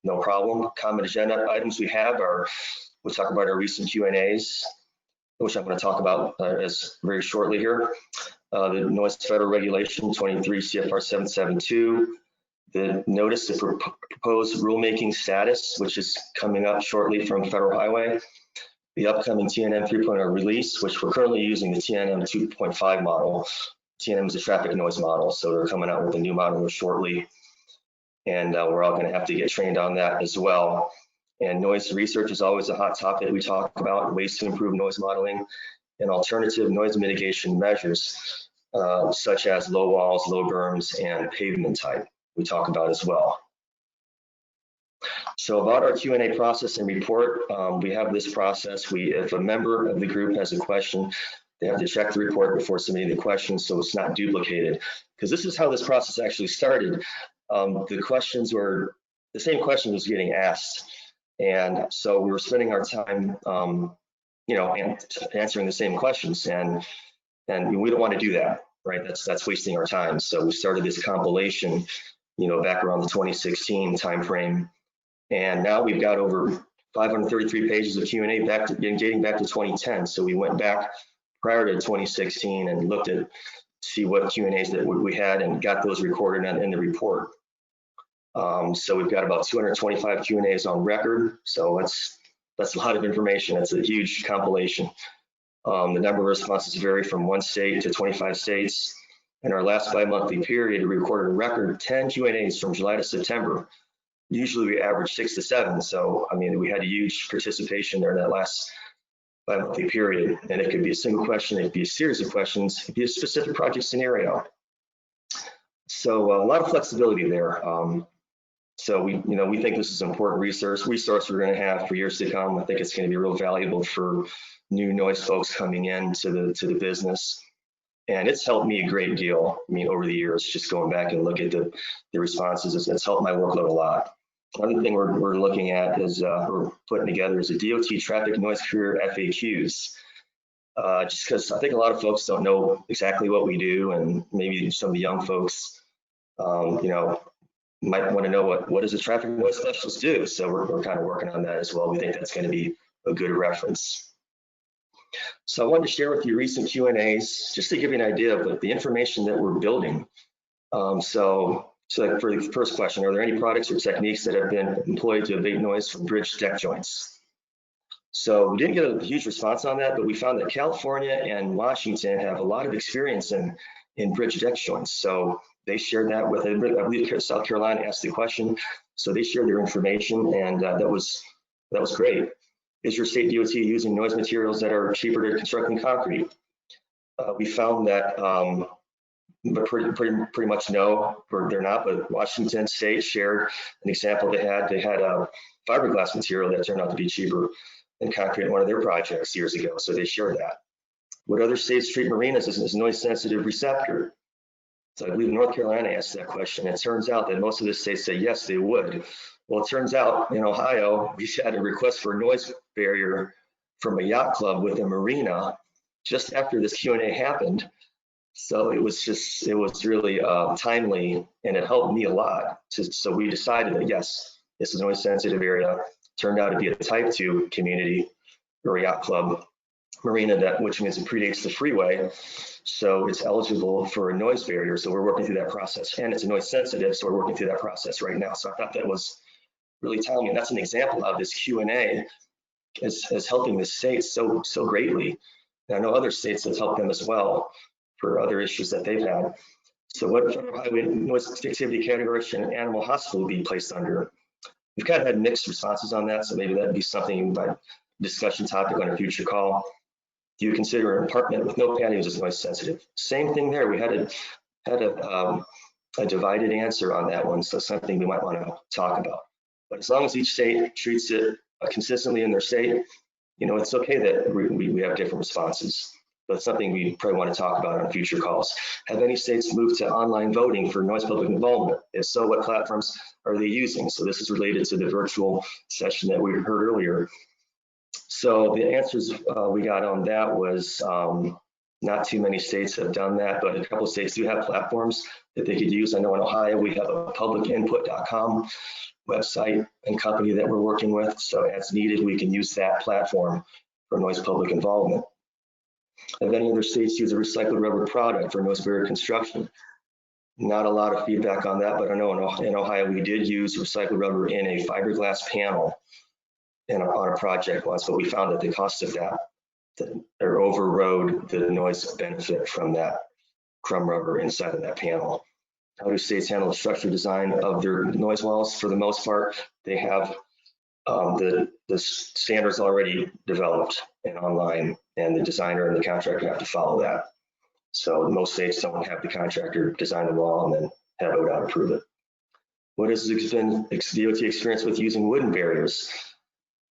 No problem. Common agenda items we have we'll talk about our recent Q&As, which I'm going to talk about very shortly here. The Noise Federal Regulation 23 CFR 772, the notice of proposed rulemaking status, which is coming up shortly from Federal Highway, the upcoming TNM 3.0 release, which we're currently using the TNM 2.5 model. TNM is a traffic noise model, so they're coming out with a new model shortly. And we're all going to have to get trained on that as well. And noise research is always a hot topic we talk about, ways to improve noise modeling and alternative noise mitigation measures, such as low walls, low berms, and pavement type we talk about as well. So about our Q&A process and report, we have this process. If a member of the group has a question, they have to check the report before submitting the question so it's not duplicated. Because this is how this process actually started. The same question was getting asked. And so we were spending our time, answering the same questions. And we don't want to do that, right? That's wasting our time. So we started this compilation, back around the 2016 timeframe. And now we've got over 533 pages of Q&A dating back to 2010. So we went back prior to 2016 and looked at see what Q&As that we had and got those recorded in the report. So we've got about 225 Q&As on record. So that's a lot of information. It's a huge compilation. The number of responses vary from 1 state to 25 states. In our last bi-monthly period, we recorded a record 10 Q&As from July to September. Usually we average 6 to 7. So, we had a huge participation there in that last bi-monthly period. And it could be a single question, it could be a series of questions, it could be a specific project scenario. So a lot of flexibility there. So we think this is an important resource we're going to have for years to come. I think it's going to be real valuable for new noise folks coming into the business. And it's helped me a great deal. Over the years, just going back and look at the responses, it's helped my workload a lot. Another thing we're looking at is we're putting together is a DOT traffic noise career FAQs. Just because I think a lot of folks don't know exactly what we do, and maybe some of the young folks, might want to know what does a traffic noise specialist do. So we're kind of working on that as well. We think that's going to be a good reference. So I wanted to share with you recent Q&As just to give you an idea of the information that we're building. So for the first question, are there any products or techniques that have been employed to abate noise from bridge deck joints? So we didn't get a huge response on that, but we found that California and Washington have a lot of experience in bridge deck joints. So they shared that with, I believe South Carolina asked the question. So they shared their information, and that was great. Is your state DOT using noise materials that are cheaper to construct than concrete? We found that but pretty much no, they're not. But Washington State shared an example they had. They had a fiberglass material that turned out to be cheaper than concrete in one of their projects years ago. So they shared that. Would other states treat marinas as a noise sensitive receptor? So I believe North Carolina asked that question. It turns out that most of the states say yes, they would. Well, it turns out in Ohio, we had a request for a noise barrier from a yacht club with a marina just after this Q&A happened. So it was really timely, and it helped me a lot. So we decided that yes, this is a noise sensitive area. Turned out to be a type 2 community or a yacht club marina, which means it predates the freeway. So it's eligible for a noise barrier. So we're working through that process, and it's a noise sensitive. So we're working through that process right now. So I thought that was really timely. And that's an example of this Q&A is helping the state so greatly. And I know other states have helped them as well for other issues that they've had. So what federal highway noise activity category should an animal hospital be placed under? We've kind of had mixed responses on that, so maybe that'd be something by discussion topic on a future call. Do you consider an apartment with no patios as noise sensitive? Same thing there. We had a divided answer on that one, so something we might want to talk about. But as long as each state treats it consistently in their state, it's okay that we have different responses. but it's something we probably want to talk about on future calls. Have any states moved to online voting for noise public involvement? If so, what platforms are they using? So this is related to the virtual session that we heard earlier. So the answers we got on that was not too many states have done that, but a couple of states do have platforms that they could use. I know in Ohio, we have a publicinput.com website and company that we're working with. So as needed, we can use that platform for noise public involvement. Have any other states use a recycled rubber product for noise barrier construction? Not a lot of feedback on that, but I know in Ohio, we did use recycled rubber in a fiberglass panel on a project once, but we found that the cost of that overrode the noise benefit from that crumb rubber inside of that panel. How do states handle the structure design of their noise walls? For the most part, they have the standards already developed and online, and the designer and the contractor have to follow that. So most states don't have the contractor design the wall and then have ODOT approve it. What has been DOT experience with using wooden barriers?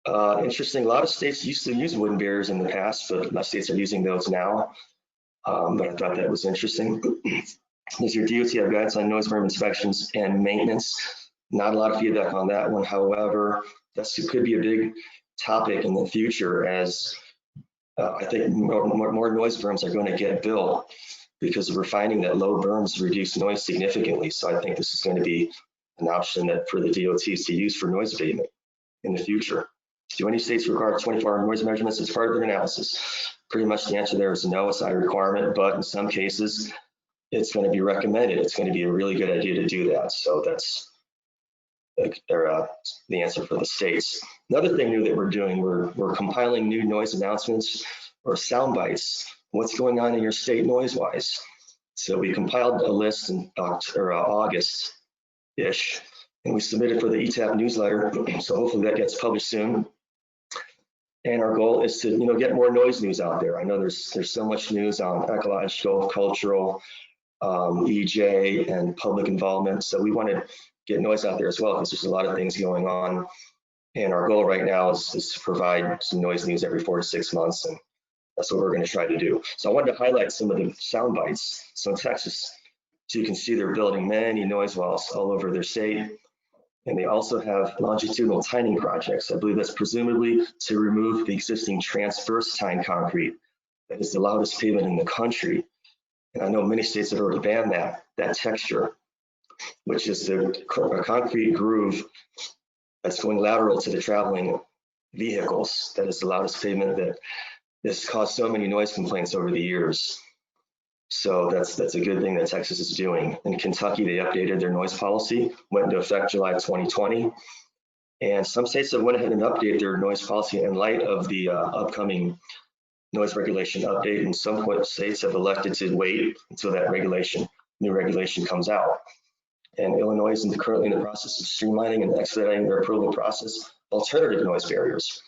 Interesting, a lot of states used to use wooden barriers in the past, but most states are using those now. But I thought that was interesting. Does your DOT have guides on noise berm inspections and maintenance? Not a lot of feedback on that one. However, that could be a big topic in the future, as I think more noise berms are going to get built because we're finding that low berms reduce noise significantly. So I think this is going to be an option that for the DOTs to use for noise abatement in the future. Do any states require 24-hour noise measurements as part of their analysis? Pretty much the answer there is no, it's not a requirement, but in some cases, it's going to be recommended. It's going to be a really good idea to do that. So that's the answer for the states. Another thing new that we're doing, we're compiling new noise announcements or sound bites. What's going on in your state noise-wise? So we compiled a list in August-ish, and we submitted for the ETAP newsletter. So hopefully that gets published soon. And our goal is to, get more noise news out there. I know there's so much news on ecological, cultural, EJ, and public involvement. So we want to get noise out there as well, because there's a lot of things going on. And our goal right now is to provide some noise news every 4 to 6 months, and that's what we're going to try to do. So I wanted to highlight some of the sound bites. So in Texas, so you can see they're building many noise walls all over their state. And they also have longitudinal tining projects. I believe that's presumably to remove the existing transverse tine concrete that is the loudest pavement in the country. And I know many states have already banned that texture, which is the concrete groove that's going lateral to the traveling vehicles. That is the loudest pavement that has caused so many noise complaints over the years. So that's a good thing that Texas is doing. In Kentucky, they updated their noise policy, went into effect July 2020. And some states have went ahead and updated their noise policy in light of the upcoming noise regulation update. And some states have elected to wait until that new regulation comes out. And Illinois is currently in the process of streamlining and expediting their approval process alternative noise barriers.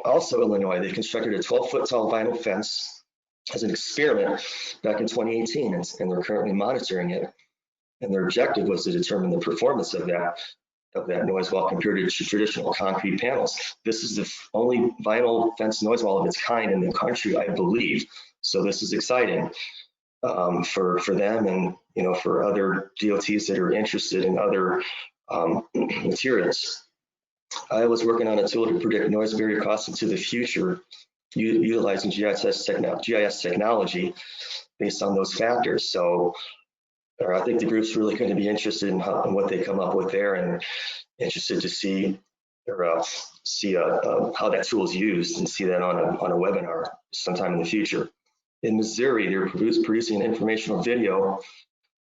Also, Illinois, they constructed a 12-foot tall vinyl fence as an experiment back in 2018, and they're currently monitoring it. And their objective was to determine the performance of that noise wall compared to traditional concrete panels. This is the only vinyl fence noise wall of its kind in the country, I believe. So this is exciting for them, and for other DOTs that are interested in other materials. I was working on a tool to predict noise barrier costs into the future, utilizing GIS technology based on those factors. So I think the group's really going to be interested in what they come up with there, and interested to see how that tool is used, and see that on a webinar sometime in the future. In Missouri, they're producing an informational video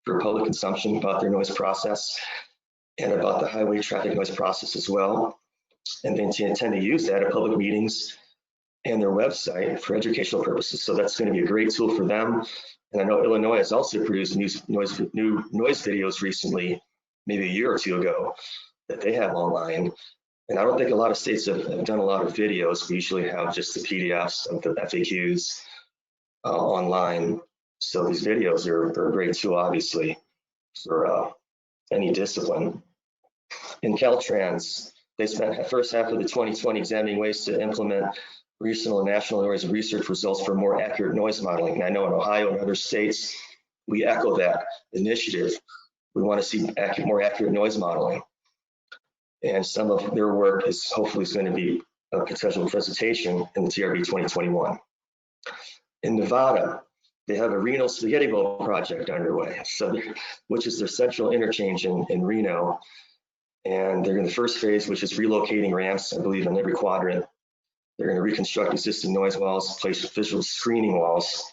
for public consumption about their noise process and about the highway traffic noise process as well. And they intend to use that at public meetings and their website for educational purposes. So that's going to be a great tool for them. And I know Illinois has also produced new noise videos recently, maybe a year or two ago, that they have online. And I don't think a lot of states have done a lot of videos. We usually have just the PDFs of the FAQs online. So these videos are a great tool, obviously, for any discipline. In Caltrans, they spent the first half of the 2020 examining ways to implement regional and national noise research results for more accurate noise modeling. And I know in Ohio and other states, we echo that initiative. We want to see more accurate noise modeling. And some of their work is hopefully going to be a potential presentation in the TRB 2021. In Nevada, they have a Reno Spaghetti Bowl project underway, which is their central interchange in Reno. And they're in the first phase, which is relocating ramps, I believe, in every quadrant. They're going to reconstruct existing noise walls, place visual screening walls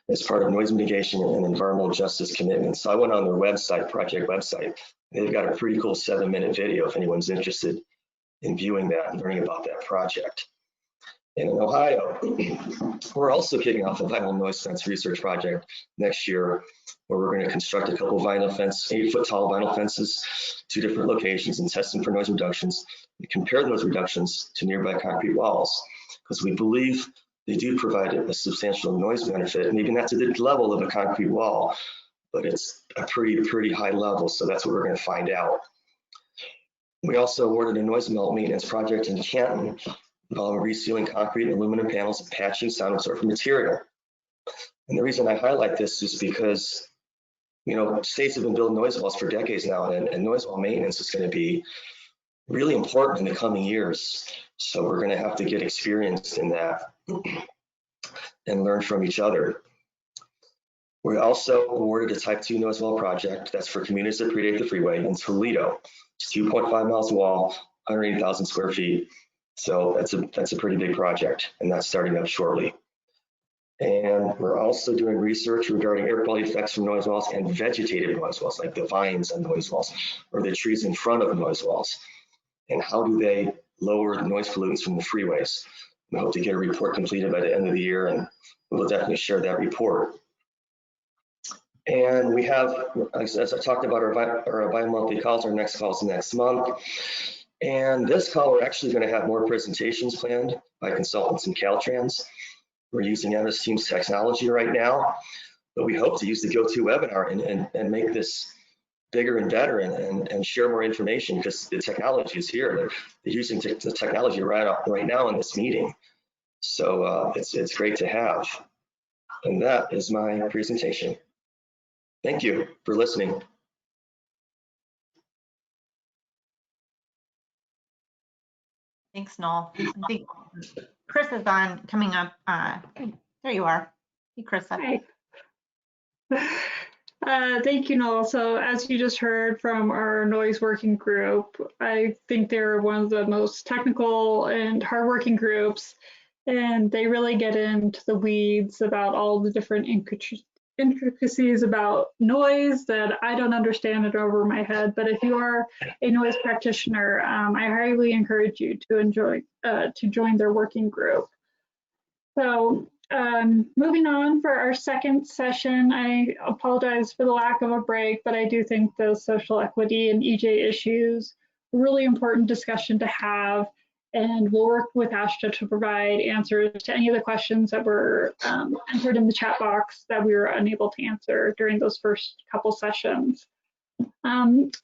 as part of noise mitigation and environmental justice commitments. So I went on their website, project website. They've got a pretty cool 7-minute video if anyone's interested in viewing that and learning about that project. And in Ohio, we're also kicking off a vinyl noise fence research project next year, where we're going to construct a couple vinyl fence, 8-foot tall vinyl fences, 2 different locations, and test them for noise reductions, and compare those reductions to nearby concrete walls, because we believe they do provide a substantial noise benefit, maybe not to the level of a concrete wall, but it's a pretty high level, so that's what we're going to find out. We also awarded a noise melt maintenance project in Canton, involving resealing concrete and aluminum panels and patching sound absorbent material. And the reason I highlight this is because, you know, states have been building noise walls for decades now, and noise wall maintenance is going to be really important in the coming years. So we're going to have to get experienced in that and learn from each other. We also awarded a Type 2 noise wall project that's for communities that predate the freeway in Toledo. It's 2.5 miles wall, 180,000 square feet. So that's a pretty big project, and that's starting up shortly. And we're also doing research regarding air quality effects from noise walls and vegetative noise walls, like the vines on noise walls or the trees in front of noise walls. And how do they lower the noise pollutants from the freeways? We hope to get a report completed by the end of the year, and we'll definitely share that report. And we have, as I talked about, our bi-monthly calls. Our next call is next month. And this call, we're actually going to have more presentations planned by consultants in Caltrans. We're using MS Teams technology right now, but we hope to use the GoToWebinar and make this bigger and better and share more information, because the technology is here. They're using the technology right now in this meeting. So it's great to have. And that is my presentation. Thank you for listening. Thanks, Noel. I think Chris is on coming up. There you are. Hey, Chris. Hi. Thank you, Noel. So as you just heard from our noise working group, I think they're one of the most technical and hardworking groups, and they really get into the weeds about all the different intricacies about noise that I don't understand it over my head. But if you are a noise practitioner, I highly encourage you to join their working group. So moving on for our second session, I apologize for the lack of a break, but I do think the social equity and EJ issues are a really important discussion to have. And we'll work with ASHTO to provide answers to any of the questions that were entered in the chat box that we were unable to answer during those first couple sessions.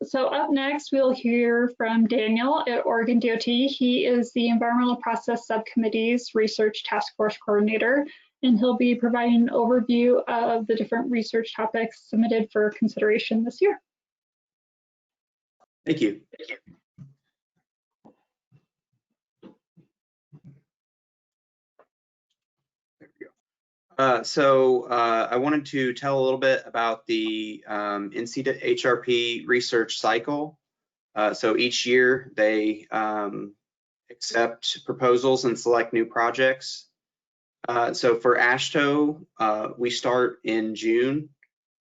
So up next, we'll hear from Daniel at Oregon DOT. He is the Environmental Process Subcommittee's Research Task Force Coordinator, and he'll be providing an overview of the different research topics submitted for consideration this year. Thank you. I wanted to tell a little bit about the NC HRP research cycle. So each year they accept proposals and select new projects. So for ASHTO, we start in June,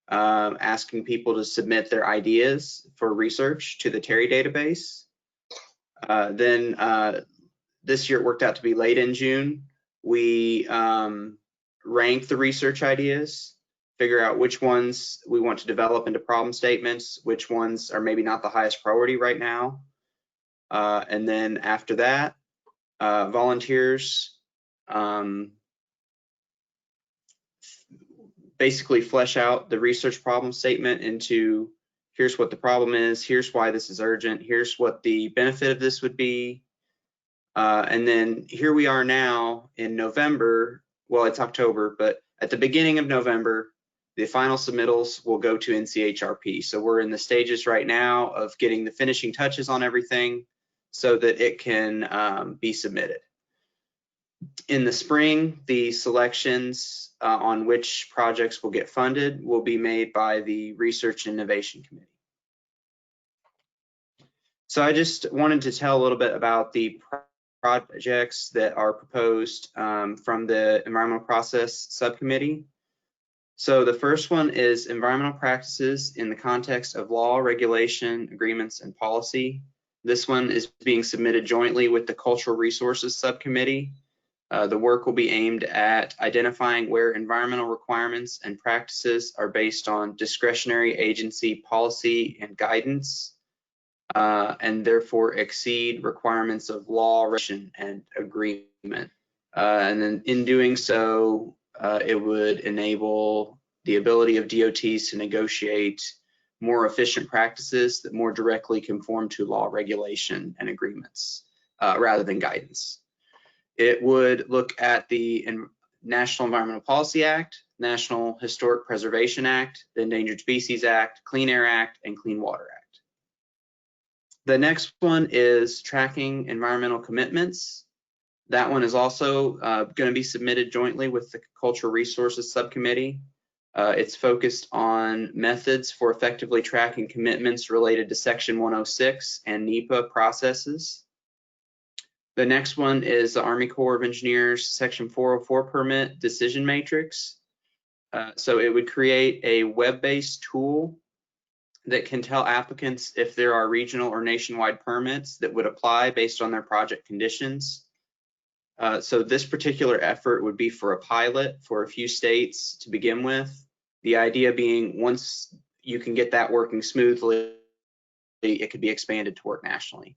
asking people to submit their ideas for research to the Terry database. Then this year it worked out to be late in June. We rank the research ideas, figure out which ones we want to develop into problem statements, which ones are maybe not the highest priority right now. And then after that, volunteers basically flesh out the research problem statement into here's what the problem is, here's why this is urgent, here's what the benefit of this would be, And then here we are now in November. Well, it's October, but at the beginning of November, the final submittals will go to NCHRP. So we're in the stages right now of getting the finishing touches on everything so that it can be submitted. In the spring, the selections on which projects will get funded will be made by the Research and Innovation Committee. So I just wanted to tell a little bit about the projects that are proposed from the Environmental Process Subcommittee. So the first one is environmental practices in the context of law, regulation, agreements, and policy. This one is being submitted jointly with the Cultural Resources Subcommittee. The work will be aimed at identifying where environmental requirements and practices are based on discretionary agency policy and guidance, and therefore exceed requirements of law, regulation, and agreement. And then in doing so, it would enable the ability of DOTs to negotiate more efficient practices that more directly conform to law, regulation, and agreements rather than guidance. It would look at the National Environmental Policy Act, National Historic Preservation Act, the Endangered Species Act, Clean Air Act, and Clean Water Act. The next one is tracking environmental commitments. That one is also going to be submitted jointly with the Cultural Resources Subcommittee. It's focused on methods for effectively tracking commitments related to Section 106 and NEPA processes. The next one is the Army Corps of Engineers Section 404 permit decision matrix. So it would create a web-based tool that can tell applicants if there are regional or nationwide permits that would apply based on their project conditions. So this particular effort would be for a pilot for a few states to begin with. The idea being once you can get that working smoothly, it could be expanded to work nationally.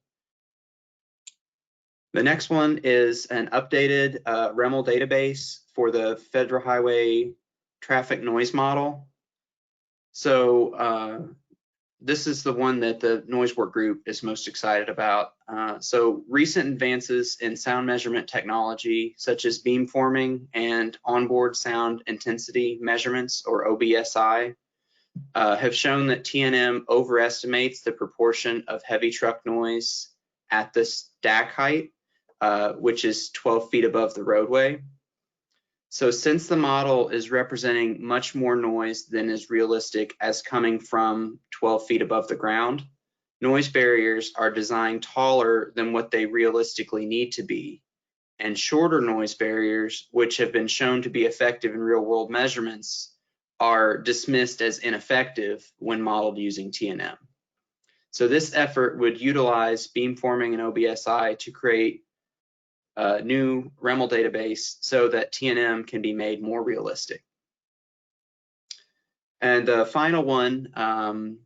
The next one is an updated REML database for the Federal Highway Traffic Noise Model. So this is the one that the Noise Work Group is most excited about. So recent advances in sound measurement technology, such as beamforming and onboard sound intensity measurements, or OBSI, have shown that TNM overestimates the proportion of heavy truck noise at the stack height, which is 12 feet above the roadway. So since the model is representing much more noise than is realistic as coming from 12 feet above the ground, noise barriers are designed taller than what they realistically need to be, and shorter noise barriers, which have been shown to be effective in real-world measurements, are dismissed as ineffective when modeled using TNM. So this effort would utilize beamforming and OBSI to create a new REML database so that TNM can be made more realistic. And the final one,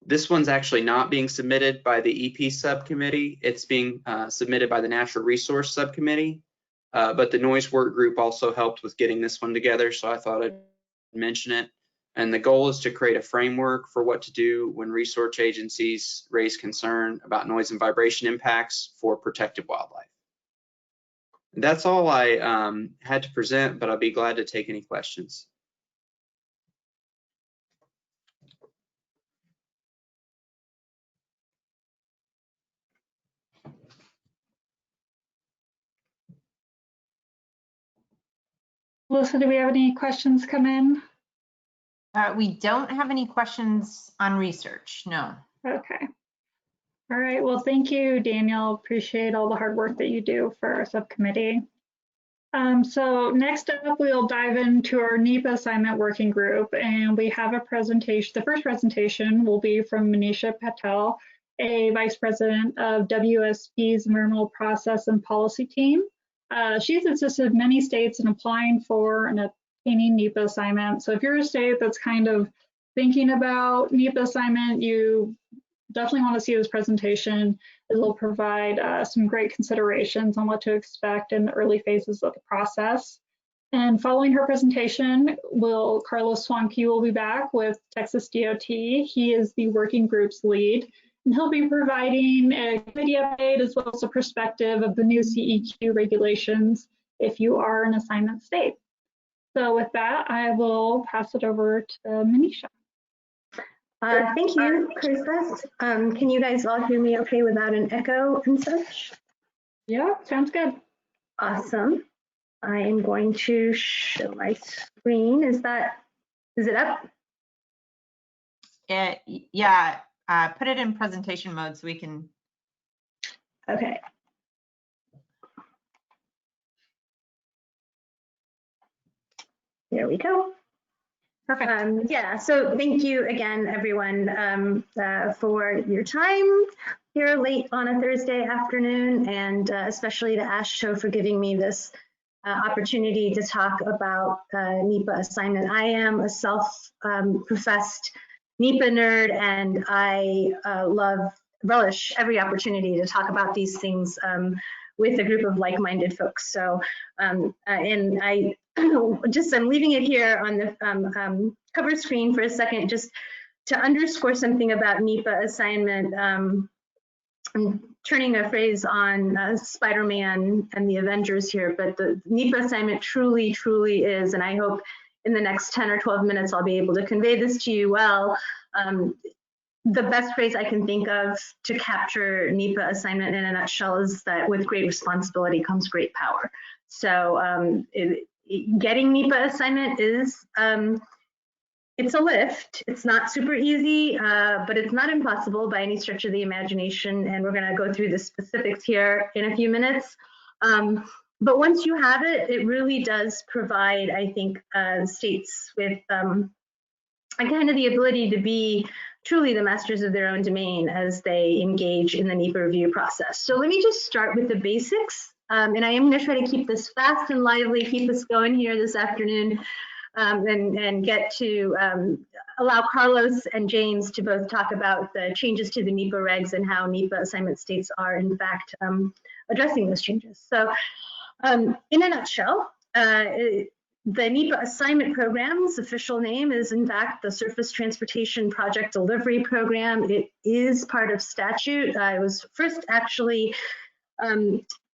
this one's actually not being submitted by the EP subcommittee. It's being submitted by the Natural Resource Subcommittee, but the Noise Work Group also helped with getting this one together, so I thought I'd mention it. And the goal is to create a framework for what to do when research agencies raise concern about noise and vibration impacts for protected wildlife. That's all I had to present, but I'll be glad to take any questions. Melissa, do we have any questions come in? We don't have any questions on research, no. Okay. All right, well, thank you, Daniel. Appreciate all the hard work that you do for our subcommittee. So next up, we'll dive into our NEPA assignment working group, and we have a presentation. The first presentation will be from Manisha Patel, a vice president of WSP's Environmental Process and Policy team. She's assisted many states in applying for and obtaining NEPA assignment. So if you're a state that's kind of thinking about NEPA assignment, you definitely want to see this presentation. It will provide some great considerations on what to expect in the early phases of the process. And following her presentation, Carlos Swanke will be back with Texas DOT. He is the working group's lead, And he'll be providing a committee update as well as a perspective of the new CEQ regulations if you are an assignment state. So with that, I will pass it over to Manisha. Thank you, Carissa. Can you guys all hear me okay without an echo and such? Yeah, sounds good. Awesome. I am going to show my screen. Is it up? Yeah, put it in presentation mode so we can. Okay. There we go. Perfect. Yeah, so thank you again, everyone, for your time here late on a Thursday afternoon, and especially to ASHTO for giving me this opportunity to talk about NEPA assignment. I am a self-professed NEPA nerd, and I relish every opportunity to talk about these things with a group of like-minded folks. So, and I I'm leaving it here on the cover screen for a second, just to underscore something about NEPA assignment. I'm turning a phrase on Spider-Man and the Avengers here, but the NEPA assignment truly, truly is, and I hope in the next 10 or 12 minutes I'll be able to convey this to you well. The best phrase I can think of to capture NEPA assignment in a nutshell is that with great responsibility comes great power. So getting NEPA assignment is, it's a lift. It's not super easy, but it's not impossible by any stretch of the imagination. And we're going to go through the specifics here in a few minutes. But once you have it, it really does provide, I think, states with kind of the ability to be truly the masters of their own domain as they engage in the NEPA review process. So let me just start with the basics. And I am going to try to keep this fast and lively, keep us going here this afternoon, and get to allow Carlos and James to both talk about the changes to the NEPA regs and how NEPA assignment states are in fact addressing those changes. So in a nutshell, the NEPA assignment program's official name is in fact the Surface Transportation Project Delivery Program. It is part of statute. It was first actually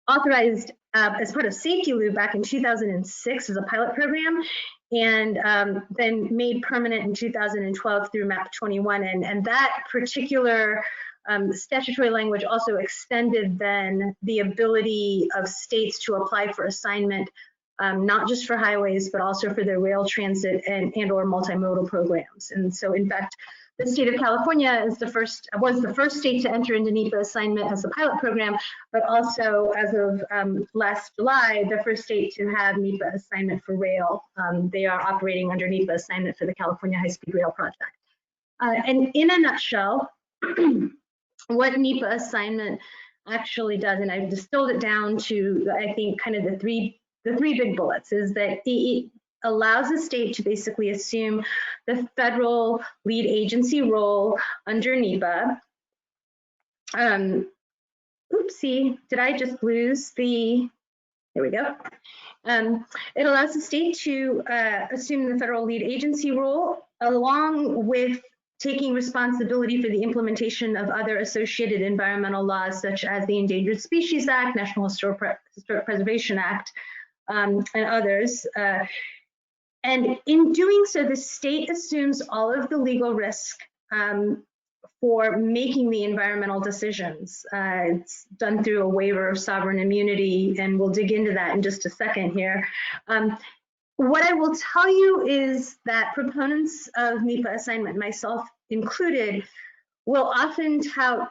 authorized as part of Safety Loop back in 2006 as a pilot program, and then made permanent in 2012 through MAP 21. And that particular statutory language also extended then the ability of states to apply for assignment, not just for highways, but also for their rail transit and or multimodal programs. And so in fact, the state of California was the first state to enter into NEPA assignment as a pilot program, but also as of last July, the first state to have NEPA assignment for rail. They are operating under NEPA assignment for the California High-Speed Rail Project. And in a nutshell, what NEPA assignment actually does, and I've distilled it down to, I think, kind of the three big bullets, is that it allows a state to basically assume the federal lead agency role under NEPA. Oopsie, did I just lose the, there we go. It allows the state to assume the federal lead agency role along with taking responsibility for the implementation of other associated environmental laws such as the Endangered Species Act, National Historic Preservation Act, and others. And in doing so, the state assumes all of the legal risk for making the environmental decisions. It's done through a waiver of sovereign immunity, and we'll dig into that in just a second here. What I will tell you is that proponents of NEPA assignment, myself included, will often tout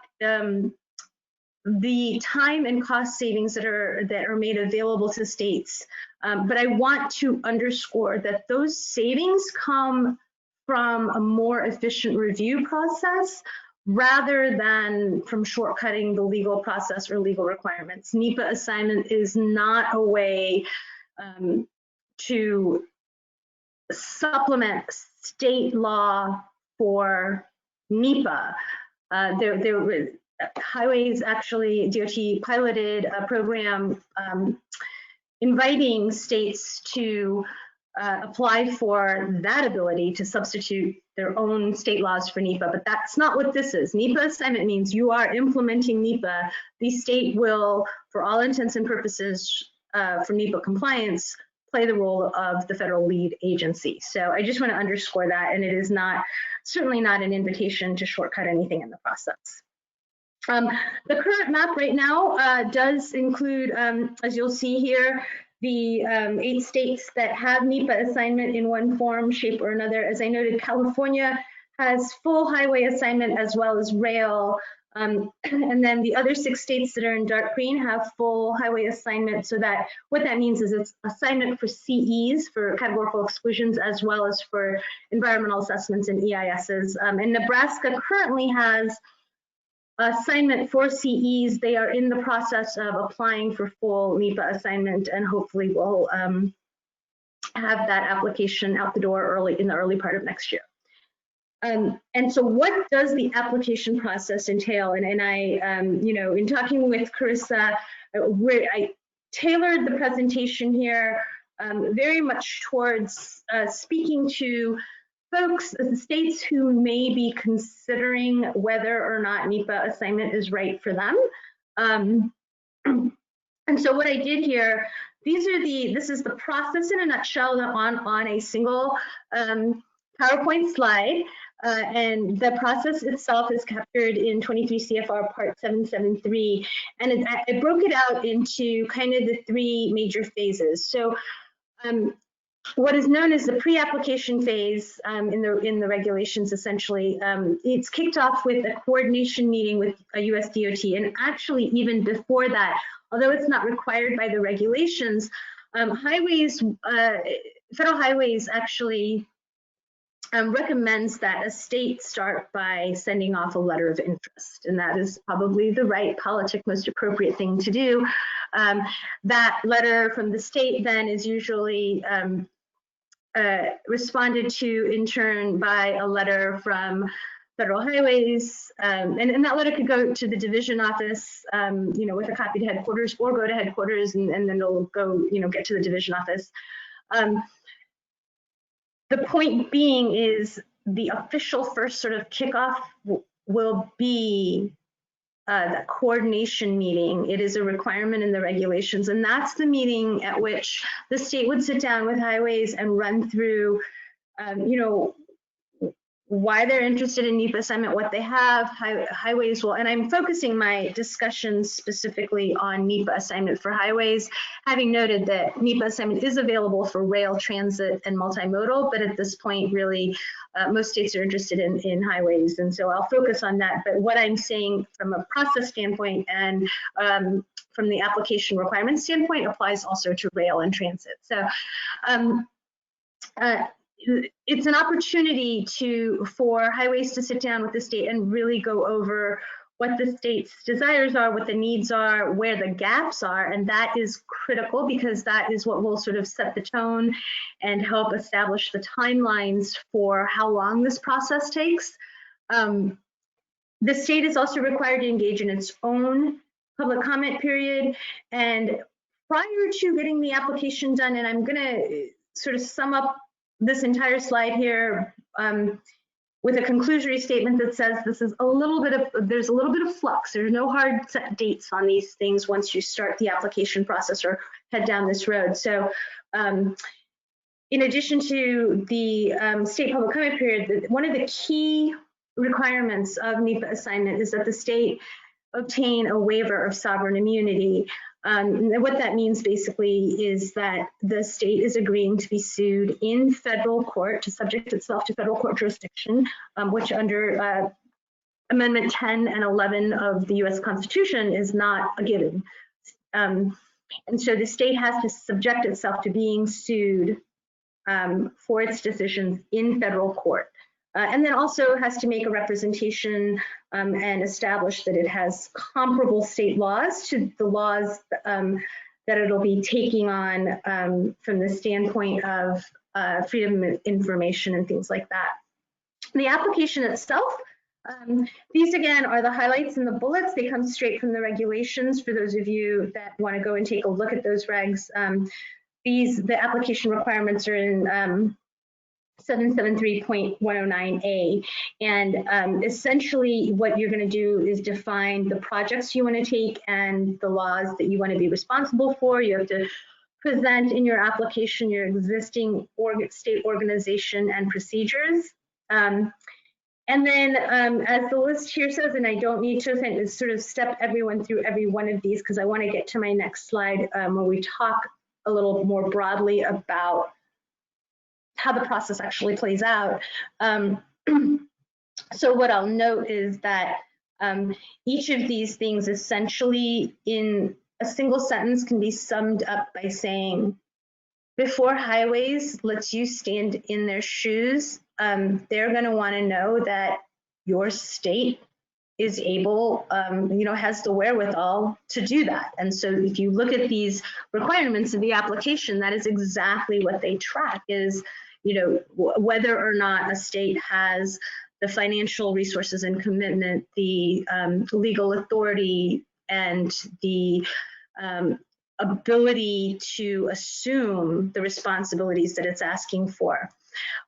the time and cost savings that are made available to states. But I want to underscore that those savings come from a more efficient review process rather than from shortcutting the legal process or legal requirements. NEPA assignment is not a way to supplement state law for NEPA. Highways actually, DOT piloted a program inviting states to apply for that ability to substitute their own state laws for NEPA, but that's not what this is. NEPA assignment means you are implementing NEPA. The state will, for all intents and purposes, for NEPA compliance, play the role of the federal lead agency. So I just want to underscore that, and it is not, certainly not an invitation to shortcut anything in the process. The current map right now does include, as you'll see here, the 8 states that have NEPA assignment in one form, shape, or another. As I noted, California has full highway assignment as well as rail. And then the other 6 states that are in dark green have full highway assignment. So that what that means is it's assignment for CEs, for categorical exclusions, as well as for environmental assessments and EISs. And Nebraska currently has assignment for CEs. They are in the process of applying for full NEPA assignment, and hopefully will have that application out the door in the early part of next year. And so what does the application process entail? And I, you know, in talking with Carissa, I tailored the presentation here very much towards speaking to folks, states who may be considering whether or not NEPA assignment is right for them. And so what I did here, this is the process in a nutshell on a single PowerPoint slide. And the process itself is captured in 23 CFR Part 773. And I broke it out into kind of the 3 major phases. So what is known as the pre-application phase in the regulations, essentially, it's kicked off with a coordination meeting with a US DOT. And actually, even before that, although it's not required by the regulations, federal highways actually recommends that a state start by sending off a letter of interest. And that is probably the right politic most appropriate thing to do. That letter from the state then is usually responded to in turn by a letter from federal highways, and that letter could go to the division office, you know, with a copy to headquarters, or go to headquarters and then it'll go, you know, get to the division office. The point being is the official first sort of kickoff will be that coordination meeting. It is a requirement in the regulations, and that's the meeting at which the state would sit down with highways and run through, you know, why they're interested in NEPA assignment, what they have. Highways will, and I'm focusing my discussion specifically on NEPA assignment for highways, having noted that NEPA assignment is available for rail, transit, and multimodal, but at this point, really, most states are interested in highways, and so I'll focus on that. But what I'm saying from a process standpoint and from the application requirements standpoint applies also to rail and transit. So it's an opportunity for highways to sit down with the state and really go over what the state's desires are, what the needs are, where the gaps are, and that is critical because that is what will sort of set the tone and help establish the timelines for how long this process takes. The state is also required to engage in its own public comment period, and prior to getting the application done, and I'm going to sort of sum up this entire slide here with a conclusory statement that says this is there's a little bit of flux. There's no hard set dates on these things once you start the application process or head down this road. So in addition to the state public comment period, one of the key requirements of NEPA assignment is that the state obtain a waiver of sovereign immunity. And what that means basically is that the state is agreeing to be sued in federal court, to subject itself to federal court jurisdiction, which under Amendment 10 and 11 of the US Constitution is not a given. And so the state has to subject itself to being sued for its decisions in federal court. And then also has to make a representation and establish that it has comparable state laws to the laws that it'll be taking on from the standpoint of freedom of information and things like that. The application itself, these again are the highlights and the bullets. They come straight from the regulations for those of you that want to go and take a look at those regs. the application requirements are in 773.109A. And essentially what you're going to do is define the projects you want to take and the laws that you want to be responsible for. You have to present in your application your existing state organization and procedures. And then as the list here says, and I don't need to sort of step everyone through every one of these because I want to get to my next slide where we talk a little more broadly about how the process actually plays out. So what I'll note is that each of these things essentially in a single sentence can be summed up by saying, before highways lets you stand in their shoes, they're going to want to know that your state is able, has the wherewithal to do that. And so if you look at these requirements of the application, that is exactly what they track is, whether or not a state has the financial resources and commitment, the legal authority, and the ability to assume the responsibilities that it's asking for.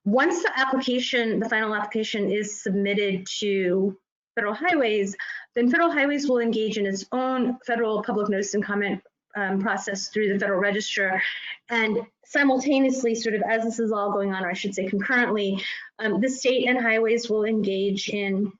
Once the final application is submitted to Federal Highways, then Federal Highways will engage in its own federal public notice and comment process through the Federal Register. And simultaneously, sort of as this is all going on, or I should say concurrently, the state and highways will engage in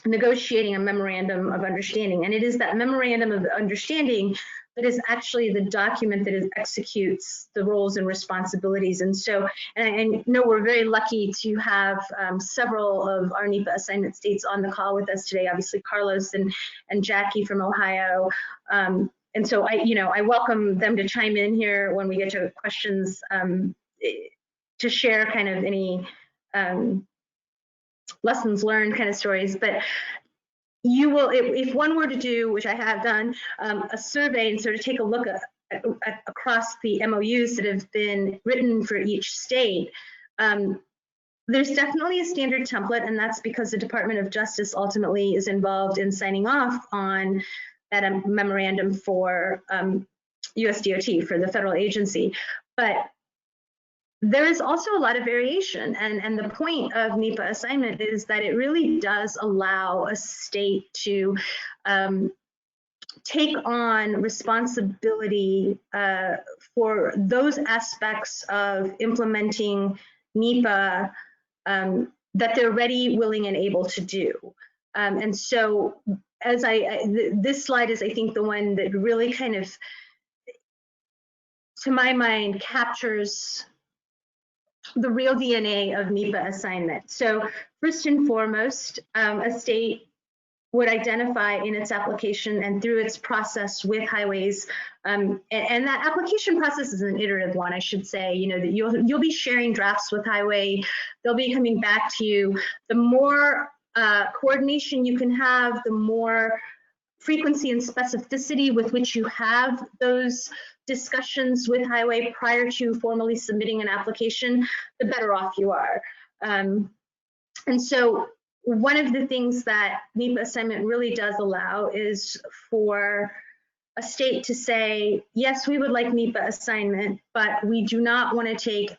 negotiating a memorandum of understanding. And it is that memorandum of understanding that is actually the document that executes the roles and responsibilities. And so, and I know we're very lucky to have several of our NEPA assignment states on the call with us today, obviously Carlos and Jackie from Ohio. And so I welcome them to chime in here when we get to questions to share kind of any lessons learned kind of stories. But you will, if one were to do, which I have done, a survey and sort of take a look at across the MOUs that have been written for each state, there's definitely a standard template, and that's because the Department of Justice ultimately is involved in signing off on that memorandum for USDOT, for the federal agency. But there is also a lot of variation, and the point of NEPA assignment is that it really does allow a state to take on responsibility for those aspects of implementing NEPA that they're ready, willing, and able to do. And so as this slide is, I think, the one that really kind of, to my mind, captures the real DNA of NEPA assignment. So first and foremost, a state would identify in its application and through its process with highways, and that application process is an iterative one, I should say, that you'll be sharing drafts with highway, they'll be coming back to you. The more coordination you can have, the more frequency and specificity with which you have those discussions with highway prior to formally submitting an application, the better off you are. And so one of the things that NEPA assignment really does allow is for a state to say, yes, we would like NEPA assignment, but we do not want to take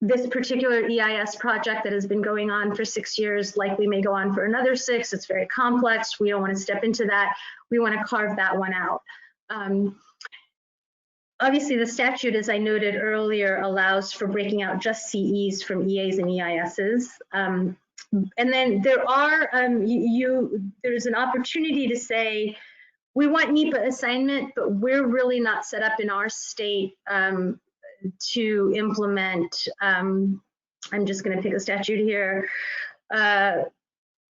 this particular EIS project that has been going on for 6 years, likely may go on for another 6. It's very complex. We don't want to step into that. We want to carve that one out. Obviously, the statute, as I noted earlier, allows for breaking out just CEs from EAs and EISs. And then there are, there's an opportunity to say, we want NEPA assignment, but we're really not set up in our state to implement, I'm just going to pick a statute here, the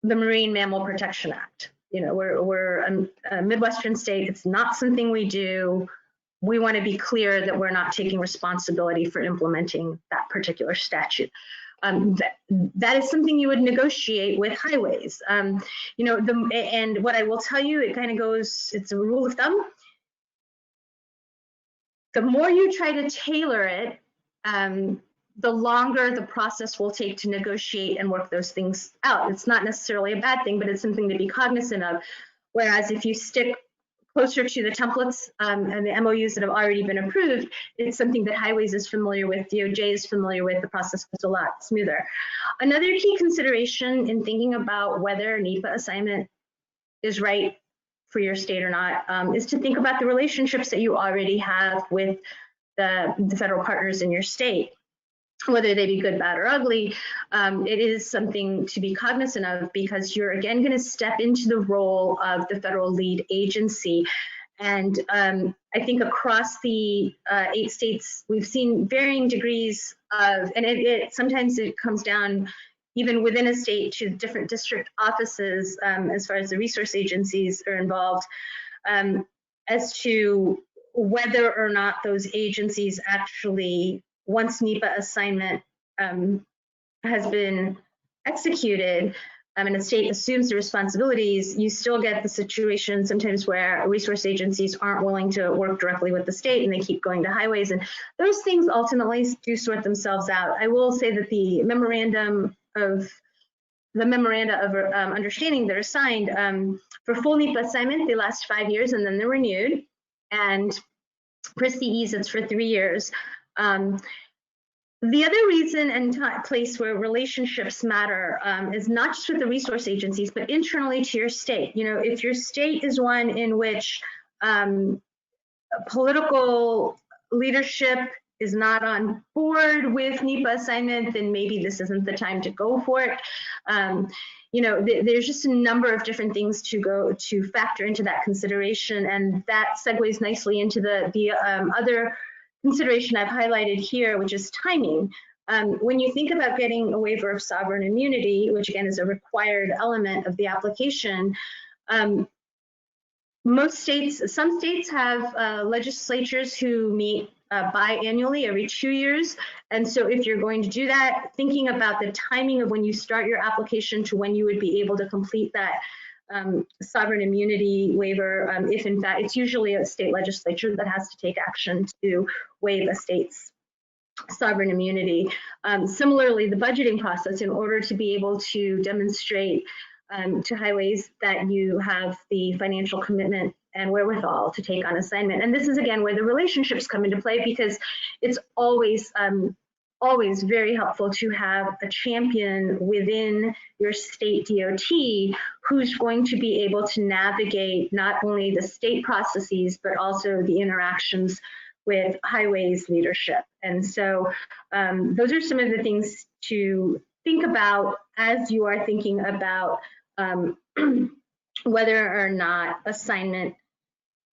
Marine Mammal Protection Act. We're a Midwestern state. It's not something we do. We want to be clear that we're not taking responsibility for implementing that particular statute. That is something you would negotiate with highways. And what I will tell you, it kind of goes, it's a rule of thumb. The more you try to tailor it, the longer the process will take to negotiate and work those things out. It's not necessarily a bad thing, but it's something to be cognizant of. Whereas if you stick closer to the templates and the MOUs that have already been approved, it's something that Highways is familiar with, DOJ is familiar with, the process goes a lot smoother. Another key consideration in thinking about whether NEPA assignment is right for your state or not is to think about the relationships that you already have with the federal partners in your state. Whether they be good, bad, or ugly, it is something to be cognizant of, because you're again going to step into the role of the federal lead agency. And I think across the 8 states, we've seen varying degrees of, and sometimes it comes down even within a state to different district offices as far as the resource agencies are involved, as to whether or not those agencies actually, once NEPA assignment has been executed and the state assumes the responsibilities, you still get the situation sometimes where resource agencies aren't willing to work directly with the state and they keep going to Highways. And those things ultimately do sort themselves out. I will say that the memoranda of understanding that are signed for full NEPA assignment, they last 5 years and then they're renewed. And for CEs, it's for 3 years. The other reason and place where relationships matter is not just with the resource agencies, but internally to your state. You know, if your state is one in which political leadership is not on board with NEPA assignment, then maybe this isn't the time to go for it. You know, there's just a number of different things to factor into that consideration, and that segues nicely into the other consideration I've highlighted here, which is timing. When you think about getting a waiver of sovereign immunity, which again is a required element of the application, some states have legislatures who meet biannually every 2 years. And so if you're going to do that, thinking about the timing of when you start your application to when you would be able to complete that sovereign immunity waiver, if in fact it's usually a state legislature that has to take action to waive a state's sovereign immunity. Similarly, the budgeting process, in order to be able to demonstrate to Highways that you have the financial commitment and wherewithal to take on assignment. And this is again where the relationships come into play, because it's always very helpful to have a champion within your state DOT who's going to be able to navigate not only the state processes, but also the interactions with Highways leadership. And so those are some of the things to think about as you are thinking about whether or not assignment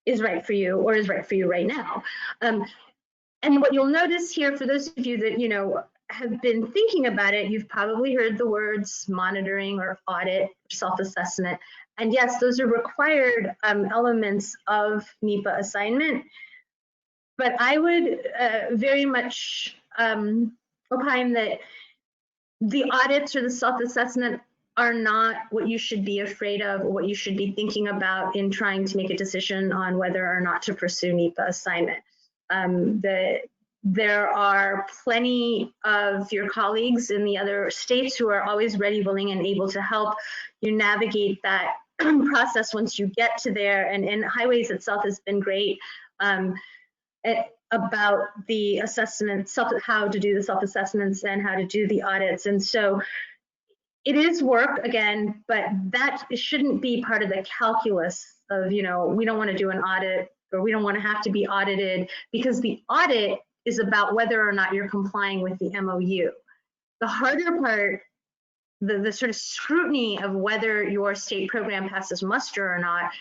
is right for you or is right for you right now. And what you'll notice here, for those of you that have been thinking about it, you've probably heard the words monitoring or audit, self-assessment. And yes, those are required elements of NEPA assignment. But I would very much opine that the audits or the self-assessment are not what you should be afraid of or what you should be thinking about in trying to make a decision on whether or not to pursue NEPA assignment. There are plenty of your colleagues in the other states who are always ready, willing, and able to help you navigate that process once you get to there. And Highways itself has been great about the assessment, how to do the self-assessments and how to do the audits. And so it is work, again, but that shouldn't be part of the calculus of, we don't want to do an audit, or we don't want to have to be audited, because the audit is about whether or not you're complying with the MOU. The harder part, the sort of scrutiny of whether your state program passes muster or not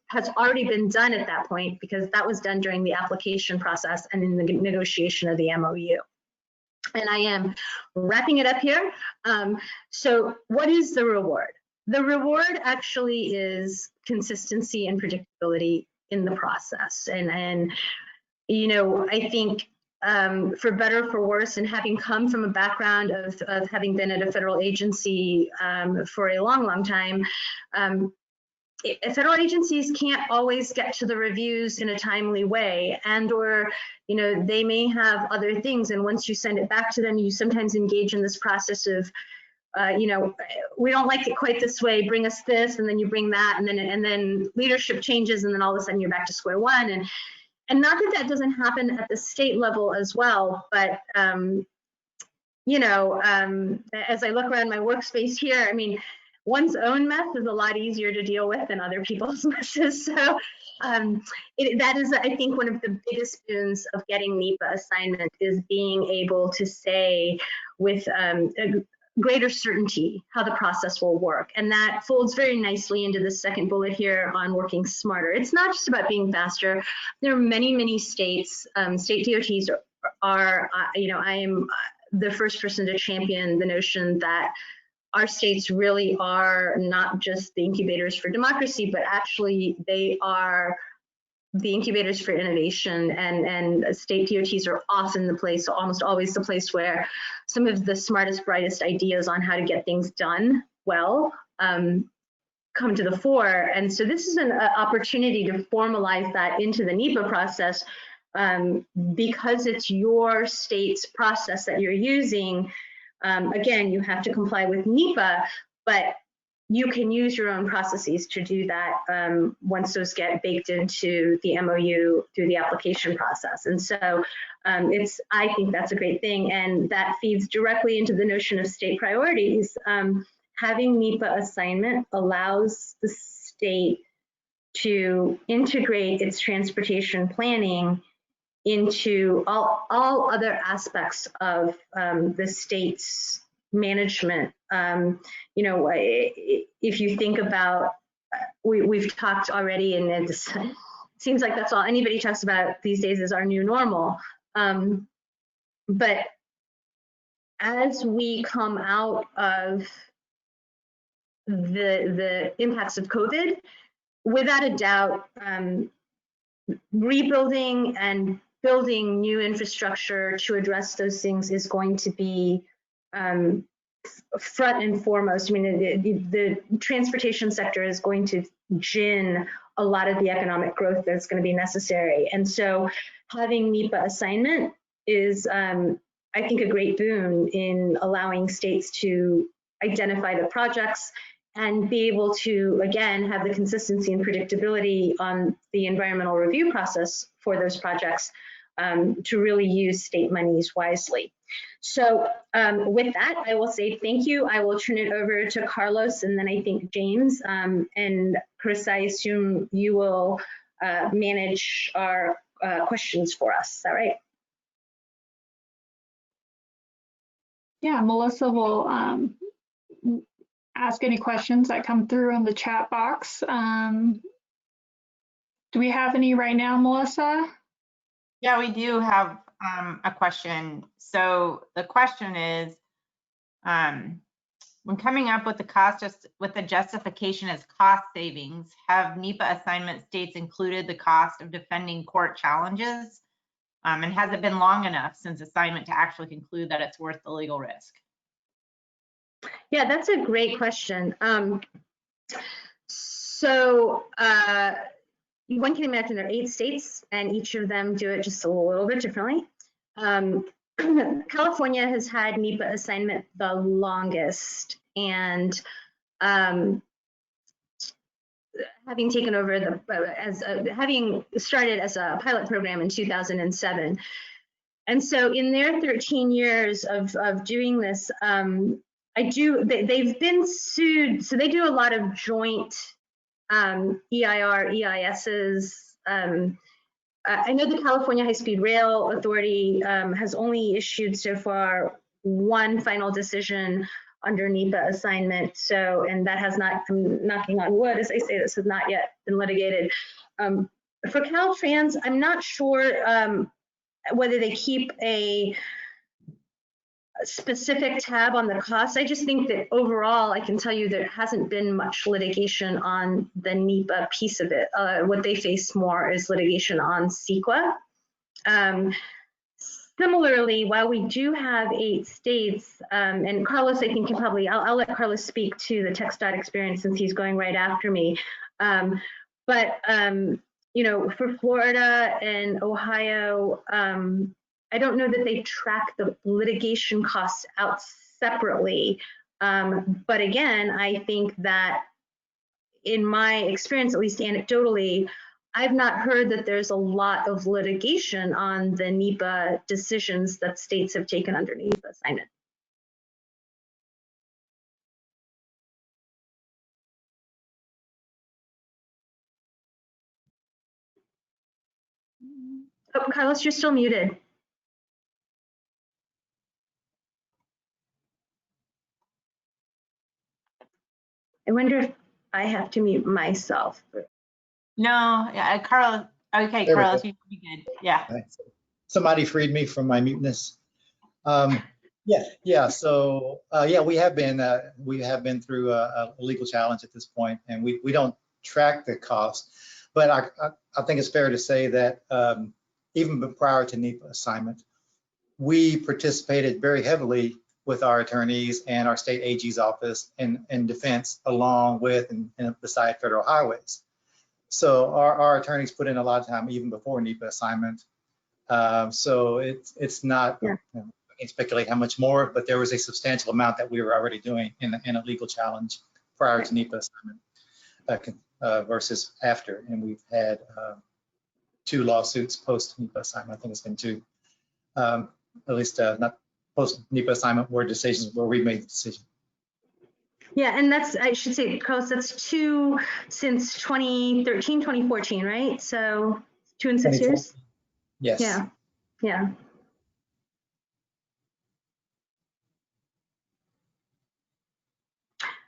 has already been done at that point, because that was done during the application process and in the negotiation of the MOU. And I am wrapping it up here. So what is the reward? The reward actually is consistency and predictability in the process. And I think for better or for worse, and having come from a background of having been at a federal agency for a long, long time, federal agencies can't always get to the reviews in a timely way, or they may have other things, and once you send it back to them, you sometimes engage in this process of we don't like it quite this way, bring us this, and then you bring that, and then leadership changes, and then all of a sudden you're back to square one. And not that that doesn't happen at the state level as well, but as I look around my workspace here, I mean, one's own mess is a lot easier to deal with than other people's messes. So that is, I think, one of the biggest boons of getting NEPA assignment is being able to say with a greater certainty how the process will work. And that folds very nicely into the second bullet here on working smarter. It's not just about being faster. There are many, many states, state DOTs are I am the first person to champion the notion that our states really are not just the incubators for democracy, but actually they are the incubators for innovation, and state DOTs are often the place, almost always the place where some of the smartest, brightest ideas on how to get things done well come to the fore. And so this is an opportunity to formalize that into the NEPA process. Because it's your state's process that you're using, again, you have to comply with NEPA, but you can use your own processes to do that once those get baked into the MOU through the application process. And so I think that's a great thing. And that feeds directly into the notion of state priorities. Having NEPA assignment allows the state to integrate its transportation planning into all other aspects of the state's management. If you think about, we've talked already, and it seems like that's all anybody talks about these days is our new normal. But as we come out of the impacts of COVID, without a doubt, rebuilding and building new infrastructure to address those things is going to be front and foremost. I mean, the transportation sector is going to gin a lot of the economic growth that's going to be necessary. And so having NEPA assignment is, I think, a great boon in allowing states to identify the projects and be able to, again, have the consistency and predictability on the environmental review process for those projects to really use state monies wisely. So with that, I will say thank you. I will turn it over to Carlos and then I think James. And Chris, I assume you will manage our questions for us. Is that right? Yeah, Melissa will ask any questions that come through in the chat box. Do we have any right now, Melissa? Yeah, we do have a question. So the question is, when coming up with the justification as cost savings, have NEPA assignment states included the cost of defending court challenges? And has it been long enough since assignment to actually conclude that it's worth the legal risk? Yeah, that's a great question. One can imagine there are 8 states and each of them do it just a little bit differently. California has had NEPA assignment the longest, and having taken over having started as a pilot program in 2007. And so in their 13 years of doing this, they've been sued. So they do a lot of joint EIR, EISs. I know the California High-Speed Rail Authority has only issued so far one final decision under NEPA assignment. So, and that has not, I'm knocking on wood as I say, this has not yet been litigated. For Caltrans, I'm not sure whether they keep a specific tab on the cost. I just think that overall, I can tell you there hasn't been much litigation on the NEPA piece of it. What they face more is litigation on CEQA. Similarly, while we do have 8 states, and Carlos, I think can probably, I'll let Carlos speak to the TxDOT experience since he's going right after me. You know, for Florida and Ohio, I don't know that they track the litigation costs out separately. But again, I think that in my experience, at least anecdotally, I've not heard that there's a lot of litigation on the NEPA decisions that states have taken under NEPA assignment. Oh, Carlos, you're still muted. I wonder if I have to mute myself. No, yeah, Carlos. Okay, There we Carlos, go. you should be good. Yeah. Somebody freed me from my muteness. Yeah. So yeah, we have been through a legal challenge at this point, and we don't track the cost, but I think it's fair to say that even prior to NEPA assignment, we participated very heavily with our attorneys and our state AG's office in defense, along with and beside federal highways. So our attorneys put in a lot of time even before NEPA assignment. So it's not, I can't speculate how much more, but there was a substantial amount that we were already doing in a legal challenge prior to NEPA assignment versus after. And we've had 2 lawsuits post NEPA assignment. I think it's been 2, at least not post NEPA assignment where decisions where we made the decision. Yeah, and that's, I should say, Carlos, that's 2 since 2013, 2014, right? So 2 and 6 years? Yes. Yeah.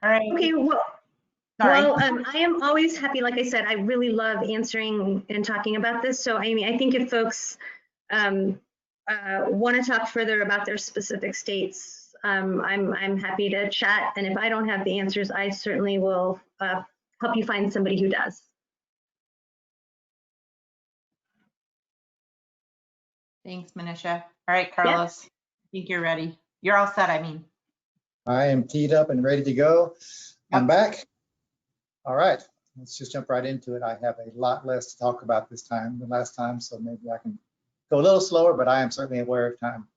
All right. Okay, well, Sorry. Well, I am always happy. Like I said, I really love answering and talking about this. So, I mean, I think if folks want to talk further about their specific states, I'm happy to chat. And if I don't have the answers, I certainly will help you find somebody who does. Thanks, Manisha. All right, Carlos, I think you're ready. You're all set, I mean. I am teed up and ready to go. I'm back. All right, let's just jump right into it. I have a lot less to talk about this time than last time, so maybe I can go a little slower, but I am certainly aware of time.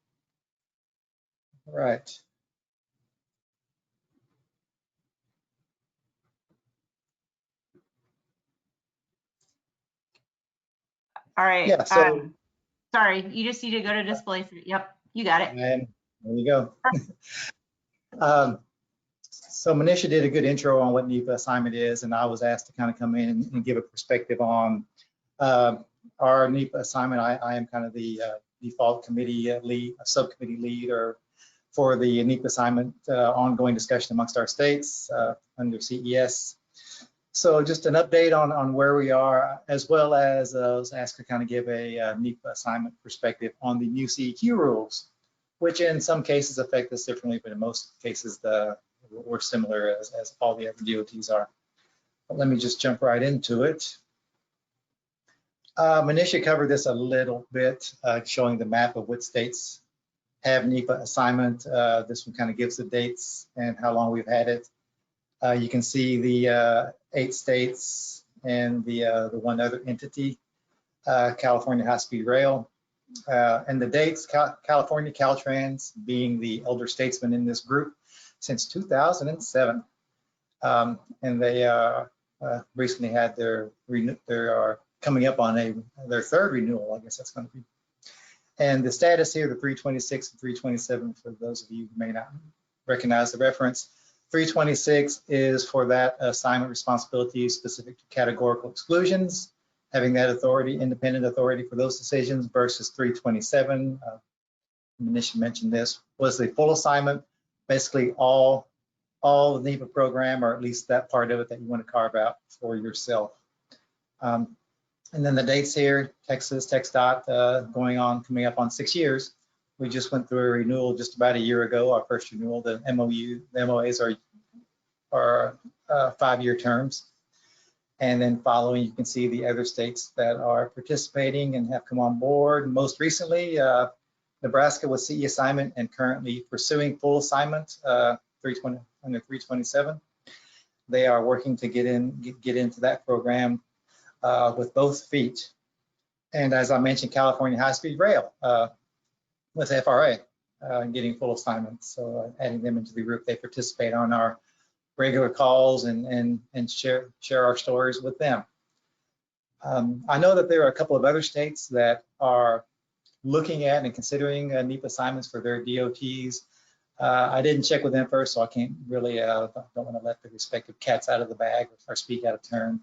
All right. All right. Yeah, so sorry, you just need to go to display. Yep, you got it. there you go. So Manisha did a good intro on what NEPA assignment is, and I was asked to kind of come in and give a perspective on our NEPA assignment. I am kind of the default committee lead, subcommittee lead, or for the NEPA assignment ongoing discussion amongst our states under CES. So just an update on where we are, as well as I was asked to kind of give a NEPA assignment perspective on the new CEQ rules, which in some cases affect us differently, but in most cases we're similar as all the other DOTs are. But let me just jump right into it. Manisha covered this a little bit, showing the map of what states have NEPA assignment. This one kind of gives the dates and how long we've had it. You can see the 8 states and the one other entity, California High-Speed Rail. And the dates, California Caltrans being the elder statesman in this group since 2007. And they recently had their coming up on their 3rd renewal, I guess that's going to be. And the status here, the 326 and 327, for those of you who may not recognize the reference, 326 is for that assignment responsibility specific to categorical exclusions, having that authority, independent authority for those decisions, versus 327, Manisha mentioned this, was the full assignment, basically all the NEPA program, or at least that part of it that you want to carve out for yourself. And then the dates here, Texas, TxDOT, coming up on 6 years. We just went through a renewal just about a year ago, our first renewal. The MOAs are 5-year terms. And then following, you can see the other states that are participating and have come on board. Most recently, Nebraska was CE assignment and currently pursuing full assignment, 327. They are working to get into that program with both feet. And as I mentioned, California High-Speed Rail with FRA. getting full assignments. So adding them into the group, they participate on our regular calls and share our stories with them. I know that there are a couple of other states that are looking at and considering NEPA assignments for their DOTs. I didn't check with them first, so I can't really, don't want to let the respective cats out of the bag or speak out of turn.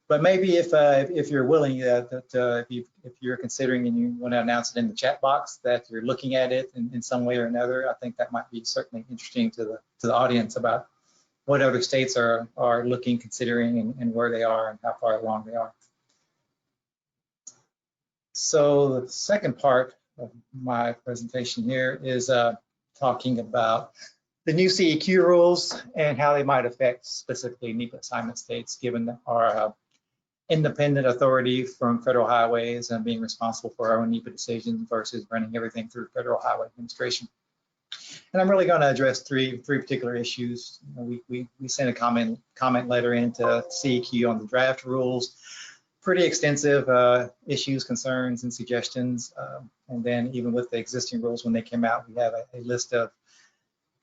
But maybe if you're willing, if you're considering and you want to announce it in the chat box that you're looking at it in some way or another, I think that might be certainly interesting to the audience about what other states are looking, considering, and where they are and how far along they are. So the second part of my presentation here is talking about the new CEQ rules and how they might affect specifically NEPA assignment states, given our independent authority from federal highways and being responsible for our own NEPA decisions versus running everything through Federal Highway Administration. And I'm really going to address three particular issues. We sent a comment letter into CEQ on the draft rules. Pretty extensive issues, concerns, and suggestions. And then even with the existing rules, when they came out, we have a list of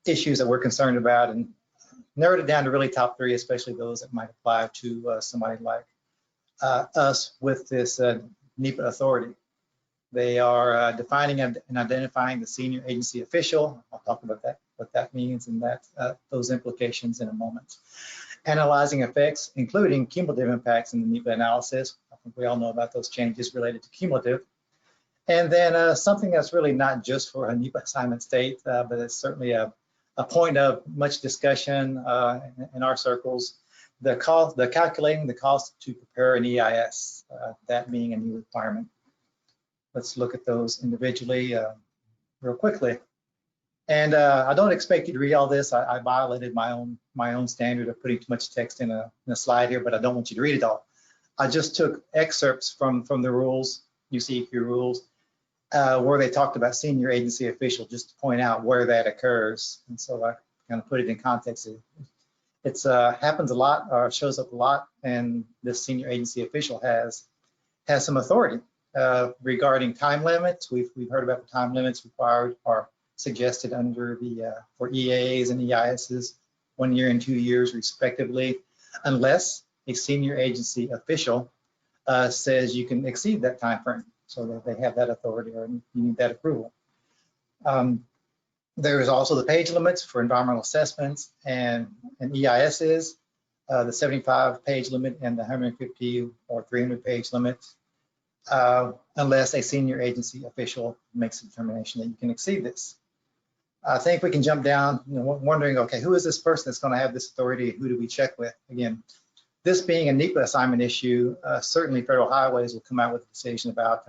issues that we're concerned about and narrowed it down to really top three, especially those that might apply to somebody like us with this NEPA authority. They are defining and identifying the senior agency official. I'll talk about that, what that means and those implications in a moment. Analyzing effects, including cumulative impacts in the NEPA analysis. I think we all know about those changes related to cumulative. And then something that's really not just for a NEPA assignment state, but it's certainly a point of much discussion in our circles. Calculating the cost to prepare an EIS, that being a new requirement. Let's look at those individually real quickly. And I don't expect you to read all this. I violated my own standard of putting too much text in a slide here, but I don't want you to read it all. I just took excerpts from the rules, CEQ rules, where they talked about senior agency official, just to point out where that occurs. And so I kind of put it in context. It happens a lot, or shows up a lot, and this senior agency official has some authority regarding time limits. We've heard about the time limits required or suggested under the for EAs and EISs, 1 year and 2 years respectively, unless a senior agency official says you can exceed that time frame, so that they have that authority or you need that approval. There is also the page limits for environmental assessments and EISs, the 75-page limit and the 150 or 300-page limits, unless a senior agency official makes a determination that you can exceed this. I think we can jump down, wondering, okay, who is this person that's going to have this authority? Who do we check with? Again, this being a NEPA assignment issue, certainly Federal Highways will come out with a decision about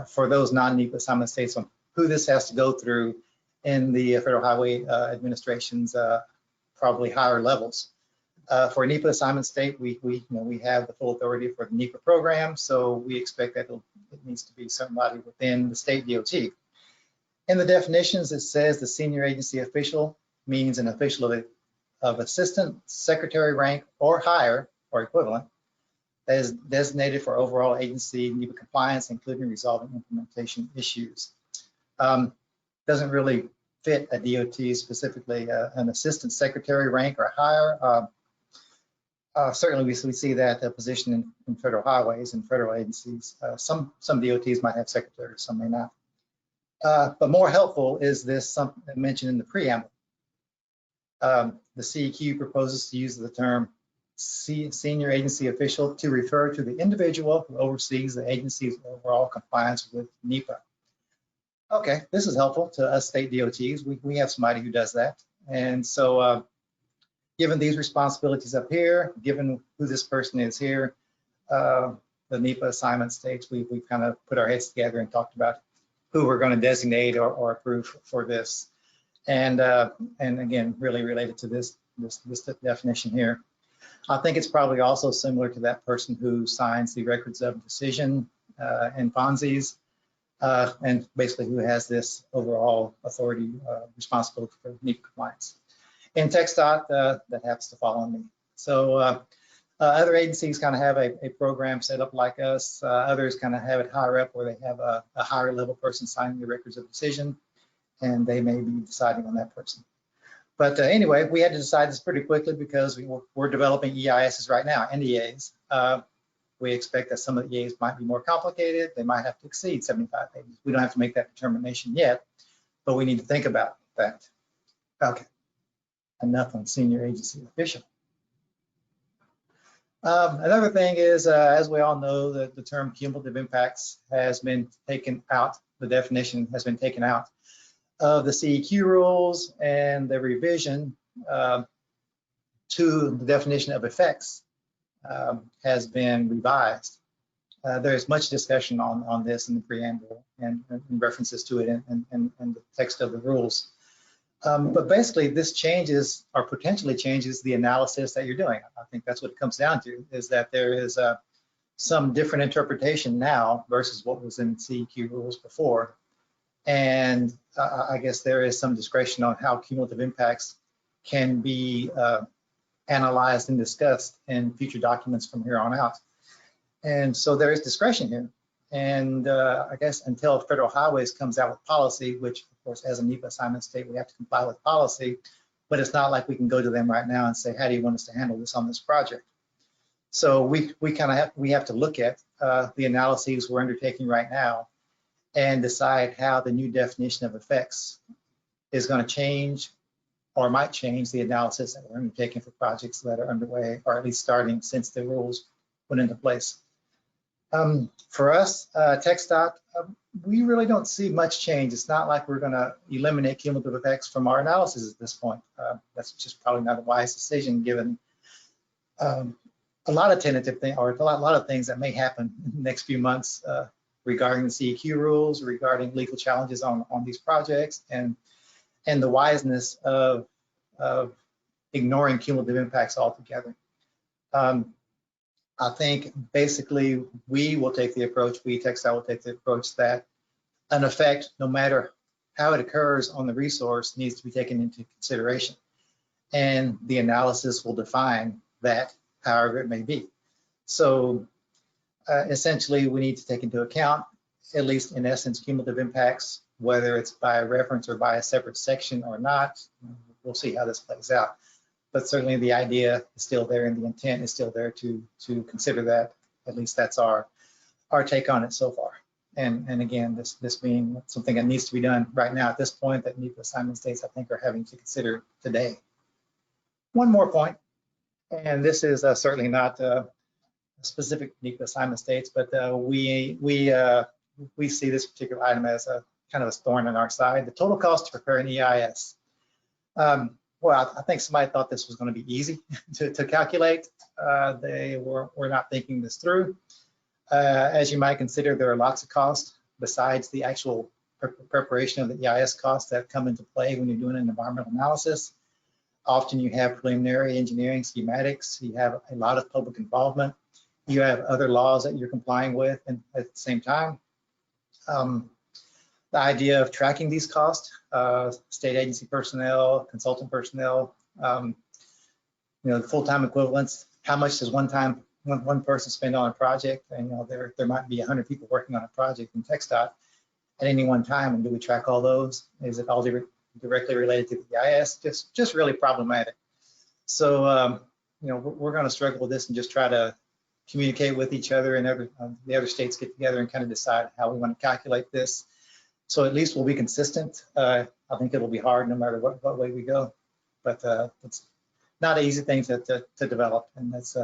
for those non-NEPA assignment states on who this has to go through in the Federal Highway Administration's probably higher levels. For a NEPA assignment state, we have the full authority for the NEPA program, so we expect that it needs to be somebody within the state DOT. In the definitions, it says the senior agency official means an official of assistant secretary rank or higher or equivalent that is designated for overall agency NEPA compliance, including resolving implementation issues. Doesn't really fit a DOT specifically, an assistant secretary rank or higher. Certainly we see that position in federal highways and federal agencies. Some DOTs might have secretaries, some may not. But more helpful is this something mentioned in the preamble. The CEQ proposes to use the term senior agency official to refer to the individual who oversees the agency's overall compliance with NEPA. Okay, this is helpful to us state DOTs. We have somebody who does that. And so given these responsibilities up here, given who this person is here, the NEPA assignment states, we've kind of put our heads together and talked about who we're going to designate or approve for this. And again, really related to this definition here. I think it's probably also similar to that person who signs the records of decision in FONSIs, and basically who has this overall authority responsibility for NEPA compliance. In TxDOT, that happens to fall on me. So Other agencies kind of have a program set up like us. Others kind of have it higher up where they have a higher level person signing the records of decision, and they may be deciding on that person. But anyway, we had to decide this pretty quickly because we're developing EISs right now, NDAs. We expect that some of the EAs might be more complicated. They might have to exceed 75 pages. We don't have to make that determination yet, but we need to think about that. Okay, enough on senior agency official. Another thing is, as we all know, that the term cumulative impacts has been taken out. The definition has been taken out of the CEQ rules, and the revision to the definition of effects has been revised. There's much discussion on this in the preamble and references to it in the text of the rules. But basically, this changes or potentially changes the analysis that you're doing. I think that's what it comes down to, is that there is some different interpretation now versus what was in CEQ rules before. And I guess there is some discretion on how cumulative impacts can be analyzed and discussed in future documents from here on out. And so there is discretion here. And I guess until Federal Highways comes out with policy, which of course as a NEPA assignment state, we have to comply with policy, but it's not like we can go to them right now and say, how do you want us to handle this on this project? So we have to look at the analyses we're undertaking right now and decide how the new definition of effects is going to change or might change the analysis that we're undertaking for projects that are underway, or at least starting since the rules went into place. For us, TxDOT, we really don't see much change. It's not like we're going to eliminate cumulative effects from our analysis at this point. That's just probably not a wise decision given a lot of tentative things, or a lot of things that may happen in the next few months regarding the CEQ rules, regarding legal challenges on these projects, and the wiseness of ignoring cumulative impacts altogether. I think basically we will take the approach, TxDOT will take the approach that an effect, no matter how it occurs on the resource, needs to be taken into consideration. And the analysis will define that, however it may be. So essentially we need to take into account, at least in essence, cumulative impacts, whether it's by reference or by a separate section or not. We'll see how this plays out. But certainly the idea is still there and the intent is still there to consider that. At least that's our take on it so far. And again, this being something that needs to be done right now at this point that NEPA assignment states, I think, are having to consider today. One more point, and this is certainly not specific NEPA assignment states, but we see this particular item as a kind of a thorn in our side. The total cost to prepare an EIS. Well, I think somebody thought this was going to be easy to calculate. They were not thinking this through. As you might consider, there are lots of costs besides the actual preparation of the EIS costs that come into play when you're doing an environmental analysis. Often you have preliminary engineering schematics, you have a lot of public involvement, you have other laws that you're complying with, and at the same time, the idea of tracking these costs, state agency personnel, consultant personnel, the full-time equivalents, how much does one person spend on a project? And there might be 100 people working on a project in TxDOT at any one time, and do we track all those? Is it all directly related to the EIS? Just really problematic. So we're going to struggle with this and just try to communicate with each other, and the other states get together and kind of decide how we want to calculate this. So at least we'll be consistent. I think it'll be hard no matter what way we go, but it's not an easy thing to develop, and that's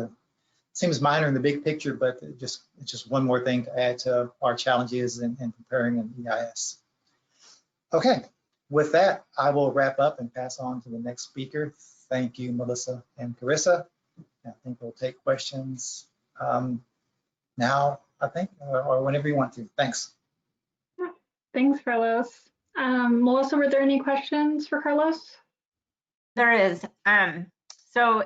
seems minor in the big picture, but it's just one more thing to add to our challenges in preparing an EIS. Okay, with that, I will wrap up and pass on to the next speaker. Thank you, Melissa and Carissa. I think we'll take questions now, I think, or whenever you want to. Thanks. Thanks, Carlos. Melissa, were there any questions for Carlos? There is. So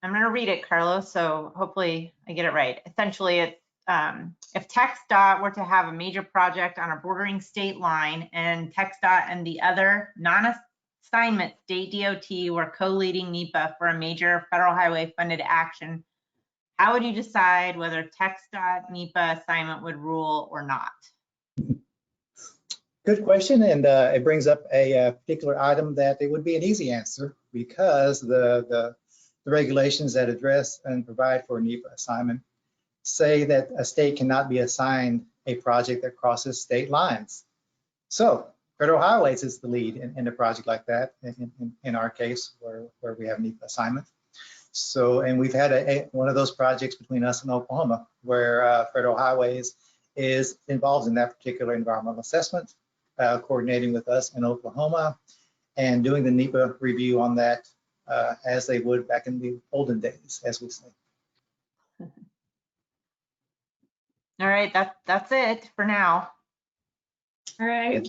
I'm going to read it, Carlos, so hopefully I get it right. Essentially, it's if TxDOT were to have a major project on a bordering state line and TxDOT and the other non-assignment state DOT were co-leading NEPA for a major federal highway funded action how would you decide whether TxDOT NEPA assignment would rule or not? Good question, and it brings up a particular item that it would be an easy answer because the regulations that address and provide for NEPA assignment say that a state cannot be assigned a project that crosses state lines. So federal highways is the lead in a project like that, in our case, where we have NEPA assignment. So, and we've had one of those projects between us and Oklahoma where federal highways is involved in that particular environmental assessment, coordinating with us in Oklahoma and doing the NEPA review on that as they would back in the olden days, as we say. All right, that's it for now. All right.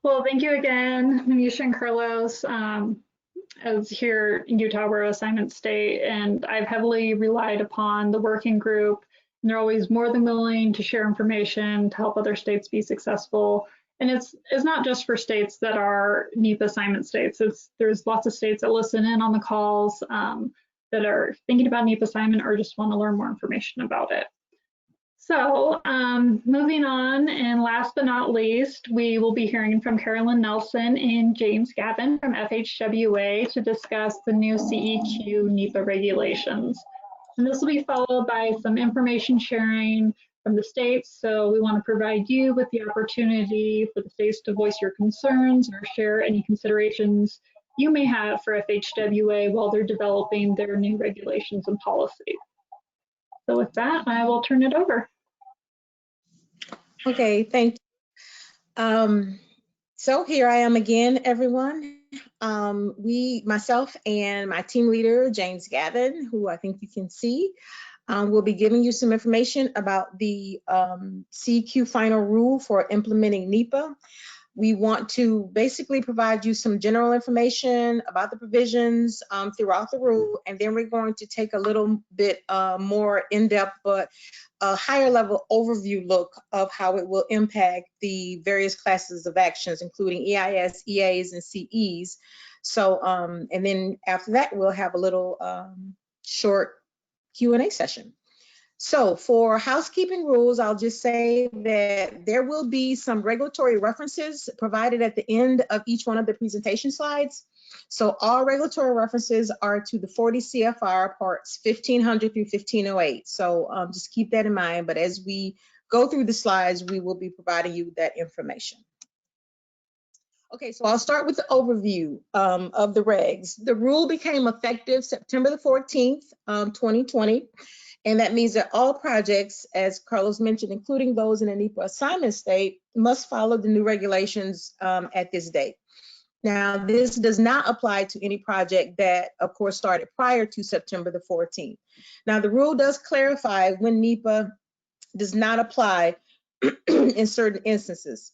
Well, thank you again, Manisha and Carlos. As here in Utah, we're assignment state, and I've heavily relied upon the working group. And they're always more than willing to share information to help other states be successful. And it's not just for states that are NEPA assignment states. There's lots of states that listen in on the calls that are thinking about NEPA assignment or just want to learn more information about it. So moving on, and last but not least, we will be hearing from Carolyn Nelson and James Gavin from FHWA to discuss the new CEQ NEPA regulations. And this will be followed by some information sharing from the states. So we want to provide you with the opportunity for the states to voice your concerns or share any considerations you may have for FHWA while they're developing their new regulations and policies. So with that, I will turn it over. Okay, thank you. So here I am again, everyone. Myself and my team leader, James Gavin, who I think you can see, will be giving you some information about the CEQ final rule for implementing NEPA. We want to basically provide you some general information about the provisions throughout the rule, and then we're going to take a little bit more in-depth, but a higher level overview look of how it will impact the various classes of actions, including EIS, EAs, and CEs. So, and then after that, we'll have a little short Q&A session. So for housekeeping rules, I'll just say that there will be some regulatory references provided at the end of each one of the presentation slides. So all regulatory references are to the 40 CFR parts 1500 through 1508. So just keep that in mind. But as we go through the slides, we will be providing you that information. Okay, so I'll start with the overview of the regs. The rule became effective September the 14th, 2020. And that means that all projects, as Carlos mentioned, including those in a NEPA assignment state, must follow the new regulations at this date. Now, this does not apply to any project that, of course, started prior to September the 14th. Now, the rule does clarify when NEPA does not apply in certain instances.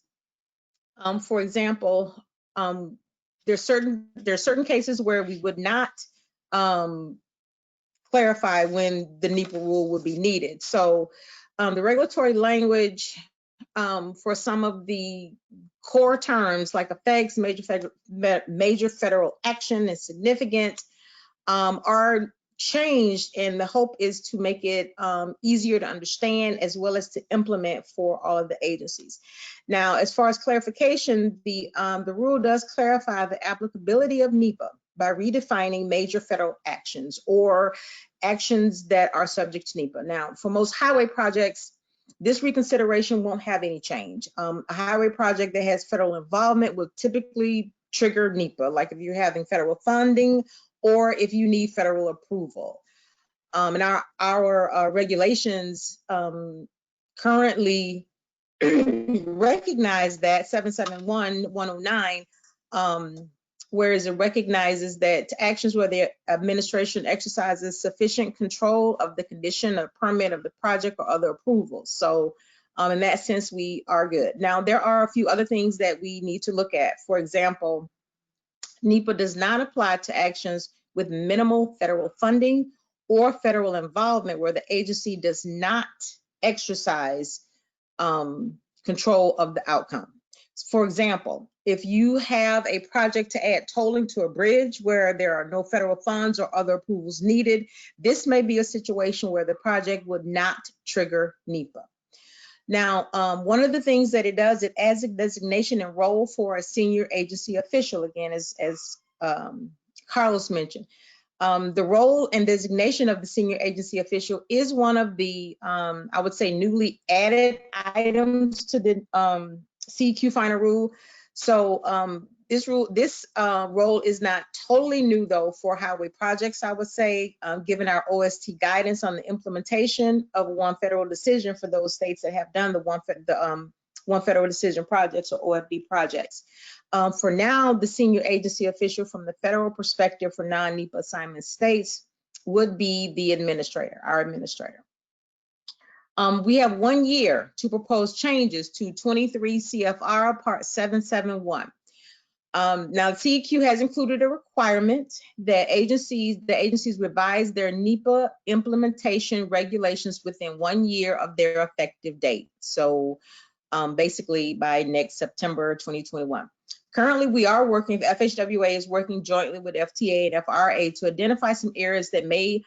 For example, there's certain cases where we would not clarify when the NEPA rule would be needed. So the regulatory language for some of the core terms like effects, major federal action and significant are changed, and the hope is to make it easier to understand as well as to implement for all of the agencies. Now, as far as clarification, the rule does clarify the applicability of NEPA by redefining major federal actions or actions that are subject to NEPA. Now, for most highway projects, this reconsideration won't have any change. A highway project that has federal involvement will typically trigger NEPA, like if you're having federal funding or if you need federal approval. And our regulations currently recognize that 771-109, whereas it recognizes that actions where the administration exercises sufficient control of the condition of permit of the project or other approvals. So in that sense, we are good. Now, there are a few other things that we need to look at. For example, NEPA does not apply to actions with minimal federal funding or federal involvement where the agency does not exercise control of the outcome. For example, If you have a project to add tolling to a bridge where there are no federal funds or other approvals needed, this may be a situation where the project would not trigger NEPA. Now, one of the things that it does, it adds a designation and role for a senior agency official, again, as Carlos mentioned. The role and designation of the senior agency official is one of the, I would say, newly added items to the CEQ final rule. So this role is not totally new, though, for highway projects, I would say, given our OST guidance on the implementation of one federal decision for those states that have done the one federal decision projects or OFD projects. For now, the senior agency official from the federal perspective for non-NEPA assignment states would be the administrator, our administrator. We have 1 year to propose changes to 23 CFR Part 771. Now, CEQ has included a requirement that the agencies revise their NEPA implementation regulations within 1 year of their effective date. So basically by next September 2021. Currently, we are working, the FHWA is working jointly with FTA and FRA to identify some areas that may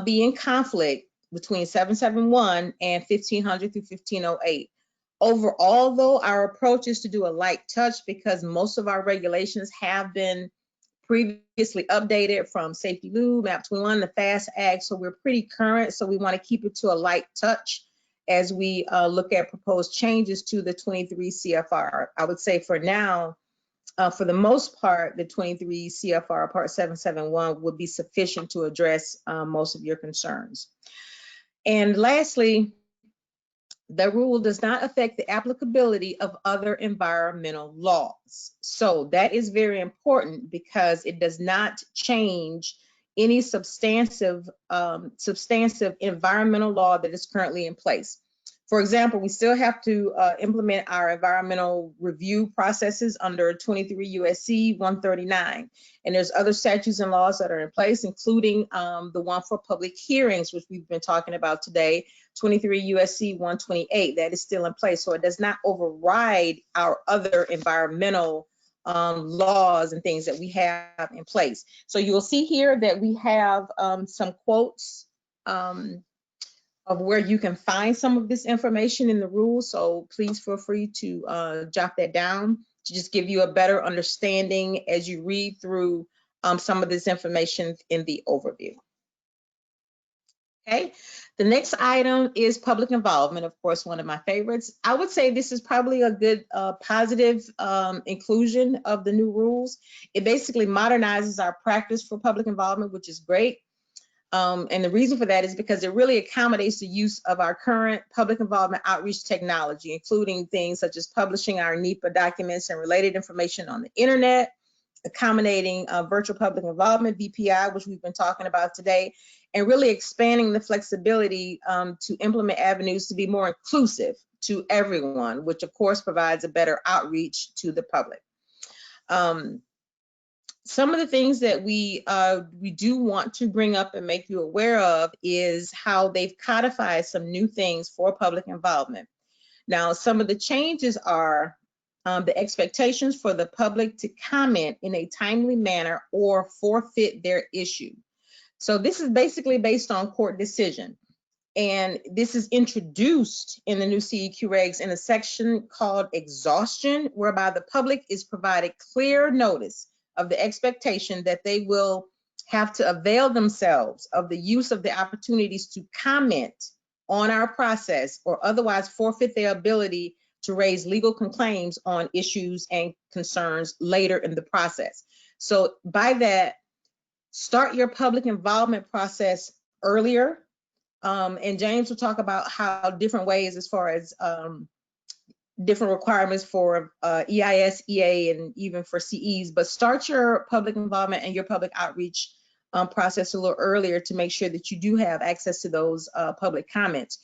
be in conflict between 771 and 1500 through 1508. Overall, though, our approach is to do a light touch because most of our regulations have been previously updated from Safety Lube, MAP 21, the FAST Act, so we're pretty current, so we want to keep it to a light touch as we look at proposed changes to the 23 CFR. I would say for now, for the most part, the 23 CFR Part 771 would be sufficient to address most of your concerns. And lastly, the rule does not affect the applicability of other environmental laws. So that is very important because it does not change any substantive environmental law that is currently in place. For example, we still have to implement our environmental review processes under 23 USC 139. And there's other statutes and laws that are in place, including the one for public hearings, which we've been talking about today, 23 USC 128, that is still in place. So it does not override our other environmental laws and things that we have in place. So you will see here that we have some quotes of where you can find some of this information in the rules. So please feel free to jot that down to just give you a better understanding as you read through some of this information in the overview. Okay, the next item is public involvement, of course, one of my favorites. I would say this is probably a good positive inclusion of the new rules. It basically modernizes our practice for public involvement, which is great. And the reason for that is because it really accommodates the use of our current public involvement outreach technology, including things such as publishing our NEPA documents and related information on the internet, accommodating virtual public involvement, VPI, which we've been talking about today, and really expanding the flexibility to implement avenues to be more inclusive to everyone, which of course provides a better outreach to the public. Some of the things that we do want to bring up and make you aware of is how they've codified some new things for public involvement. Now, some of the changes are the expectations for the public to comment in a timely manner or forfeit their issue. So this is basically based on court decision. And this is introduced in the new CEQ regs in a section called exhaustion, whereby the public is provided clear notice of the expectation that they will have to avail themselves of the use of the opportunities to comment on our process or otherwise forfeit their ability to raise legal claims on issues and concerns later in the process. So by that, start your public involvement process earlier. And James will talk about how different ways as far as different requirements for EIS, EA, and even for CEs, but start your public involvement and your public outreach process a little earlier to make sure that you do have access to those public comments.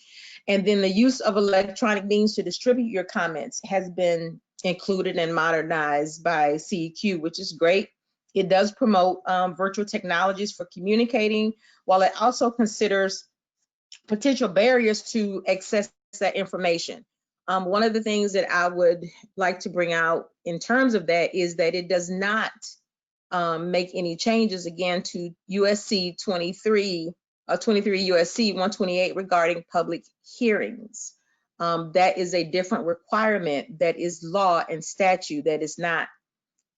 And then the use of electronic means to distribute your comments has been included and modernized by CEQ, which is great. It does promote virtual technologies for communicating, while it also considers potential barriers to access that information. One of the things that I would like to bring out in terms of that is that it does not make any changes again to USC 23 USC 128 regarding public hearings. That is a different requirement that is law and statute that is not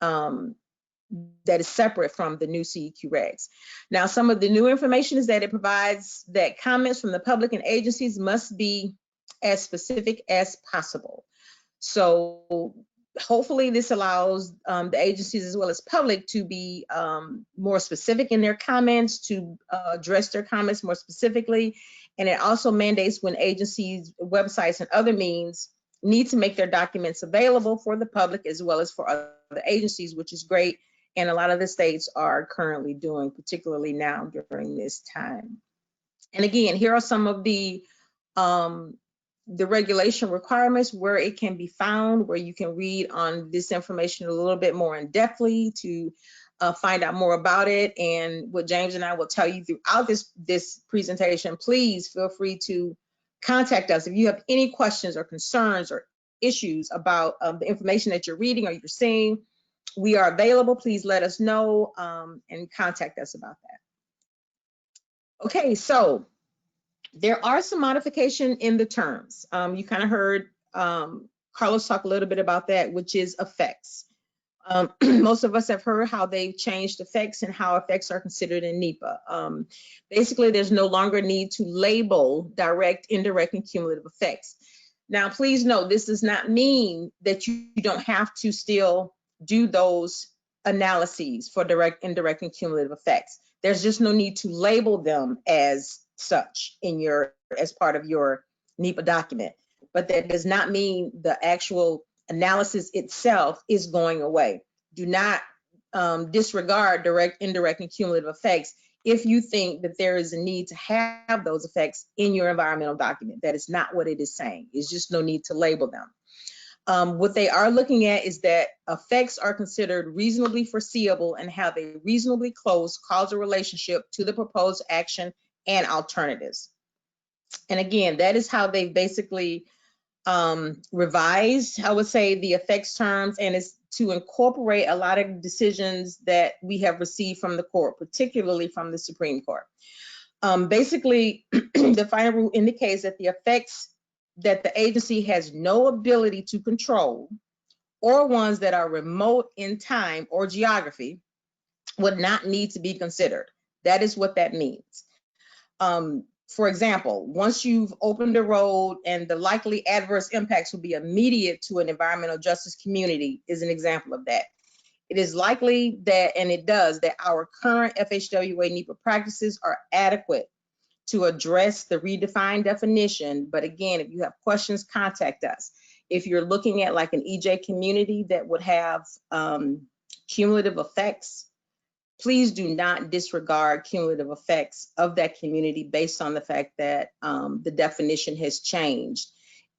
that is separate from the new CEQ regs. Now, some of the new information is that it provides that comments from the public and agencies must be as specific as possible. So hopefully this allows the agencies as well as public to be more specific in their comments, to address their comments more specifically. And it also mandates when agencies, websites, and other means need to make their documents available for the public as well as for other agencies, which is great. And a lot of the states are currently doing, particularly now during this time. And again, here are some of the regulation requirements where it can be found, where you can read on this information a little bit more in depthly to find out more about it. And what James and I will tell you throughout this presentation, please feel free to contact us if you have any questions or concerns or issues about the information that you're reading or you're seeing. We are available. Please let us know and contact us about that. Okay, so there are some modification in the terms. You kind of heard Carlos talk a little bit about that, which is effects. Most of us have heard how they've changed effects and how effects are considered in NEPA. Basically, there's no longer need to label direct, indirect, and cumulative effects. Now, please note, this does not mean that you don't have to still do those analyses for direct, indirect, and cumulative effects. There's just no need to label them as such as part of your NEPA document. But that does not mean the actual analysis itself is going away. Do not disregard direct, indirect, and cumulative effects if you think that there is a need to have those effects in your environmental document. That is not what it is saying. It's just no need to label them. What they are looking at is that effects are considered reasonably foreseeable and have a reasonably close causal relationship to the proposed action and alternatives. And again, that is how they basically revised, I would say, the effects terms, and it's to incorporate a lot of decisions that we have received from the court, particularly from the Supreme Court. Basically, the final rule indicates that the effects that the agency has no ability to control, or ones that are remote in time or geography, would not need to be considered. That is what that means. For example, once you've opened a road and the likely adverse impacts will be immediate to an environmental justice community is an example of that. It is likely that, and it does, that our current FHWA NEPA practices are adequate to address the redefined definition. But again, if you have questions, contact us. If you're looking at like an EJ community that would have cumulative effects, please do not disregard cumulative effects of that community based on the fact that the definition has changed.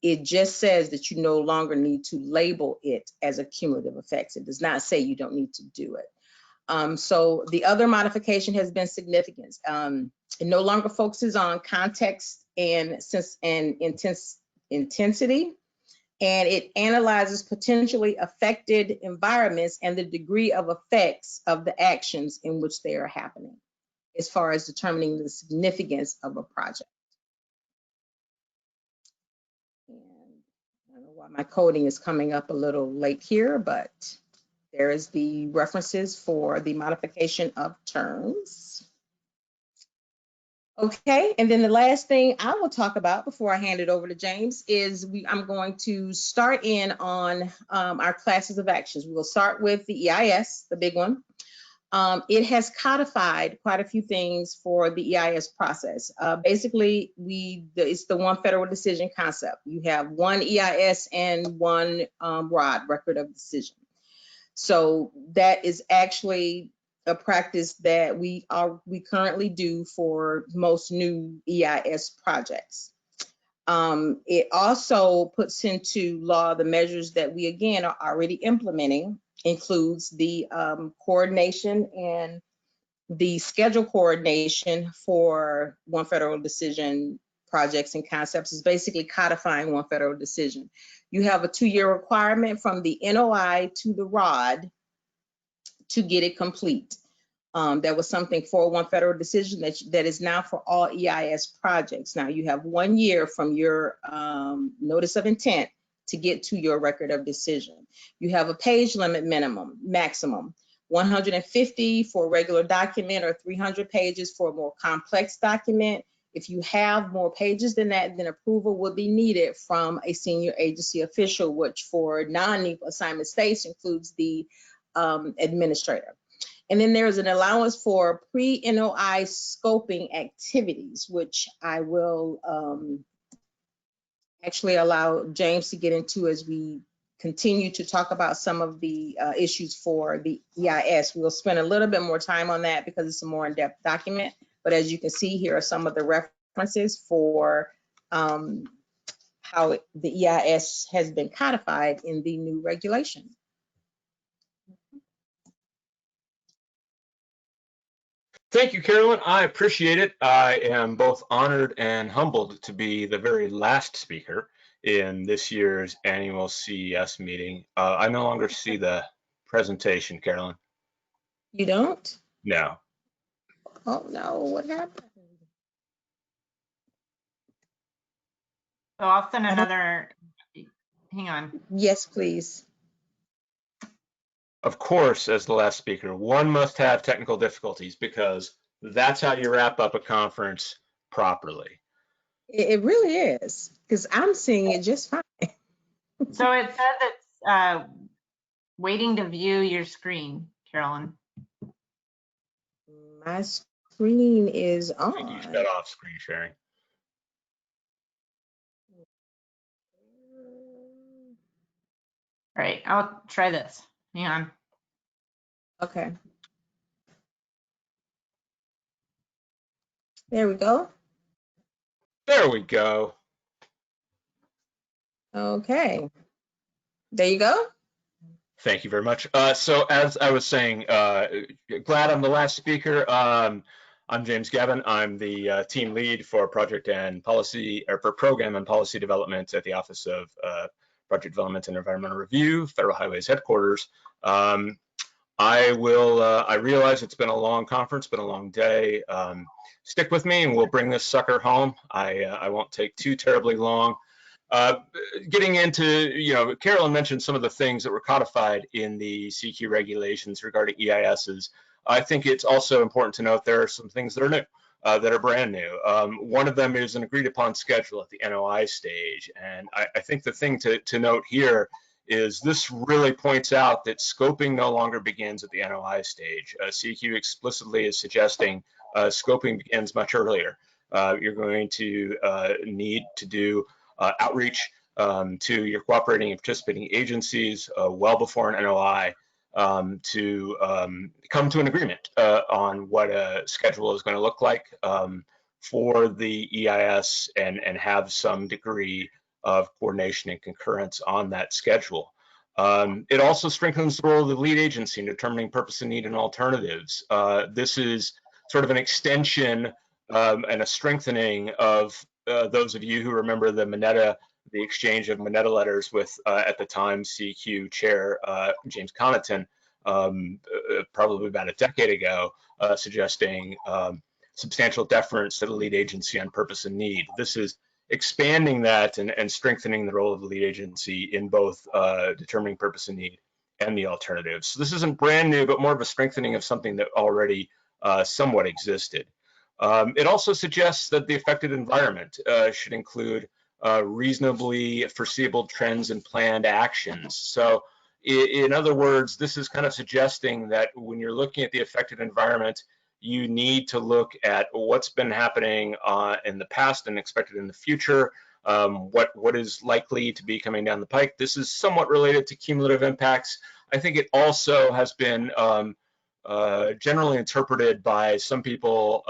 It just says that you no longer need to label it as a cumulative effects. It does not say you don't need to do it. So the other modification has been significant. It no longer focuses on context and intensity, and it analyzes potentially affected environments and the degree of effects of the actions in which they are happening, as far as determining the significance of a project. And I don't know why my coding is coming up a little late here, but there is the references for the modification of terms. Okay, and then the last thing I will talk about before I hand it over to James is I'm going to start in on our classes of actions. We will start with the EIS, the big one. It has codified quite a few things for the EIS process. Basically, it's the one federal decision concept. You have one EIS and one ROD, record of decision. So that is actually a practice that we currently do for most new EIS projects. It also puts into law the measures that we again are already implementing, includes the coordination and the schedule coordination for one federal decision projects and concepts. It's basically codifying one federal decision. You have a 2-year requirement from the NOI to the ROD to get it complete. That was something for one federal decision that is now for all EIS projects. Now you have 1 year from your notice of intent to get to your record of decision. You have a page limit maximum, 150 for a regular document or 300 pages for a more complex document. If you have more pages than that, then approval will be needed from a senior agency official, which for non-NEPA assignment states includes the administrator. And then there's an allowance for pre-NOI scoping activities, which I will actually allow James to get into as we continue to talk about some of the issues for the EIS. We'll spend a little bit more time on that because it's a more in-depth document. But as you can see, here are some of the references for how the EIS has been codified in the new regulation. Thank you, Carolyn. I appreciate it. I am both honored and humbled to be the very last speaker in this year's annual CES meeting. I no longer see the presentation, Carolyn. You don't? No. Oh no, what happened? So I'll send another, hang on. Yes, please. Of course, as the last speaker, one must have technical difficulties because that's how you wrap up a conference properly. It really is, because I'm seeing it just fine. So it says it's waiting to view your screen, Carolyn. My screen is on. I think you shut off screen sharing. All right, I'll try this. Hang on. Okay. There we go. There we go. Okay. There you go. Thank you very much. So as I was saying, glad I'm the last speaker. I'm James Gavin. I'm the team lead for project and policy, or for program and policy development at the Office of Project Development and Environmental Review, Federal Highways Headquarters. I realize it's been a long conference, been a long day. Stick with me and we'll bring this sucker home. I won't take too terribly long. Getting into, Carolyn mentioned some of the things that were codified in the CQ regulations regarding EISs. I think it's also important to note there are some things that are new, that are brand new. One of them is an agreed upon schedule at the NOI stage. And I think the thing to note here is this really points out that scoping no longer begins at the NOI stage. CQ explicitly is suggesting scoping begins much earlier. You're going to need to do outreach to your cooperating and participating agencies well before an NOI to come to an agreement on what a schedule is going to look like for the EIS and have some degree of coordination and concurrence on that schedule. It also strengthens the role of the lead agency in determining purpose and need and alternatives. This is sort of an extension and a strengthening of those of you who remember the exchange of Mineta letters with, at the time, CQ Chair James Connaughton, probably about a decade ago, suggesting substantial deference to the lead agency on purpose and need. This is expanding that and strengthening the role of the lead agency in both determining purpose and need and the alternatives. So this isn't brand new, but more of a strengthening of something that already somewhat existed. It also suggests that the affected environment should include reasonably foreseeable trends and planned actions. So in other words, this is kind of suggesting that when you're looking at the affected environment, you need to look at what's been happening in the past and expected in the future, what is likely to be coming down the pike. This is somewhat related to cumulative impacts. I think it also has been generally interpreted by some people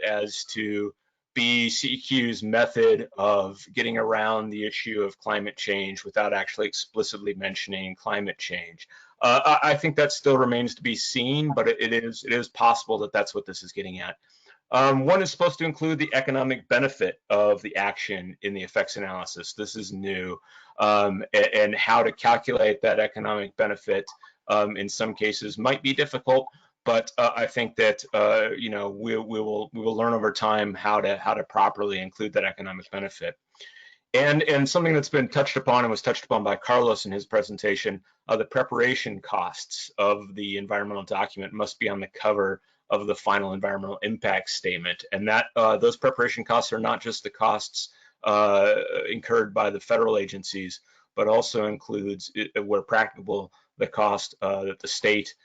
as to be CEQ's method of getting around the issue of climate change without actually explicitly mentioning climate change. I think that still remains to be seen, but it is possible that that's what this is getting at. One is supposed to include the economic benefit of the action in the effects analysis. This is new, and how to calculate that economic benefit in some cases might be difficult, but I think that you know, we will learn over time how to properly include that economic benefit. And something that's been touched upon and was touched upon by Carlos in his presentation, the preparation costs of the environmental document must be on the cover of the final environmental impact statement. And that those preparation costs are not just the costs incurred by the federal agencies, but also includes, where practicable, the cost that the state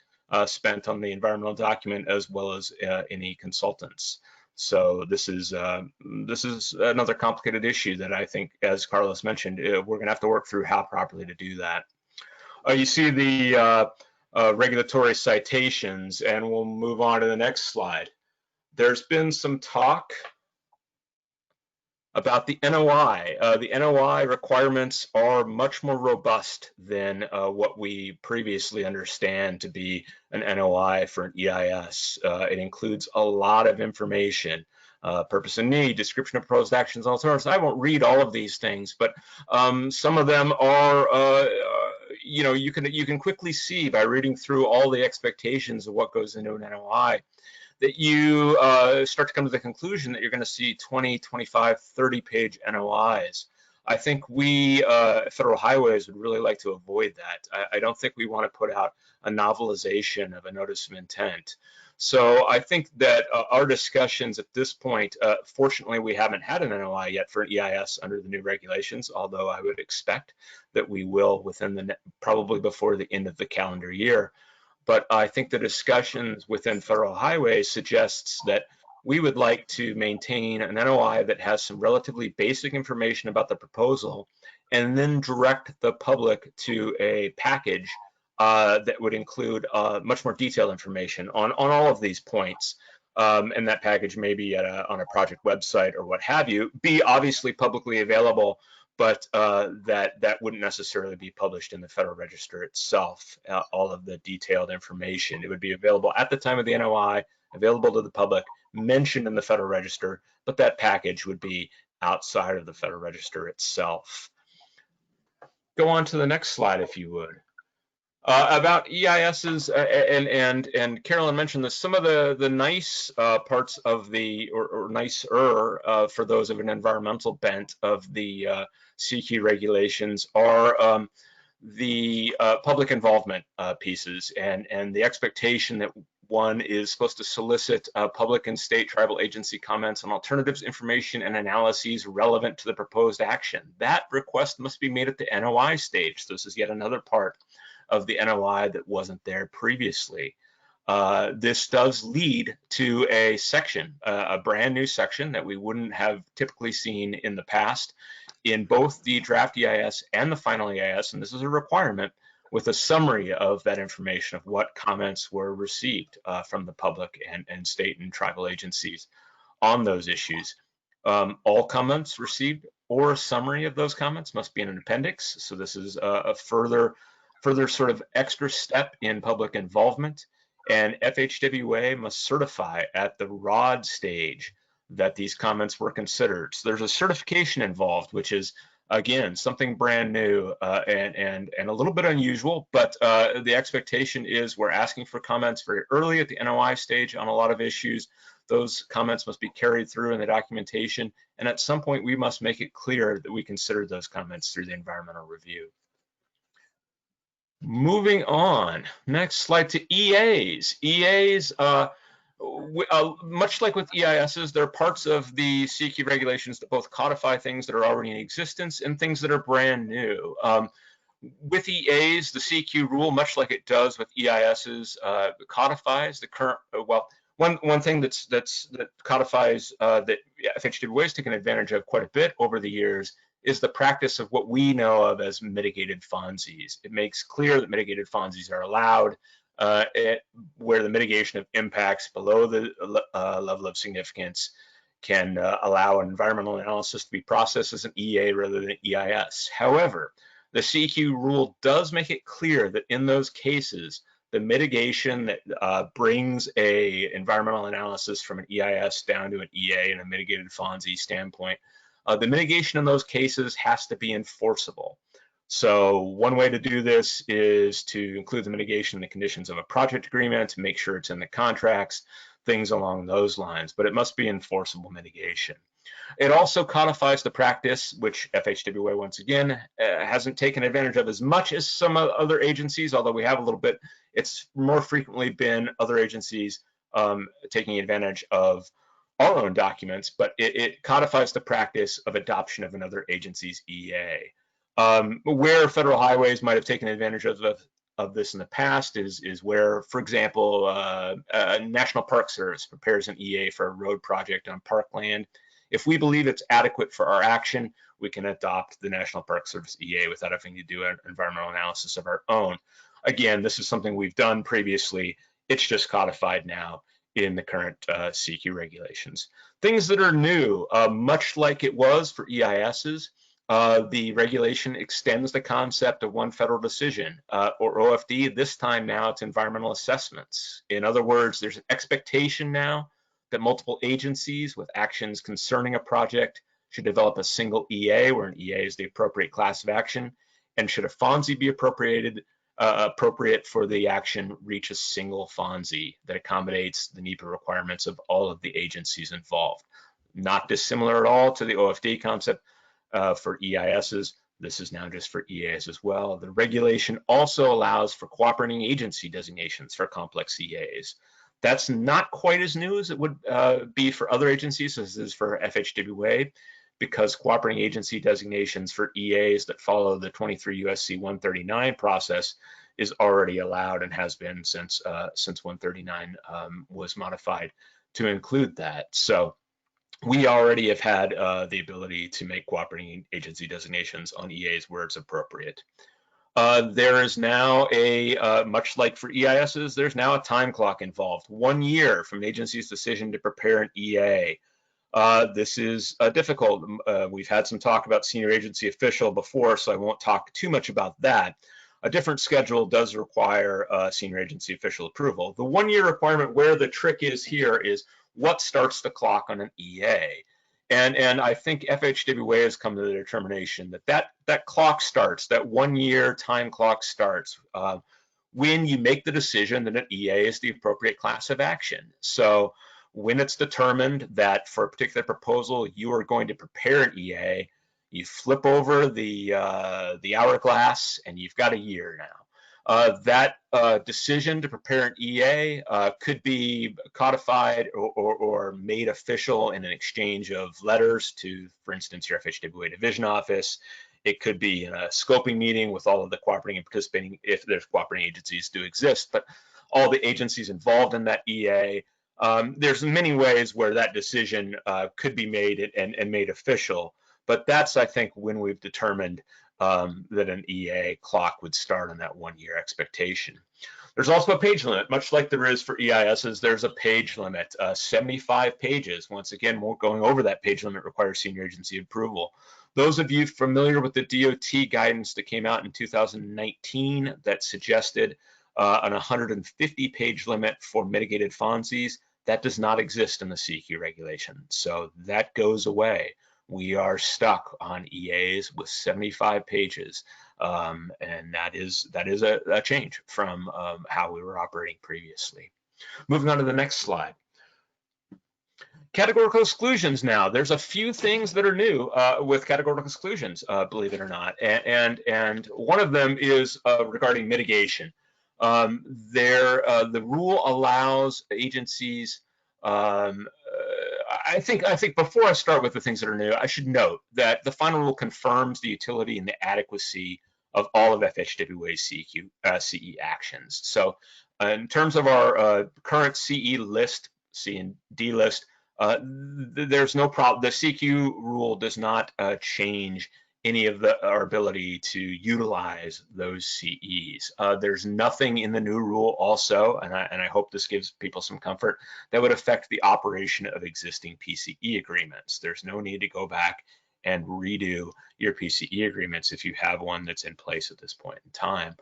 spent on the environmental document, as well as any consultants. So this is another complicated issue that I think, as Carlos mentioned, we're going to have to work through how properly to do that. You see the regulatory citations, and we'll move on to the next slide. There's been some talk about the NOI. The NOI requirements are much more robust than what we previously understand to be an NOI for an EIS. It includes a lot of information, purpose and need, description of proposed actions, alternatives. I won't read all of these things, but some of them are, you know, you can quickly see by reading through all the expectations of what goes into an NOI, that you start to come to the conclusion that you're going to see 20, 25, 30-page NOIs. I think we, Federal Highways, would really like to avoid that. I don't think we want to put out a novelization of a notice of intent. So I think that our discussions at this point, fortunately, we haven't had an NOI yet for an EIS under the new regulations, although I would expect that we will within probably before the end of the calendar year. But I think the discussions within Federal Highways suggests that we would like to maintain an NOI that has some relatively basic information about the proposal, and then direct the public to a package that would include much more detailed information on all of these points. And that package may be on a project website or what have you, be obviously publicly available, but that wouldn't necessarily be published in the Federal Register itself, all of the detailed information. It would be available at the time of the NOI, available to the public, mentioned in the Federal Register, but that package would be outside of the Federal Register itself. Go on to the next slide, if you would. About EISs, and Carolyn mentioned this, some of the nice parts of the, or nicer for those of an environmental bent of the CEQ regulations are the public involvement pieces, and the expectation that one is supposed to solicit public and state tribal agency comments on alternatives, information, and analyses relevant to the proposed action. That request must be made at the NOI stage. This is yet another part of the NOI that wasn't there previously. This does lead to a section, a brand new section that we wouldn't have typically seen in the past in both the draft EIS and the final EIS, and this is a requirement, with a summary of that information of what comments were received from the public and state and tribal agencies on those issues. All comments received or a summary of those comments must be in an appendix. So this is a further sort of extra step in public involvement, and FHWA must certify at the ROD stage that these comments were considered. So there's a certification involved, which is, again, something brand new and a little bit unusual, but the expectation is we're asking for comments very early at the NOI stage on a lot of issues. Those comments must be carried through in the documentation, and at some point we must make it clear that we considered those comments through the environmental review. Moving on, next slide to EAs. EAs, much like with EISs, there are parts of the CEQ regulations that both codify things that are already in existence and things that are brand new. With EAs, the CEQ rule, much like it does with EISs, codifies the current, well, one thing that codifies that FHWA has taken advantage of quite a bit over the years is the practice of what we know of as mitigated FONSIs. It makes clear that mitigated FONSIs are allowed where the mitigation of impacts below the level of significance can allow an environmental analysis to be processed as an EA rather than an EIS. However, the CEQ rule does make it clear that in those cases, the mitigation that brings a environmental analysis from an EIS down to an EA and a mitigated FONSI standpoint, the mitigation in those cases has to be enforceable. So one way to do this is to include the mitigation in the conditions of a project agreement, make sure it's in the contracts, things along those lines, but it must be enforceable mitigation. It also codifies the practice, which FHWA, once again, hasn't taken advantage of as much as some other agencies, although we have a little bit. It's more frequently been other agencies taking advantage of our own documents, but it codifies the practice of adoption of another agency's EA. Where federal highways might have taken advantage of this in the past is where, for example, National Park Service prepares an EA for a road project on parkland. If we believe it's adequate for our action, we can adopt the National Park Service EA without having to do an environmental analysis of our own. Again, this is something we've done previously. It's just codified now in the current CEQ regulations. Things that are new, much like it was for EISs, the regulation extends the concept of one federal decision, or OFD. This time now it's environmental assessments. In other words, there's an expectation now that multiple agencies with actions concerning a project should develop a single EA, where an EA is the appropriate class of action, and should a FONSI be appropriate for the action, reach a single FONSI that accommodates the NEPA requirements of all of the agencies involved. Not dissimilar at all to the OFD concept for EISs. This is now just for EAs as well. The regulation also allows for cooperating agency designations for complex EAs. That's not quite as new as it would be for other agencies as it is for FHWA, because cooperating agency designations for EAs that follow the 23 USC 139 process is already allowed and has been since 139 was modified to include that. So we already have had the ability to make cooperating agency designations on EAs where it's appropriate. There is now much like for EISs, there's now a time clock involved. 1 year from an agency's decision to prepare an EA. This is difficult. We've had some talk about senior agency official before, so I won't talk too much about that. A different schedule does require senior agency official approval. The 1 year requirement, where the trick is here, is what starts the clock on an EA. And I think FHWA has come to the determination that clock starts, that 1 year time clock starts when you make the decision that an EA is the appropriate class of action. So when it's determined that for a particular proposal, you are going to prepare an EA, you flip over the hourglass and you've got a year now. That decision to prepare an EA could be codified or made official in an exchange of letters to, for instance, your FHWA division office. It could be in a scoping meeting with all of the cooperating and participating, if there's cooperating agencies do exist, but all the agencies involved in that EA. There's many ways where that decision could be made and made official, but that's, I think, when we've determined that an EA clock would start on that 1 year expectation. There's also a page limit, much like there is for EISs. There's a page limit, 75 pages. Once again, going over that page limit requires senior agency approval. Those of you familiar with the DOT guidance that came out in 2019 that suggested an 150-page limit for mitigated FONSIs, that does not exist in the CEQ regulation. So that goes away. We are stuck on EAs with 75 pages, and that is a change from how we were operating previously. Moving on to the next slide. Categorical exclusions now. There's a few things that are new with categorical exclusions, believe it or not, and one of them is regarding mitigation. The rule allows agencies. I think before I start with the things that are new, I should note that the final rule confirms the utility and the adequacy of all of FHWA's CE actions. So in terms of our current CE list, C and D list, there's no problem. The CEQ rule does not change any of our ability to utilize those CEs. There's nothing in the new rule also, and I hope this gives people some comfort, that would affect the operation of existing PCE agreements. There's no need to go back and redo your PCE agreements if you have one that's in place at this point in time.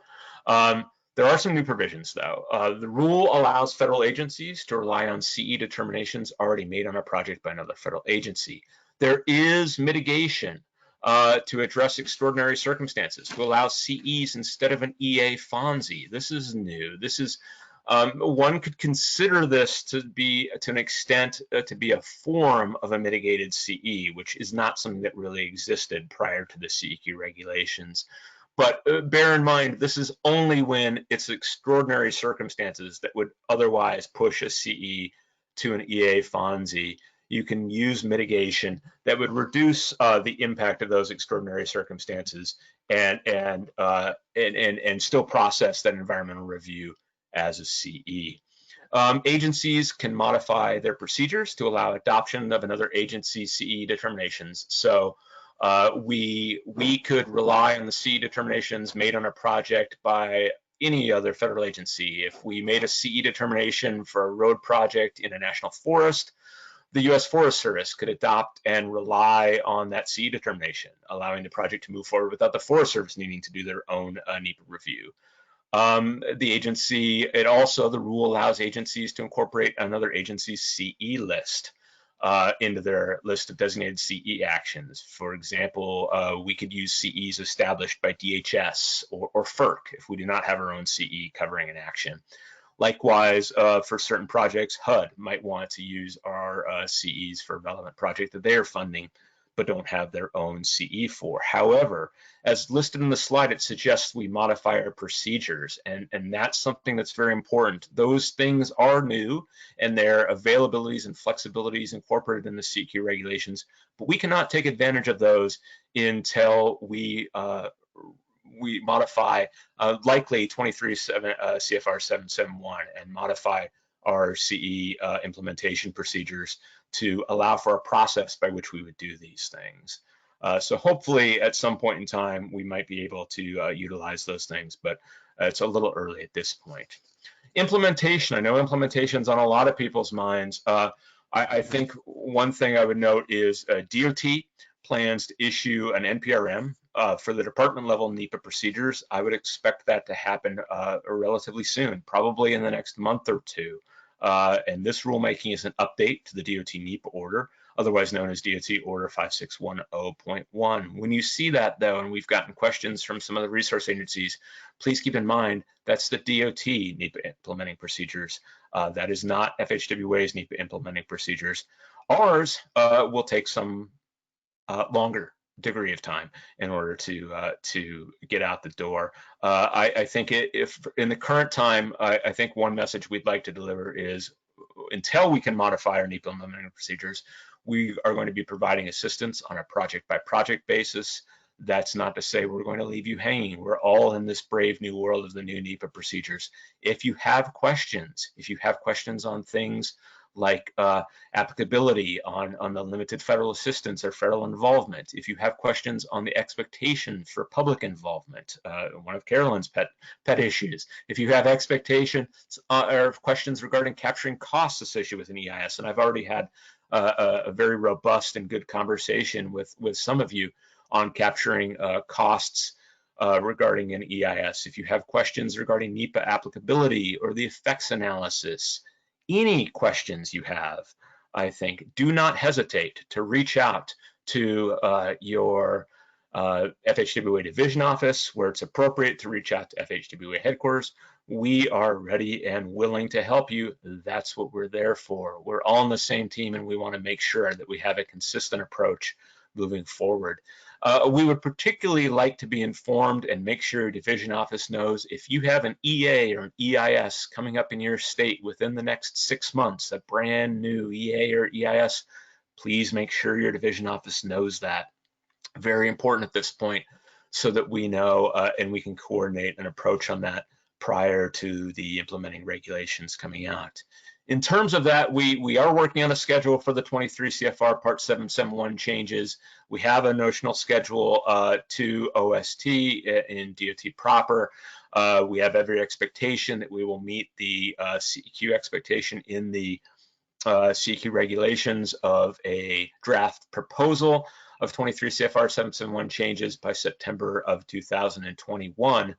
There are some new provisions, though. The rule allows federal agencies to rely on CE determinations already made on a project by another federal agency. There is mitigation to address extraordinary circumstances, to allow CEs instead of an EA FONSI. This is new. This is one could consider this to be, to an extent, to be a form of a mitigated CE, which is not something that really existed prior to the CEQ regulations. But bear in mind, this is only when it's extraordinary circumstances that would otherwise push a CE to an EA FONSI. You can use mitigation that would reduce the impact of those extraordinary circumstances and still process that environmental review as a CE. Agencies can modify their procedures to allow adoption of another agency's CE determinations. So we could rely on the CE determinations made on a project by any other federal agency. If we made a CE determination for a road project in a national forest, the U.S. Forest Service could adopt and rely on that CE determination, allowing the project to move forward without the Forest Service needing to do their own NEPA review. The agency, the rule allows agencies to incorporate another agency's CE list into their list of designated CE actions. For example, we could use CEs established by DHS or FERC if we do not have our own CE covering an action. Likewise, for certain projects, HUD might want to use our CEs for a relevant project that they are funding, but don't have their own CE for. However, as listed in the slide, it suggests we modify our procedures, and that's something that's very important. Those things are new, and their availabilities and flexibilities incorporated in the CEQ regulations, but we cannot take advantage of those until we modify likely 23 CFR 771 and modify our CE implementation procedures to allow for a process by which we would do these things. So hopefully at some point in time, we might be able to utilize those things, but it's a little early at this point. Implementation, I know implementation's on a lot of people's minds. I think one thing I would note is DOT plans to issue an NPRM for the department level NEPA procedures. I would expect that to happen relatively soon, probably in the next month or two. And this rulemaking is an update to the DOT NEPA order, otherwise known as DOT Order 5610.1. When you see that, though, and we've gotten questions from some of the resource agencies, please keep in mind that's the DOT NEPA implementing procedures. That is not FHWA's NEPA implementing procedures. Ours will take some longer degree of time in order to get out the door. I think if in the current time, I think one message we'd like to deliver is until we can modify our NEPA implementing procedures, we are going to be providing assistance on a project by project basis. That's not to say we're going to leave you hanging. We're all in this brave new world of the new NEPA procedures. If you have questions on things like applicability on the limited federal assistance or federal involvement, if you have questions on the expectation for public involvement, one of Carolyn's pet issues, if you have expectations or questions regarding capturing costs associated with an EIS, and I've already had a very robust and good conversation with some of you on capturing costs regarding an EIS. If you have questions regarding NEPA applicability or the effects analysis, any questions you have, I think, do not hesitate to reach out to your FHWA division office where it's appropriate to reach out to FHWA headquarters. We are ready and willing to help you. That's what we're there for. We're all on the same team, and we want to make sure that we have a consistent approach moving forward. We would particularly like to be informed and make sure your division office knows if you have an EA or an EIS coming up in your state within the next 6 months, a brand new EA or EIS, please make sure your division office knows that. Very important at this point so that we know and we can coordinate an approach on that prior to the implementing regulations coming out. In terms of that, we are working on a schedule for the 23 CFR Part 771 changes. We have a notional schedule to OST in DOT proper. We have every expectation that we will meet the CEQ expectation in the CEQ regulations of a draft proposal of 23 CFR 771 changes by September of 2021.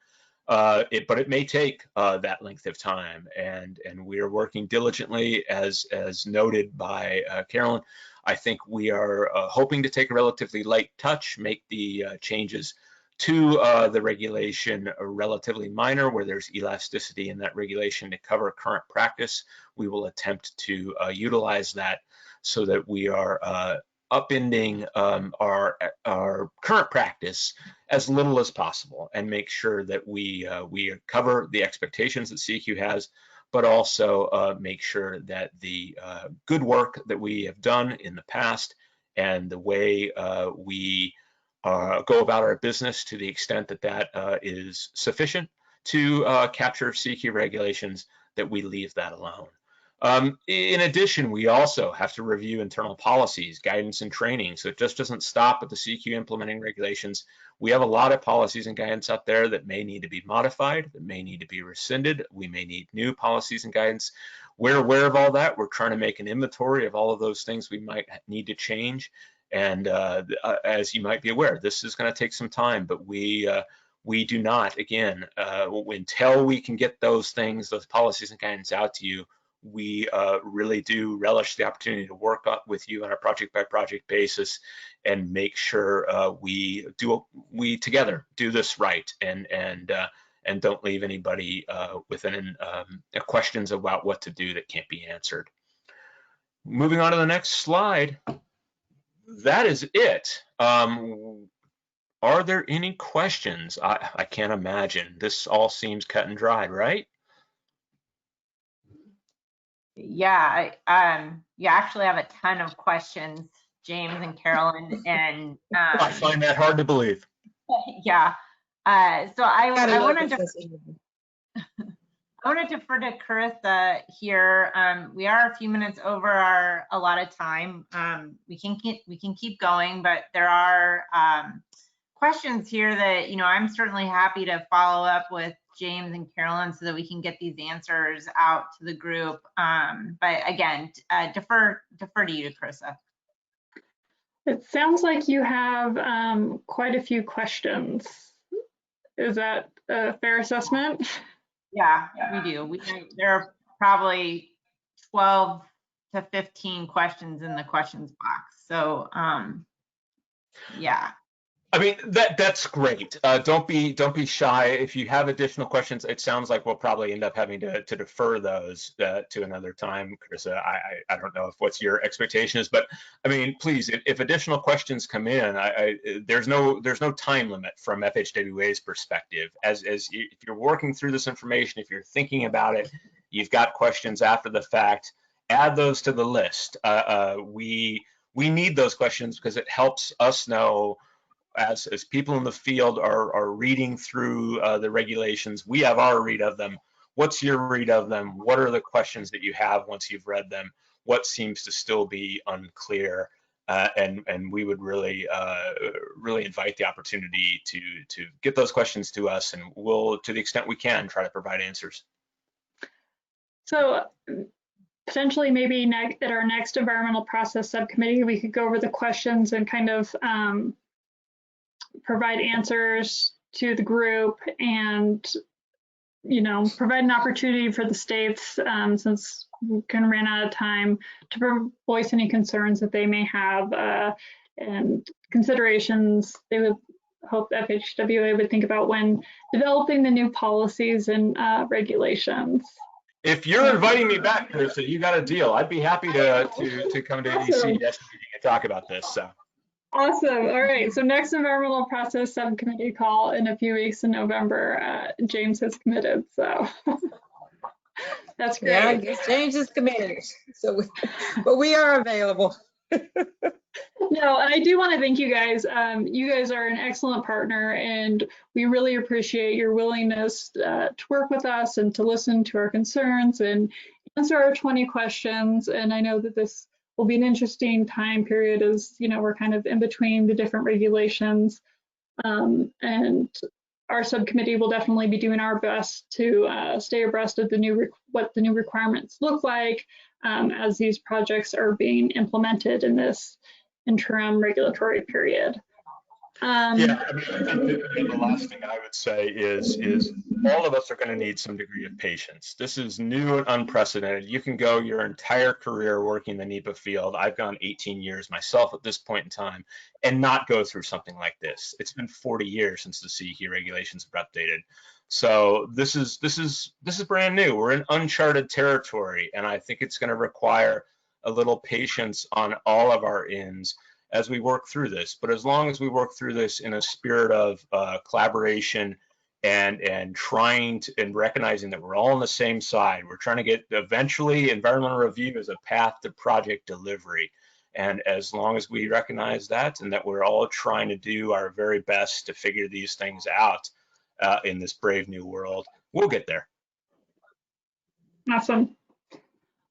but it may take that length of time, and we are working diligently, as noted by Carolyn. I think we are hoping to take a relatively light touch, make the changes to the regulation relatively minor, where there's elasticity in that regulation to cover current practice. We will attempt to utilize that so that we are upending our current practice as little as possible, and make sure that we cover the expectations that CEQ has, but also make sure that the good work that we have done in the past and the way we go about our business, to the extent that that is sufficient to capture CEQ regulations, that we leave that alone. In addition, we also have to review internal policies, guidance, and training. So it just doesn't stop at the CEQ implementing regulations. We have a lot of policies and guidance out there that may need to be modified, that may need to be rescinded. We may need new policies and guidance. We're aware of all that. We're trying to make an inventory of all of those things we might need to change. And as you might be aware, this is going to take some time, but we do not, again, until we can get those things, those policies and guidance out to you, we really do relish the opportunity to work up with you on a project by project basis and make sure we together do this right, and don't leave anybody with questions about what to do that can't be answered. Moving on to the next slide. That is it. Are there any questions? I can't imagine. This all seems cut and dried, right? Yeah, you actually have a ton of questions, James and Carolyn, and I find that hard to believe. Yeah. So I want to defer to Carissa here. We are a few minutes over our allotted time. We can keep going, but there are questions here that I'm certainly happy to follow up with James and Carolyn so that we can get these answers out to the group. But again, defer to you, Carissa. It sounds like you have quite a few questions. Is that a fair assessment? Yeah, we do. There are probably 12 to 15 questions in the questions box. So yeah. I mean, that's great. Don't be shy. If you have additional questions, it sounds like we'll probably end up having to defer those to another time. Carissa, I don't know what's your expectation is, but I mean, please, if additional questions come in, there's no time limit from FHWA's perspective. If you're working through this information, if you're thinking about it, you've got questions after the fact, add those to the list. We need those questions because it helps us know, as people in the field are reading through the regulations, we have our read of them. What's your read of them? What are the questions that you have once you've read them? What seems to still be unclear? And we would really invite the opportunity to get those questions to us, and we'll, to the extent we can, try to provide answers. So potentially maybe at our next environmental process subcommittee, we could go over the questions and kind of provide answers to the group, and provide an opportunity for the states, since we can run out of time, to voice any concerns that they may have and considerations they would hope FHWA would think about when developing the new policies and regulations. If you're inviting me back, Carissa, you got a deal. I'd be happy to come to the CES meeting and talk about this. So. Awesome. All right. So next environmental process subcommittee call in a few weeks in November. James has committed. So that's great. Yeah, I guess James is committed. So, but we are available. No, and I do want to thank you guys. You guys are an excellent partner, and we really appreciate your willingness to work with us and to listen to our concerns and answer our 20 questions. And I know that this will be an interesting time period, as we're kind of in between the different regulations, and our subcommittee will definitely be doing our best to stay abreast of what the new requirements look like as these projects are being implemented in this interim regulatory period. Yeah, I mean, I think that the last thing I would say is all of us are going to need some degree of patience. This is new and unprecedented. You can go your entire career working the NEPA field. I've gone 18 years myself at this point in time and not go through something like this. It's been 40 years since the CEQ regulations have been updated. So this is brand new. We're in uncharted territory, and I think it's going to require a little patience on all of our ends as we work through this. But as long as we work through this in a spirit of collaboration and trying to, and recognizing that we're all on the same side, we're trying to get eventually environmental review as a path to project delivery. And as long as we recognize that and that we're all trying to do our very best to figure these things out in this brave new world, we'll get there. Awesome.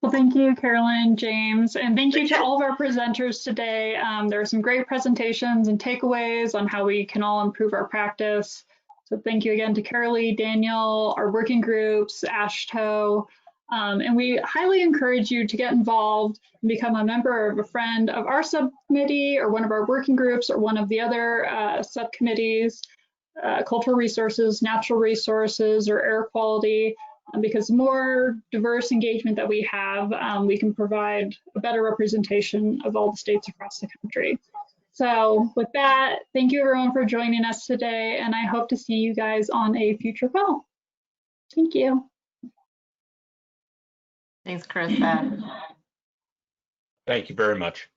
Well, thank you, Carolyn, James, and thank you to all of our presenters today. There are some great presentations and takeaways on how we can all improve our practice. So thank you again to Carolee, Daniel, our working groups, AASHTO, and we highly encourage you to get involved and become a member of a friend of our subcommittee or one of our working groups or one of the other subcommittees, cultural resources, natural resources, or air quality. Because the more diverse engagement that we have, we can provide a better representation of all the states across the country. So with that, thank you everyone for joining us today, and I hope to see you guys on a future call. Thank you. Thanks, Carissa. Thank you very much.